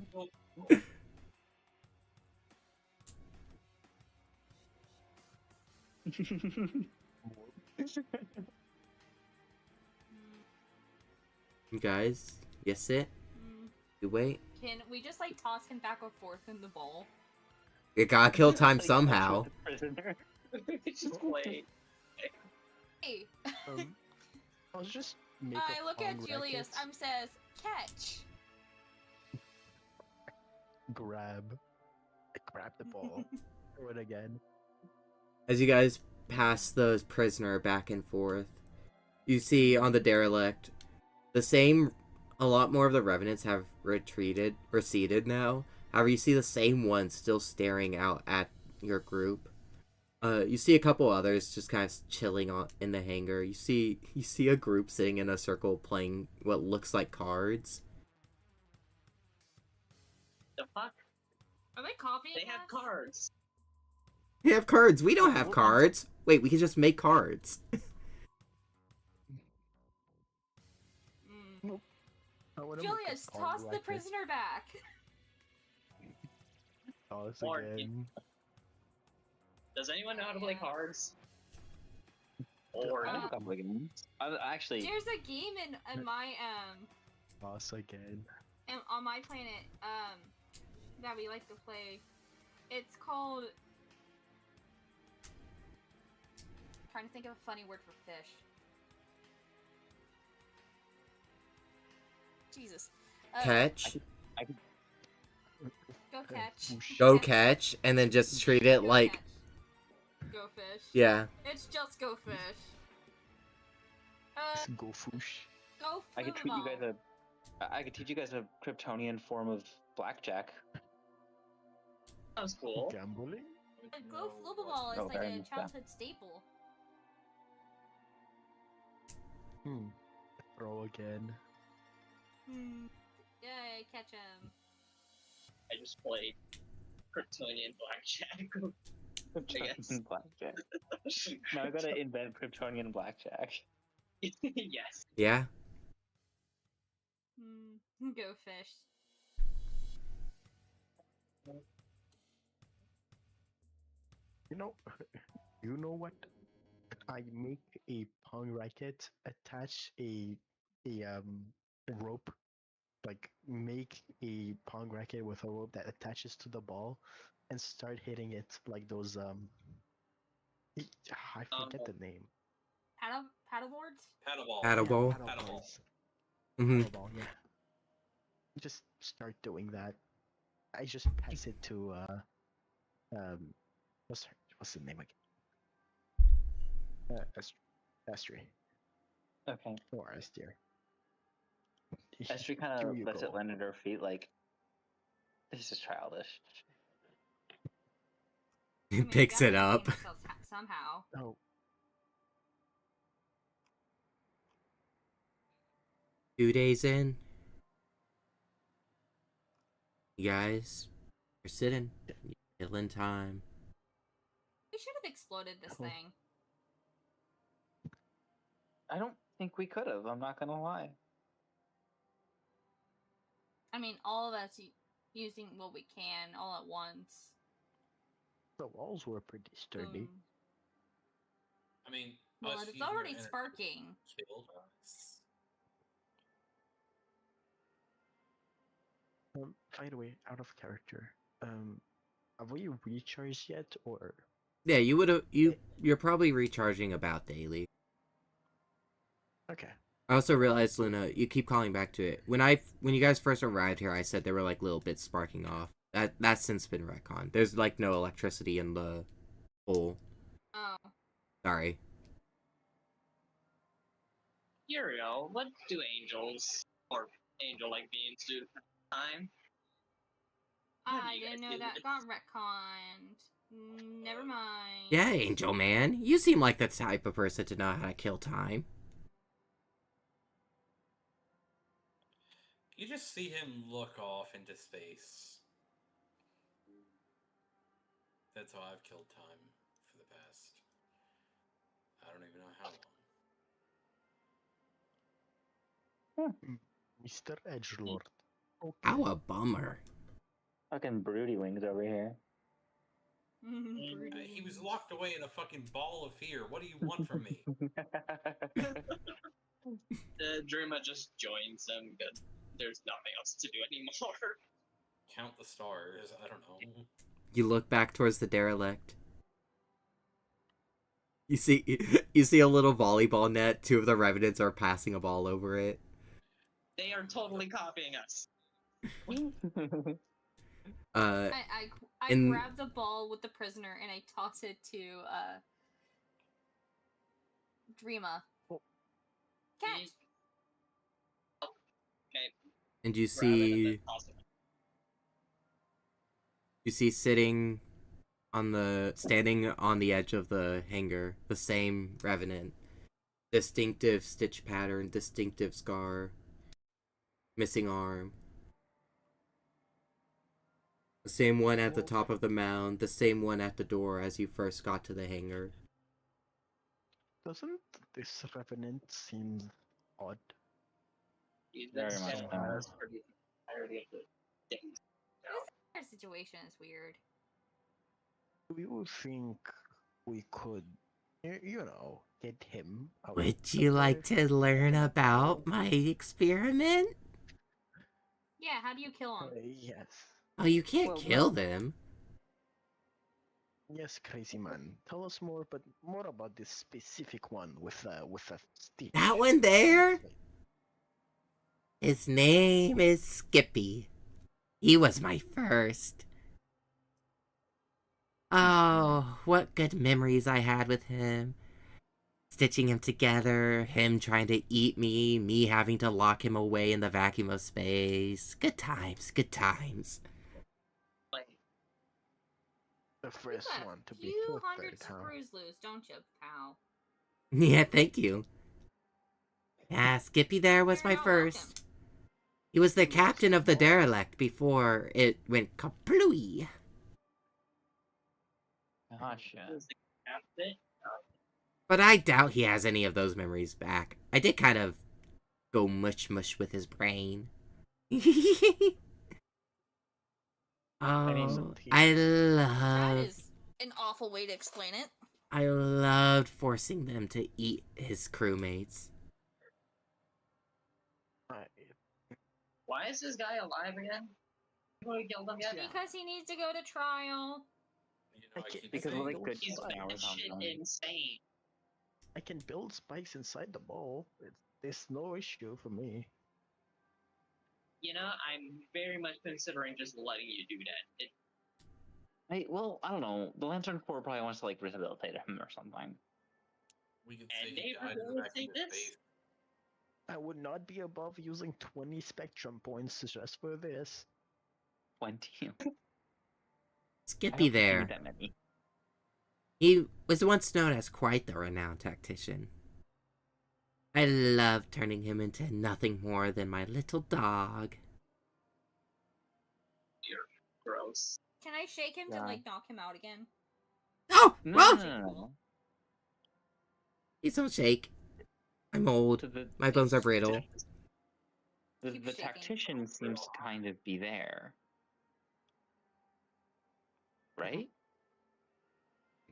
Guys, you sit, Mm, you wait. Can we just like toss him back and forth in the bowl? You gotta kill time Like, somehow. prisoner. Just play. Hey, I'll just make I a look at pong Julius. racket, Says catch. grab the ball, throw it again. As you guys pass the prisoner back and forth, you see on the derelict, a lot more of the revenants have receded now. However, you see the same one still staring out at your group. You see a couple others just kind of chilling in the hangar. You see a group sitting in a circle playing what looks like cards. The fuck? Are they copying? They have us? cards. They have cards. We don't have cards. Wait, we can just make cards. Mm. I wanna make a Julius, pong toss the racket. prisoner back. Toss Or- again. Does anyone know how to play cards? I Or have a couple of games. Actually, There's a game in my Toss again. on my planet that we like to play. It's called. Trying to think of a funny word for fish. Jesus. Catch. Go catch. Go catch. And then just treat it Go like... catch. Go fish. Yeah. It's just go fish. Go foosh. Go I could treat you guys I could teach you guys a Kryptonian form of blackjack. sounds cool. Gambling? Go flipball is No, like very a much childhood staple. Throw again. Yay, catch him. I just played Kryptonian blackjack. Kryptonian blackjack. Now I gotta invent Kryptonian blackjack. Yes. Yeah. Go fish. You know what? I make a pong racket, attach a rope, like make a pong racket with a rope that attaches to the ball, and start hitting it like those I forget the name. Paddleboards? paddleball. Paddleball. Paddleballs. Mm-hmm. Paddleball, yeah. Just start doing that. I just pass it to what's the name again? Estri. Okay. Or Estier. Estri kind Here of you lets go. it land at her feet like, this is childish. He picks it up. Somehow. Oh. 2 days in, you guys are sitting, killing time. We should have exploded this Cool. thing. I don't think we could have. I'm not gonna lie. I mean, all of us using what we can all at once. The walls were pretty sturdy. Boom. I mean, Well, us it's using our already energy sparking. killed us. By the way, out of character, have we recharged yet, or Yeah, you would have. You're probably recharging about daily. okay? I also realized, Luna, you keep calling back to it. When you guys first arrived here, I said there were like little bits sparking off. That's since been retconned. There's like no electricity in the hole. Oh. Sorry. Uriel, what do angels or angel-like beings do at the time? How do I you didn't guys know do that this? got retconned. Never mind. Yeah, Angel Man, you seem like the type of person to know how to kill time. You just see him look off into space. That's how I've killed time for the past. I don't even know how long. Mr. Edgelord. Okay. How a bummer. Fucking broody wings over here. He was locked away in a fucking ball of fear. What do you want from me? Druma just joins them. Good. There's nothing else to do anymore. Count the stars. I don't know. You look back towards the derelict. You see a little volleyball net. 2 of the revenants are passing a ball over it. They are totally copying us. Uh, I in- grab the ball with the prisoner and I toss it to Dreama. Oh. Catch. Okay. and you Grab it and then see toss it. standing on the edge of the hangar, the same revenant. Distinctive stitch pattern, distinctive scar, missing arm. The same one at the top of the mound, the same one at the door as you first got to the hangar. Doesn't this revenant seem odd? He's been Very much staying so. with us for the entirety of the day. This entire situation is weird. Do you think we could, you know, get him out? Would you like to learn about my experiment? Yeah, how do you kill him? Yes. Oh, you can't Well, kill well- them. Yes, crazy man. Tell us more, but more about this specific one with a stitch. That one there? His name is Skippy. He was my first. Oh, what good memories I had with him. Stitching him together, him trying to eat me, me having to lock him away in the vacuum of space. Good times, good times. Like, The first You got one to a be few filtered, hundred huh? screws loose, don't you, pal? Yeah, thank you. Yeah, Skippy there was my You're not welcome. first. He was the captain of the derelict before it went kaplooey. Gotcha. who's the captain? But I doubt he has any of those memories back. I did kind of go mush mush with his brain. Oh, I That love. is an awful way to explain it. I loved forcing them to eat his crewmates. Why is this guy alive again? Who killed him yet? Yeah. Because he needs to go to trial. You know, I Okay, keep because saying, like good He's now or batshit something. insane. I can build spikes inside the ball. There's no issue for me. You know, I'm very much considering just letting you do that. Well, I don't know. The Lantern Corps probably wants to like rehabilitate him or something. we can And say he they died in the back rehabilitate of this? space. I would not be above using 20 spectrum points just for this. 20. Skippy there. That many. He was once known as quite the renowned tactician. I love turning him into nothing more than my little dog. You're gross. Can I shake him to Yeah. like knock him out again? Oh, No, well, no. he's don't shake. I'm old. So the My bones are brittle. the, Keep the shaking. tactician seems to kind of be there, right?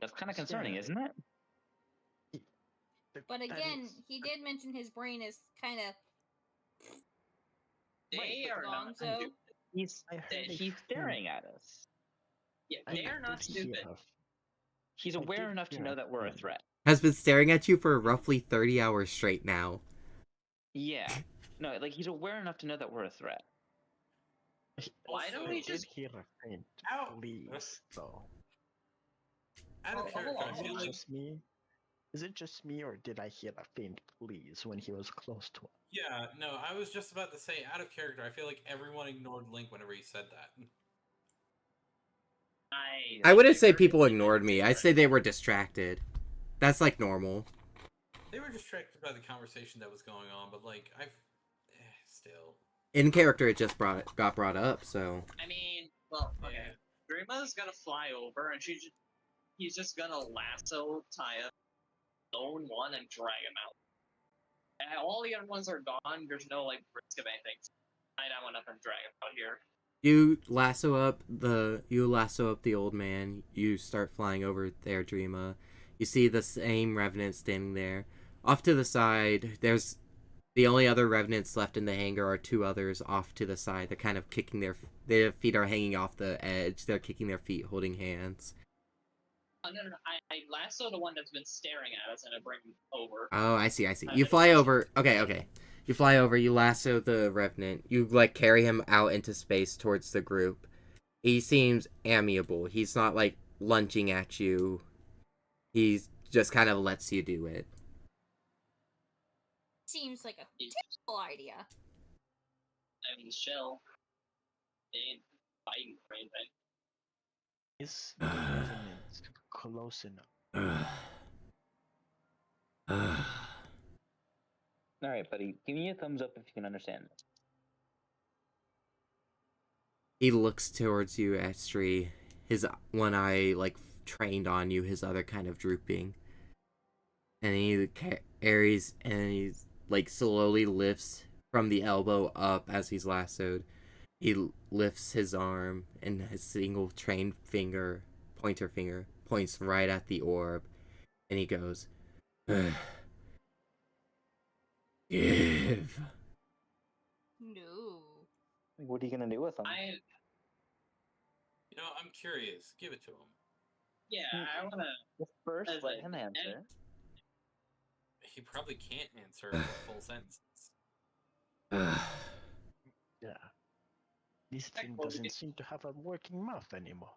That's kind of concerning, Yeah. isn't it? But That again, is- he did mention his brain is kind of They Right, are not Gonzo. stupid. He's I heard a he's faint- staring at us. Yeah, I they are not did hear stupid. a- He's I aware did enough to hear know a that we're a faint- threat. Has been staring at you for roughly 30 hours straight now. Yeah. No, like he's aware enough to know that we're a threat. Why don't Also- we I did just hear a faint Ow. please, though. Out of Oh, character, I oh, Is feel it like just me? Is it just me, or did I hear a faint please when he was close to us? yeah, no, I was just about to say out of character. I feel like everyone ignored Link whenever he said that. I wouldn't say heard people it. ignored me. I'd say they were distracted. That's like normal. They were distracted by the conversation that was going on, but like still. In character, it just got brought up, so. I mean, well, okay. Yeah. Grima's gonna fly over, and he's just gonna lasso Taya, own one, and drag him out. And all the other ones are gone. There's no like risk of anything. I went up and drag him out here. You lasso up the old man. You start flying over there, Dreama. You see the same revenant standing there. Off to the side, there's the only other revenants left in the hangar are two others off to the side. They're kind of kicking their feet are hanging off the edge. They're kicking their feet, holding hands. Oh, no. I lasso the one that's been staring at us, and I bring him over. Oh, I see. You fly over. Okay. You fly over. You lasso the revenant. You like carry him out into space towards the group. He seems amiable. He's not like lunging at you. He just kind of lets you do it. Seems like a He's- terrible idea. I mean, shell. They ain't fighting or anything. Is the revenant close enough? All right, buddy. Give me a thumbs up if you can understand this. He looks towards you, Estri. His one eye like trained on you, his other kind of drooping. And he carries and he's like slowly lifts from the elbow up as he's lassoed. He lifts his arm and his single trained pointer finger, points right at the orb. And he goes, Give. No. What are you gonna do with him? You know, I'm curious. Give it to him. Yeah, I wanna. First, As let a- him answer. He probably can't answer a full sentence. Yeah. This thing Well, we doesn't can- seem to have a working mouth anymore.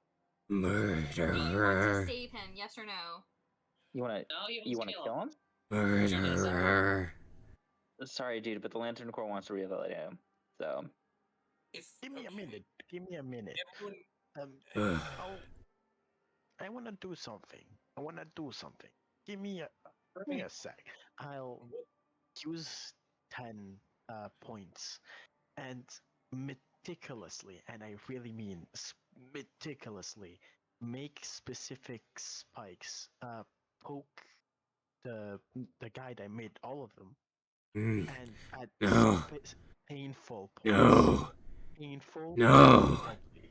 Do you want to Murderer. save him? Yes or no? You wanna No, you wanna kill him? Murderer. Sorry, dude, but the Lantern Corps wants to rehabilitate him. So It's Give me a okay. minute. Give me a minute. Everyone, Um, I want to do something. Give me a sec. I'll use 10 points and meticulously, and I really mean meticulously, make specific spikes. Poke the guy that made all of them, Mm. and at No. painful points. No. Painful. No. Deadly.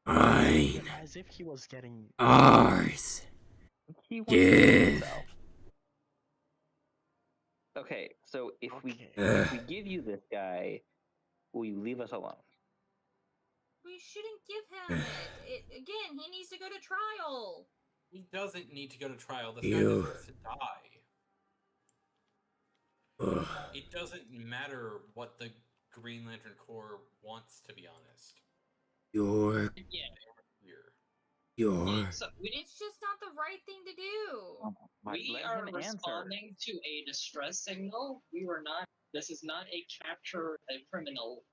Mine. As if he was getting. Ours. he wants to kill Give. himself. Okay, so if Okay. we give you this guy, will you leave us alone? We shouldn't give him it. Again, he needs to go to trial. he doesn't need to go to trial. This You- guy deserves to die. Ugh. It doesn't matter what the Green Lantern Corps wants, to be honest. You're. Yeah. Here. You're. So It's just not the right thing to do. we Let are him answer. responding to a distress signal. We were not. This is not a capture a criminal.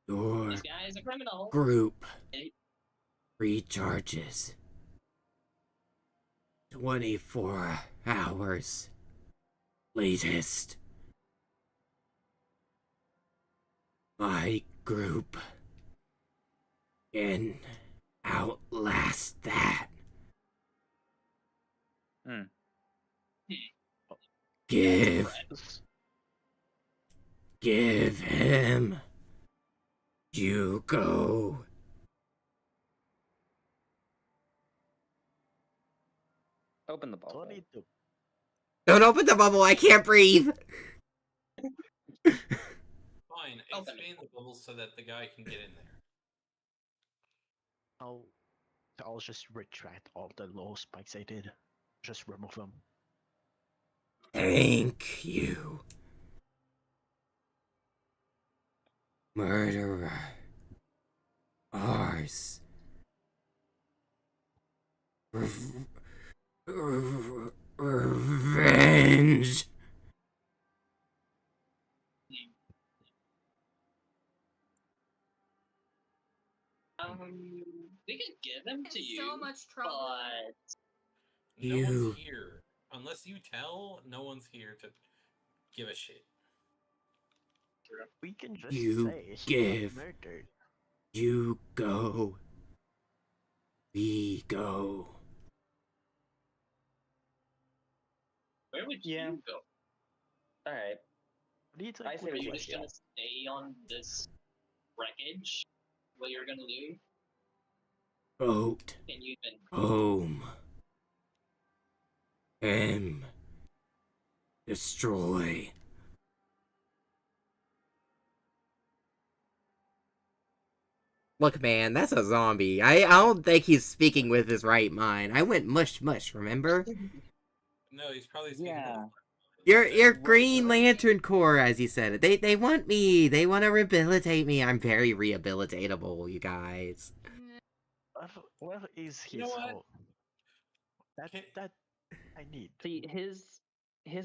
Your This guy is a criminal. group Eh? recharges 24 hours latest, my group can outlast that. Hmm. Give Friends. him Hugo. Open the bubble. 22. Don't open the bubble, I can't breathe. Fine, Open expand the bubble so that the guy can get in there. I'll just retract all the low spikes I did. Just remove them. Thank you, murderer. Ours. Revenge. We could give them to In you, so much trouble. but No You- one's here. Unless you tell, no one's here to give a shit. We can just You say he give. got murdered. You go. We go. where would Yeah. you go? All right. What do you think I say would Are we be you let just you gonna stay on this wreckage? What you're gonna do? Boat Can you even? home. M. Destroy. Look, man, that's a zombie. I don't think he's speaking with his right mind. I went mush mush, remember? No, he's probably speaking Yeah. Your Green Lantern Corps, as you said. They want me. They want to rehabilitate me. I'm very rehabilitatable, you guys. What is his You know what? fault? That I need. See, his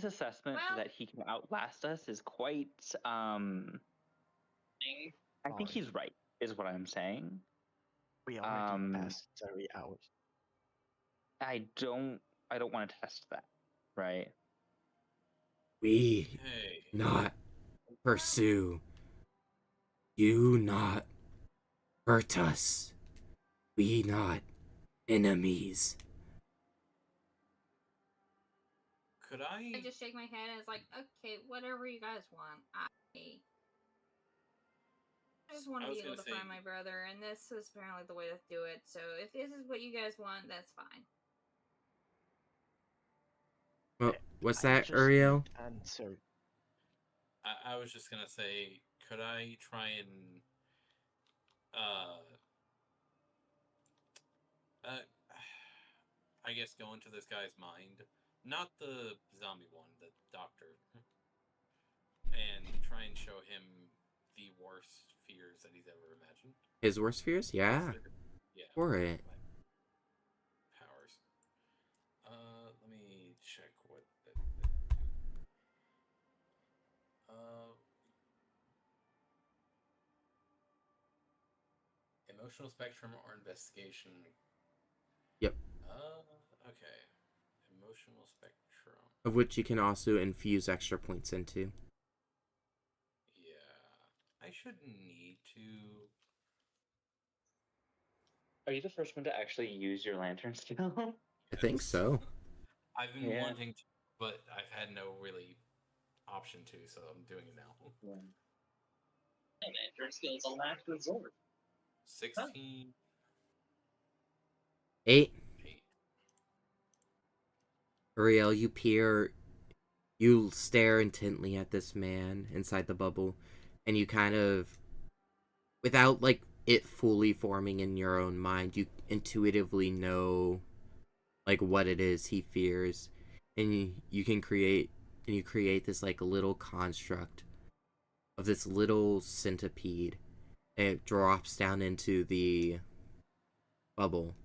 assessment Well- that he can outlast us is quite. Thing? I think he's right. Is what I'm saying. We already Um, passed 3 hours. I don't want to test that, right? We Hey, not pursue. You not hurt us. We not enemies. could I I? just shake my head and it's like, okay, whatever you guys want. I just want I to was be able gonna to say- find my brother, and this is apparently the way to do it. So if this is what you guys want, that's fine. Well, what's I that, just Uriel? need answer. I was just gonna say, could I try and uh uh I guess go into this guy's mind, not the zombie one, the doctor, and try and show him the worst fears that he's ever imagined. His worst fears? Yeah. Yeah. For it. My powers. Let me check what. Emotional spectrum or investigation. Yep. Okay. Emotional spectrum. Of which you can also infuse extra points into. Yeah. I shouldn't need to. Are you the first one to actually use your lantern skill? I think Yes. so. I've been Yeah. wanting to, but I've had no really option to, so I'm doing it now. And your skills on last resort. 16. 8. 8. Uriel, you stare intently at this man inside the bubble, and you kind of, without like it fully forming in your own mind, you intuitively know like what it is he fears, and you create this like little construct of this little centipede, and it drops down into the bubble,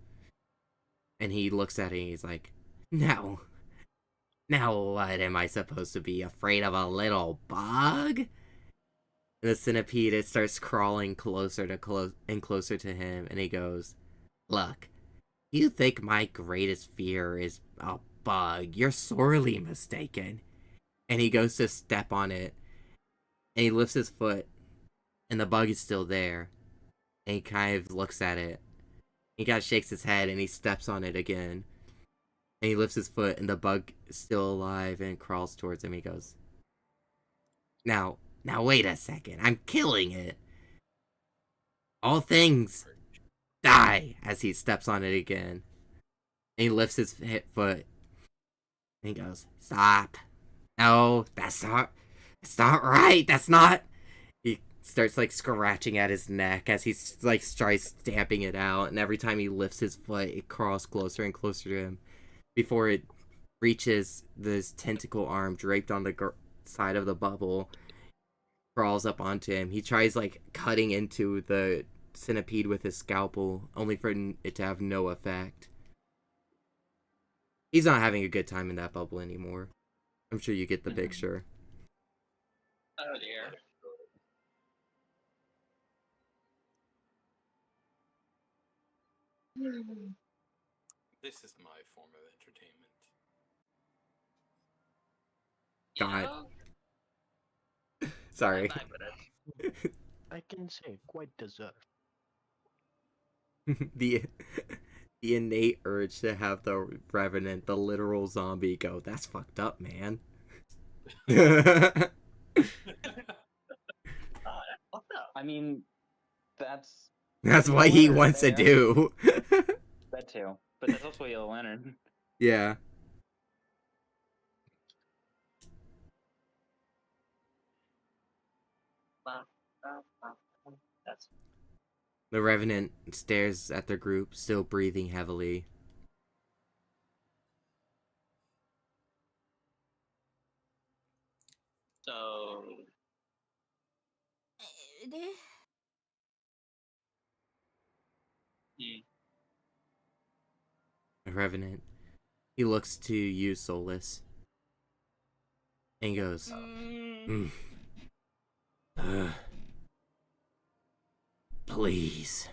and he looks at it and he's like, no. Now what, am I supposed to be afraid of a little bug? And the centipede, it starts crawling closer to him, and he goes, look, you think my greatest fear is a bug. You're sorely mistaken. and he goes to step on it, and he lifts his foot, and the bug is still there, and he kind of looks at it. He kind of shakes his head, and he steps on it again, and he lifts his foot, and the bug is still alive and crawls towards him. He goes, now wait a second, I'm killing it. All things die, as he steps on it again. And he lifts his foot, and he goes, stop. No, that's not right. That's not. He starts like scratching at his neck as he's like tries stamping it out, and every time he lifts his foot, it crawls closer and closer to him before it reaches this tentacle arm draped on the side of the bubble, crawls up onto him. He tries like cutting into the centipede with his scalpel, only for it to have no effect. He's not having a good time in that bubble anymore. I'm sure you get the picture. Oh dear. This is my form of entertainment. God. You know, Sorry. I'm fine with it. I can say quite deserved. the innate urge to have the Revenant, the literal zombie, go, that's fucked up, man. Fucked up. I mean, that's That's what he Lantern wants to there. do. that too. But that's also Yellow Lantern. Yeah. That's The Revenant stares at the group, still breathing heavily. so. Hmm. The Revenant, he looks to you, Solus, and he goes, please.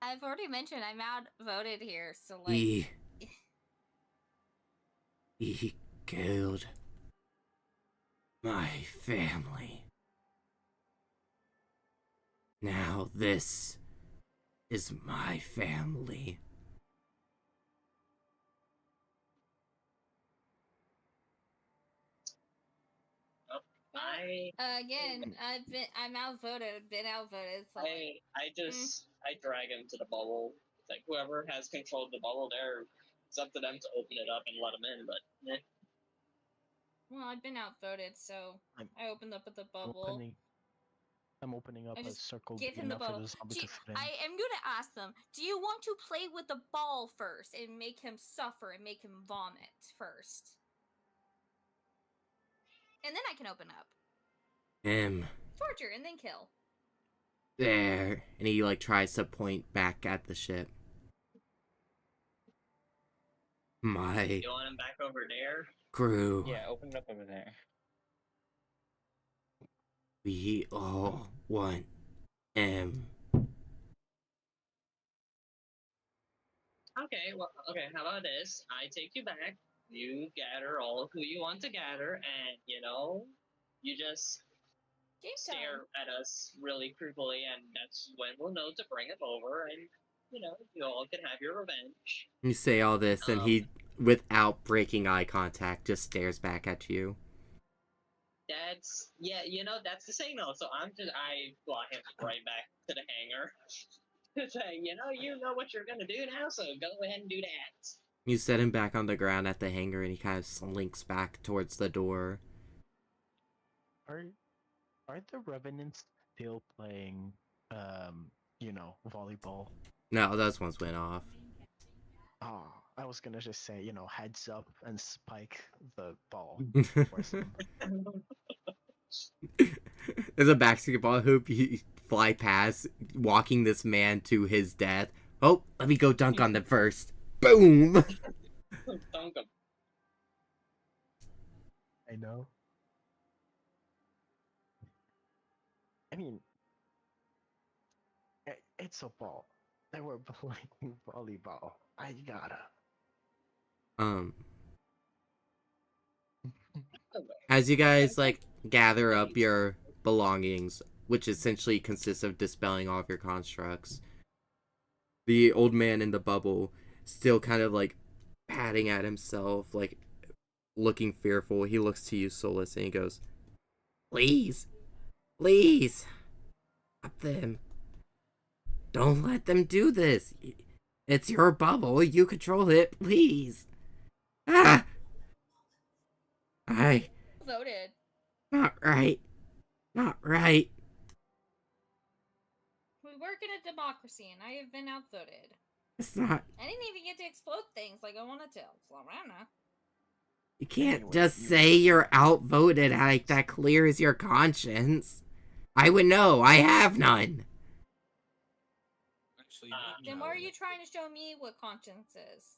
I've already mentioned I'm outvoted here, so like. He killed my family. Now this is my family. Again, I'm outvoted. Been outvoted. So like, I drag him to the bubble. It's like whoever has control of the bubble there, it's up to them to open it up and let him in. But well, I've been outvoted, so I opened up at the bubble. I'm opening up I a just circle give big him the enough for bottle. the zombie to fit in. I am gonna ask them, do you want to play with the ball first and make him suffer and make him vomit first? And then I can open up. Torture and then kill. There. And he like tries to point back at the ship. My you want him back over there? crew. Yeah, open it up over there. We all want him. Okay, well, okay. How about this? I take you back. You gather all of who you want to gather, and you just Game stare time. at us really creepily, and that's when we'll know to bring him over, and you all can have your revenge. You say all this, and he, without breaking eye contact, just stares back at you. That's that's the signal. So I fly him right back to the hangar. Say, you know what you're gonna do now, so go ahead and do that. You set him back on the ground at the hangar, and he kind of slinks back towards the door. Are the Revenants still playing volleyball? No, those ones went off. Oh, I was gonna just say, heads up and spike the ball. There's a basketball hoop. You fly past, walking this man to his death. Oh, let me go dunk on them first. Boom! Dunk him. I know. I mean, it's a ball. And we're playing volleyball. I gotta Um, as you guys like gather up your belongings, which essentially consists of dispelling all of your constructs, the old man in the bubble still kind of like patting at himself, like looking fearful. He looks to you, Solus, and he goes, "Please, please, stop them. Don't let them do this. It's your bubble. You control it. Please." Ah! Voted. Not right. Not right. We work in a democracy, and I have been outvoted. It's not. I didn't even get to explode things like I wanted to. Lorana. You can't Anyway, just you- say you're outvoted like that clears your conscience. I would know. I have none. Actually, Then why are you trying to show me what conscience is?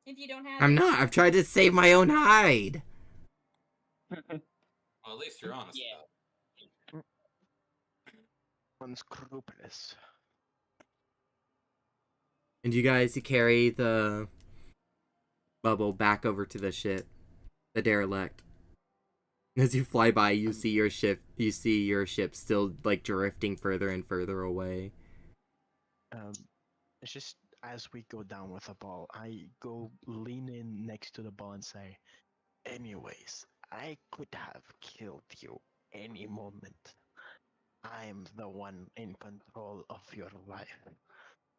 If you don't have I'm it? not. I've tried to save my own hide. Well, at least you're honest Yeah. about it. Unscrupulous. And you carry the bubble back over to the ship, the derelict. As you fly by, you see your ship. You see your ship still like drifting further and further away. It's just as we go down with the ball, I go lean in next to the ball and say, anyways, I could have killed you any moment. I'm the one in control of your life.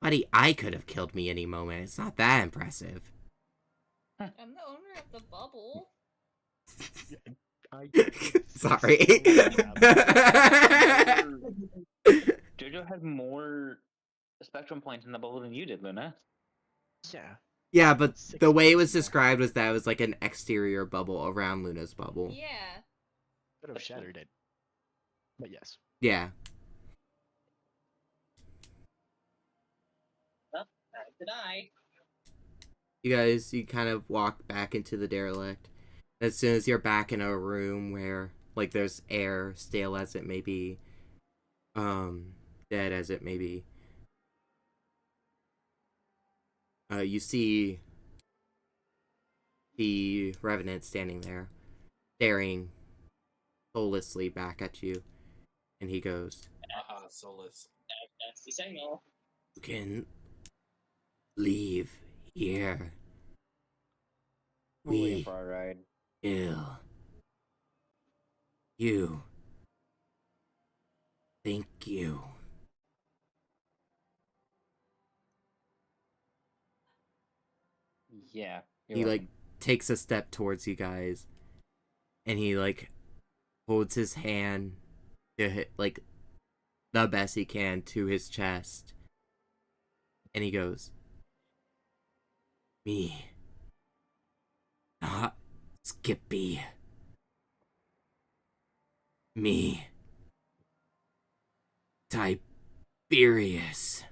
Buddy, I could have killed me any moment. It's not that impressive. I'm the owner of the bubble. I Sorry. Jojo had more spectrum points in the bubble than you did, Luna. Yeah. Yeah, but Six the way it was points more. described was that it was like an exterior bubble around Luna's bubble. Yeah. Could have shattered it. But yes. Yeah. Time to die. You kind of walk back into the derelict. As soon as you're back in a room where, like, there's air, stale as it may be, dead as it may be, you see the Revenant standing there, staring soullessly back at you, and he goes, Haha, Solus. That's the signal. "You can leave here. We're waiting We for our ride. kill you. Thank you." Yeah. He like takes a step towards you guys, and he like holds his hand to hit like the best he can to his chest, and he goes, "Me, not Skippy. Me, Tiberius."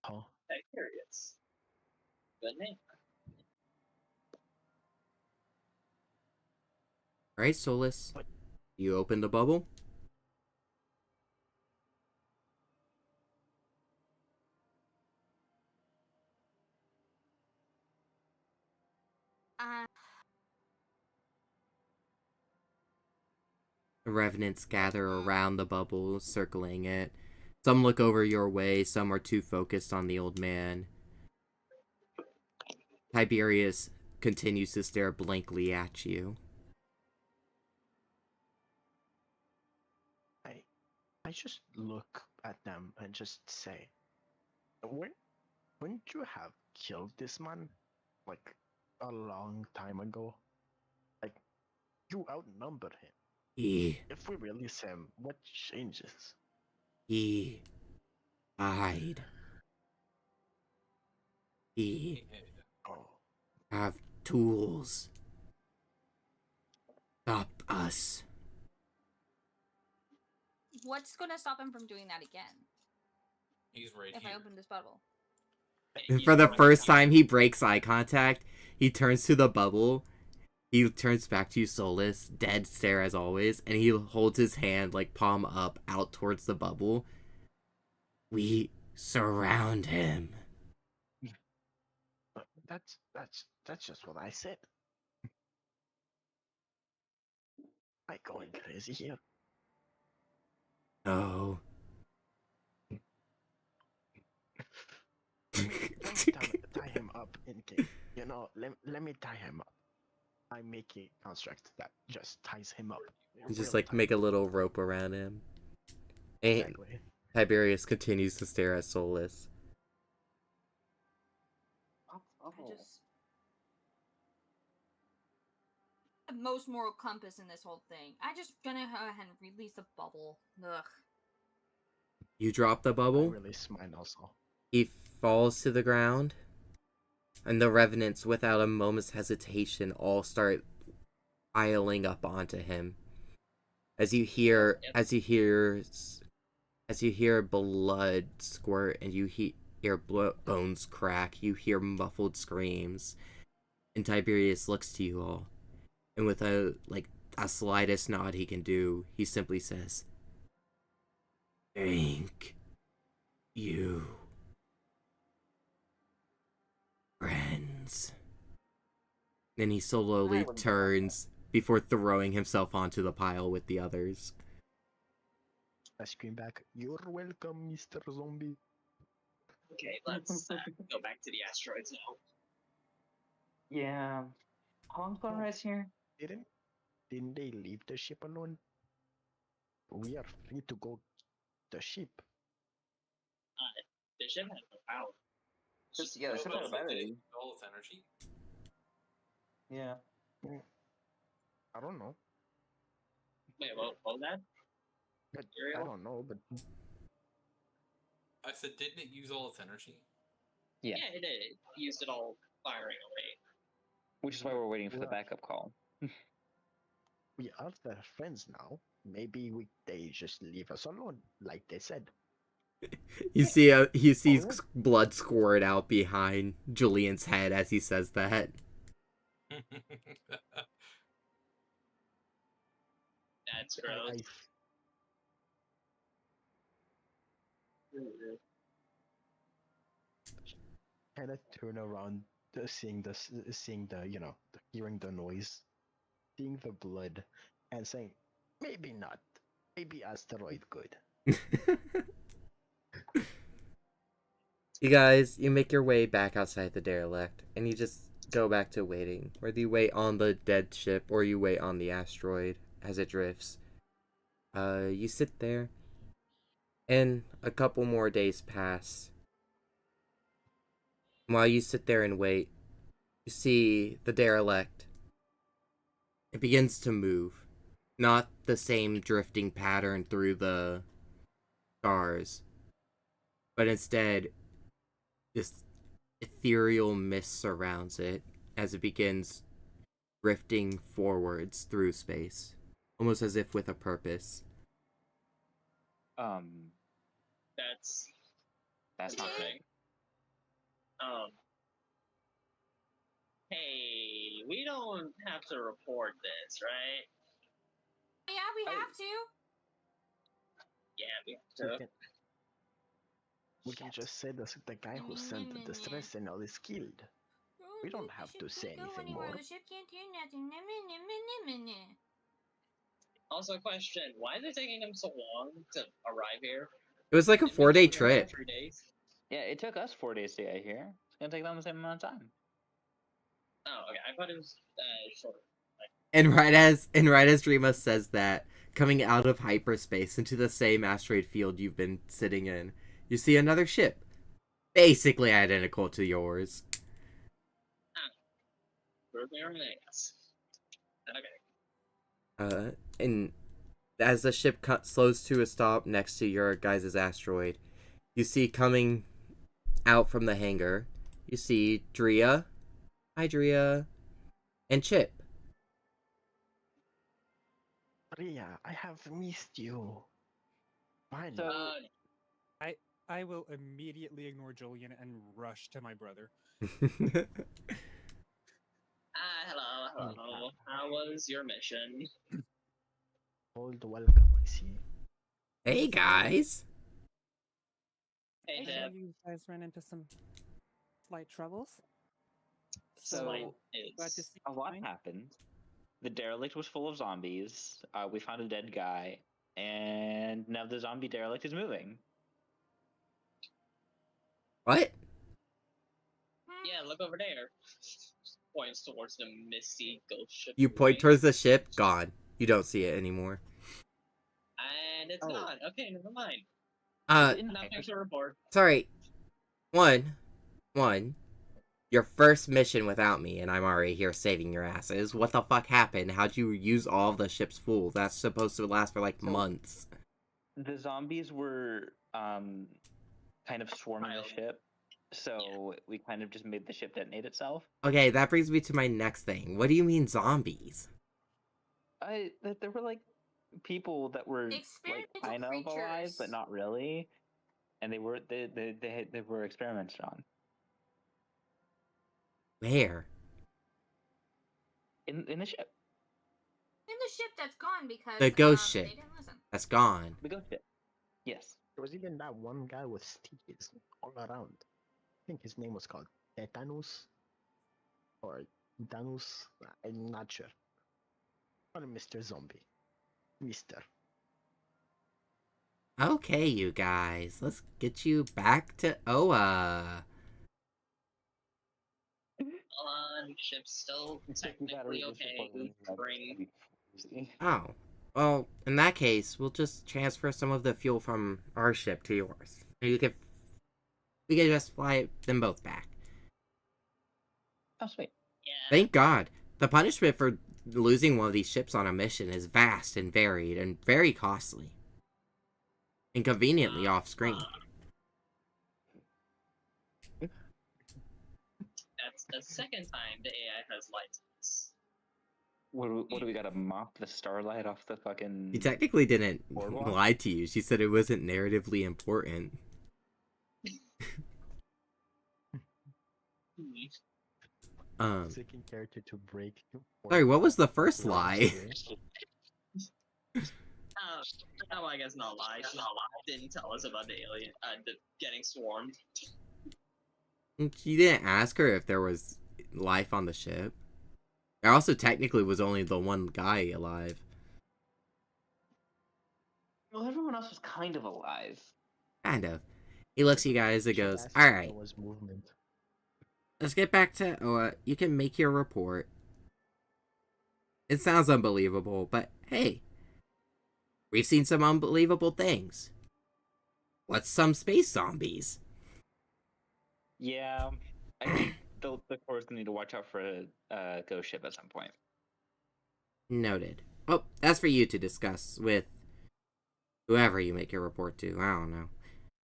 Oh, Tiberius. Good name. Alright, Solus. What? You open the bubble? Uh, The revenants gather around the bubble, circling it. Some look over your way, some are too focused on the old man. Tiberius continues to stare blankly at you. I just look at them and just say, wouldn't you have killed this man like a long time ago? Like you outnumbered him. He If we release him, what changes? died. He Oh, have tools. Stop us. what's gonna stop him from doing that again? He's right If here. I open this bubble. For the first time he breaks eye contact, he turns to the bubble. He turns back to you, Solus, dead stare as always, and he holds his hand, like, palm up, out towards the bubble. We surround him. That's just what I said. I going crazy here. No. Let me tie him up in case. Let me tie him up. I make a construct that just ties him up. Just Real like tight. make a little rope around him. And Exactly. Tiberius continues to stare at Solus. I just the most moral compass in this whole thing. I just gonna go ahead and release a bubble. Ugh. You drop the I bubble, release mine also. he falls to the ground, and the revenants, without a moment's hesitation, all start piling up onto him. As you hear blood squirt and you hear bones crack, you hear muffled screams, and Tiberius looks to you all, and with a slightest nod he can do, he simply says, "Thank you, friends." Then he slowly turns before throwing himself onto the pile with the others. I scream back, "You're welcome, Mr. Zombie." Okay, let's go back to the asteroids now. Yeah. How long sunrise here? Didn't they leave the ship alone? We are free to go the ship. The ship has no power. Yeah, the ship had a battery. All its energy. Yeah. I don't know. Wait, what was that? But Ariel? I don't know, but I said, didn't it use all its energy? Yeah. Yeah, it did. It used it all firing away. Which is why we're waiting for the Yeah. backup call. we are their friends now. Maybe they just leave us alone, like they said. You see blood squirt out behind Julian's head as he says that. That's gross. Kind of turn around, seeing the hearing the noise, seeing the blood, and saying, maybe not. Maybe asteroid good. You make your way back outside the derelict, and you just go back to waiting. Whether you wait on the dead ship or you wait on the asteroid as it drifts. You sit there, and a couple more days pass. While you sit there and wait, you see the derelict. It begins to move. Not the same drifting pattern through the stars, but instead, this ethereal mist surrounds it as it begins drifting forwards through space, almost as if with a purpose. That's That's not great. Hey, we don't have to report this, right? Yeah, we have to. Yeah, we have to. We can just say the guy who sent the distress signal is killed. We don't have to say anything more. The ship can't do nothing. Also, question: why is it taking them so long to arrive here? It was like a Didn't we 4-day just get here in trip. 3 days? Yeah, it took us 4 days to get here. It's gonna take them the same amount of time. Oh, okay. I thought it was short. And right as Dreama says that, coming out of hyperspace into the same asteroid field you've been sitting in, you see another ship, basically identical to yours. Okay. And as the ship slows to a stop next to your guys' asteroid, you see coming out from the hangar, you see Drea, hi Drea, and Chip. Maria, I have missed you. Finally. So, I will immediately ignore Julian and rush to my brother. Hello. How was your mission? Old welcome, I see. Hey guys. Hey, I know Deb. you guys ran into some slight troubles. So, glad to see a you lot fine. happened. The derelict was full of zombies. We found a dead guy, and now the zombie derelict is moving. What? Yeah, look over there. Points towards the misty ghost ship. You point moving. towards the ship, gone. You don't see it anymore. And it's Oh. gone. Okay, never mind. Didn't Nothing to report. Sorry. One. Your first mission without me, and I'm already here saving your asses. What the fuck happened? How'd you use all of the ship's fuel? That's supposed to last for like So- months. The zombies were kind of swarming the Wild. ship, so we kind of just made the ship detonate itself. Okay, that brings me to my next thing. What do you mean zombies? There were like people that were like Experimental kind of alive, but creatures. not really, and they were experimented on Where? in the ship. In the ship that's gone because The ghost ship. they didn't listen. That's gone. The ghost ship. Yes. There was even that one guy with stitches all around. I think his name was called Tetanus or Danus. I'm not sure. Or Mr. Zombie. Mister. Okay, you guys. Let's get you back to Oa. Ship's still You gotta technically read this okay. report. Bring Oh. Well, in that case, we'll just transfer some of the fuel from our ship to yours. We can just fly them both back. Oh, sweet. yeah. Thank God. The punishment for losing one of these ships on a mission is vast and varied and very costly. And conveniently off screen. That's the second time the AI has lied to us. What do we gotta mop the starlight off the fucking? She technically didn't Boardwalk? lie to you. She said it wasn't narratively important. Seeking character to break. Sorry, what was the first lie? Oh, I guess not lie. She didn't tell us about the alien, getting swarmed. She didn't ask her if there was life on the ship. There also technically was only the one guy alive. Well, everyone else was kind of alive. Kind of. He looks at you guys and Should goes, ask if alright, there was movement. let's get back to Oa. You can make your report. It sounds unbelievable, but hey, we've seen some unbelievable things. What's some space zombies? Yeah, I think the Corps gonna need to watch out for a ghost ship at some point. Noted. Oh, that's for you to discuss with whoever you make your report to. I don't know.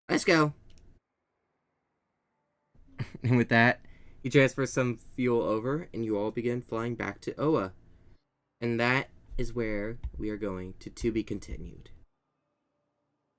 Let's go. And with that, you transfer some fuel over, and you all begin flying back to Oa. And that is where we are going to be continued.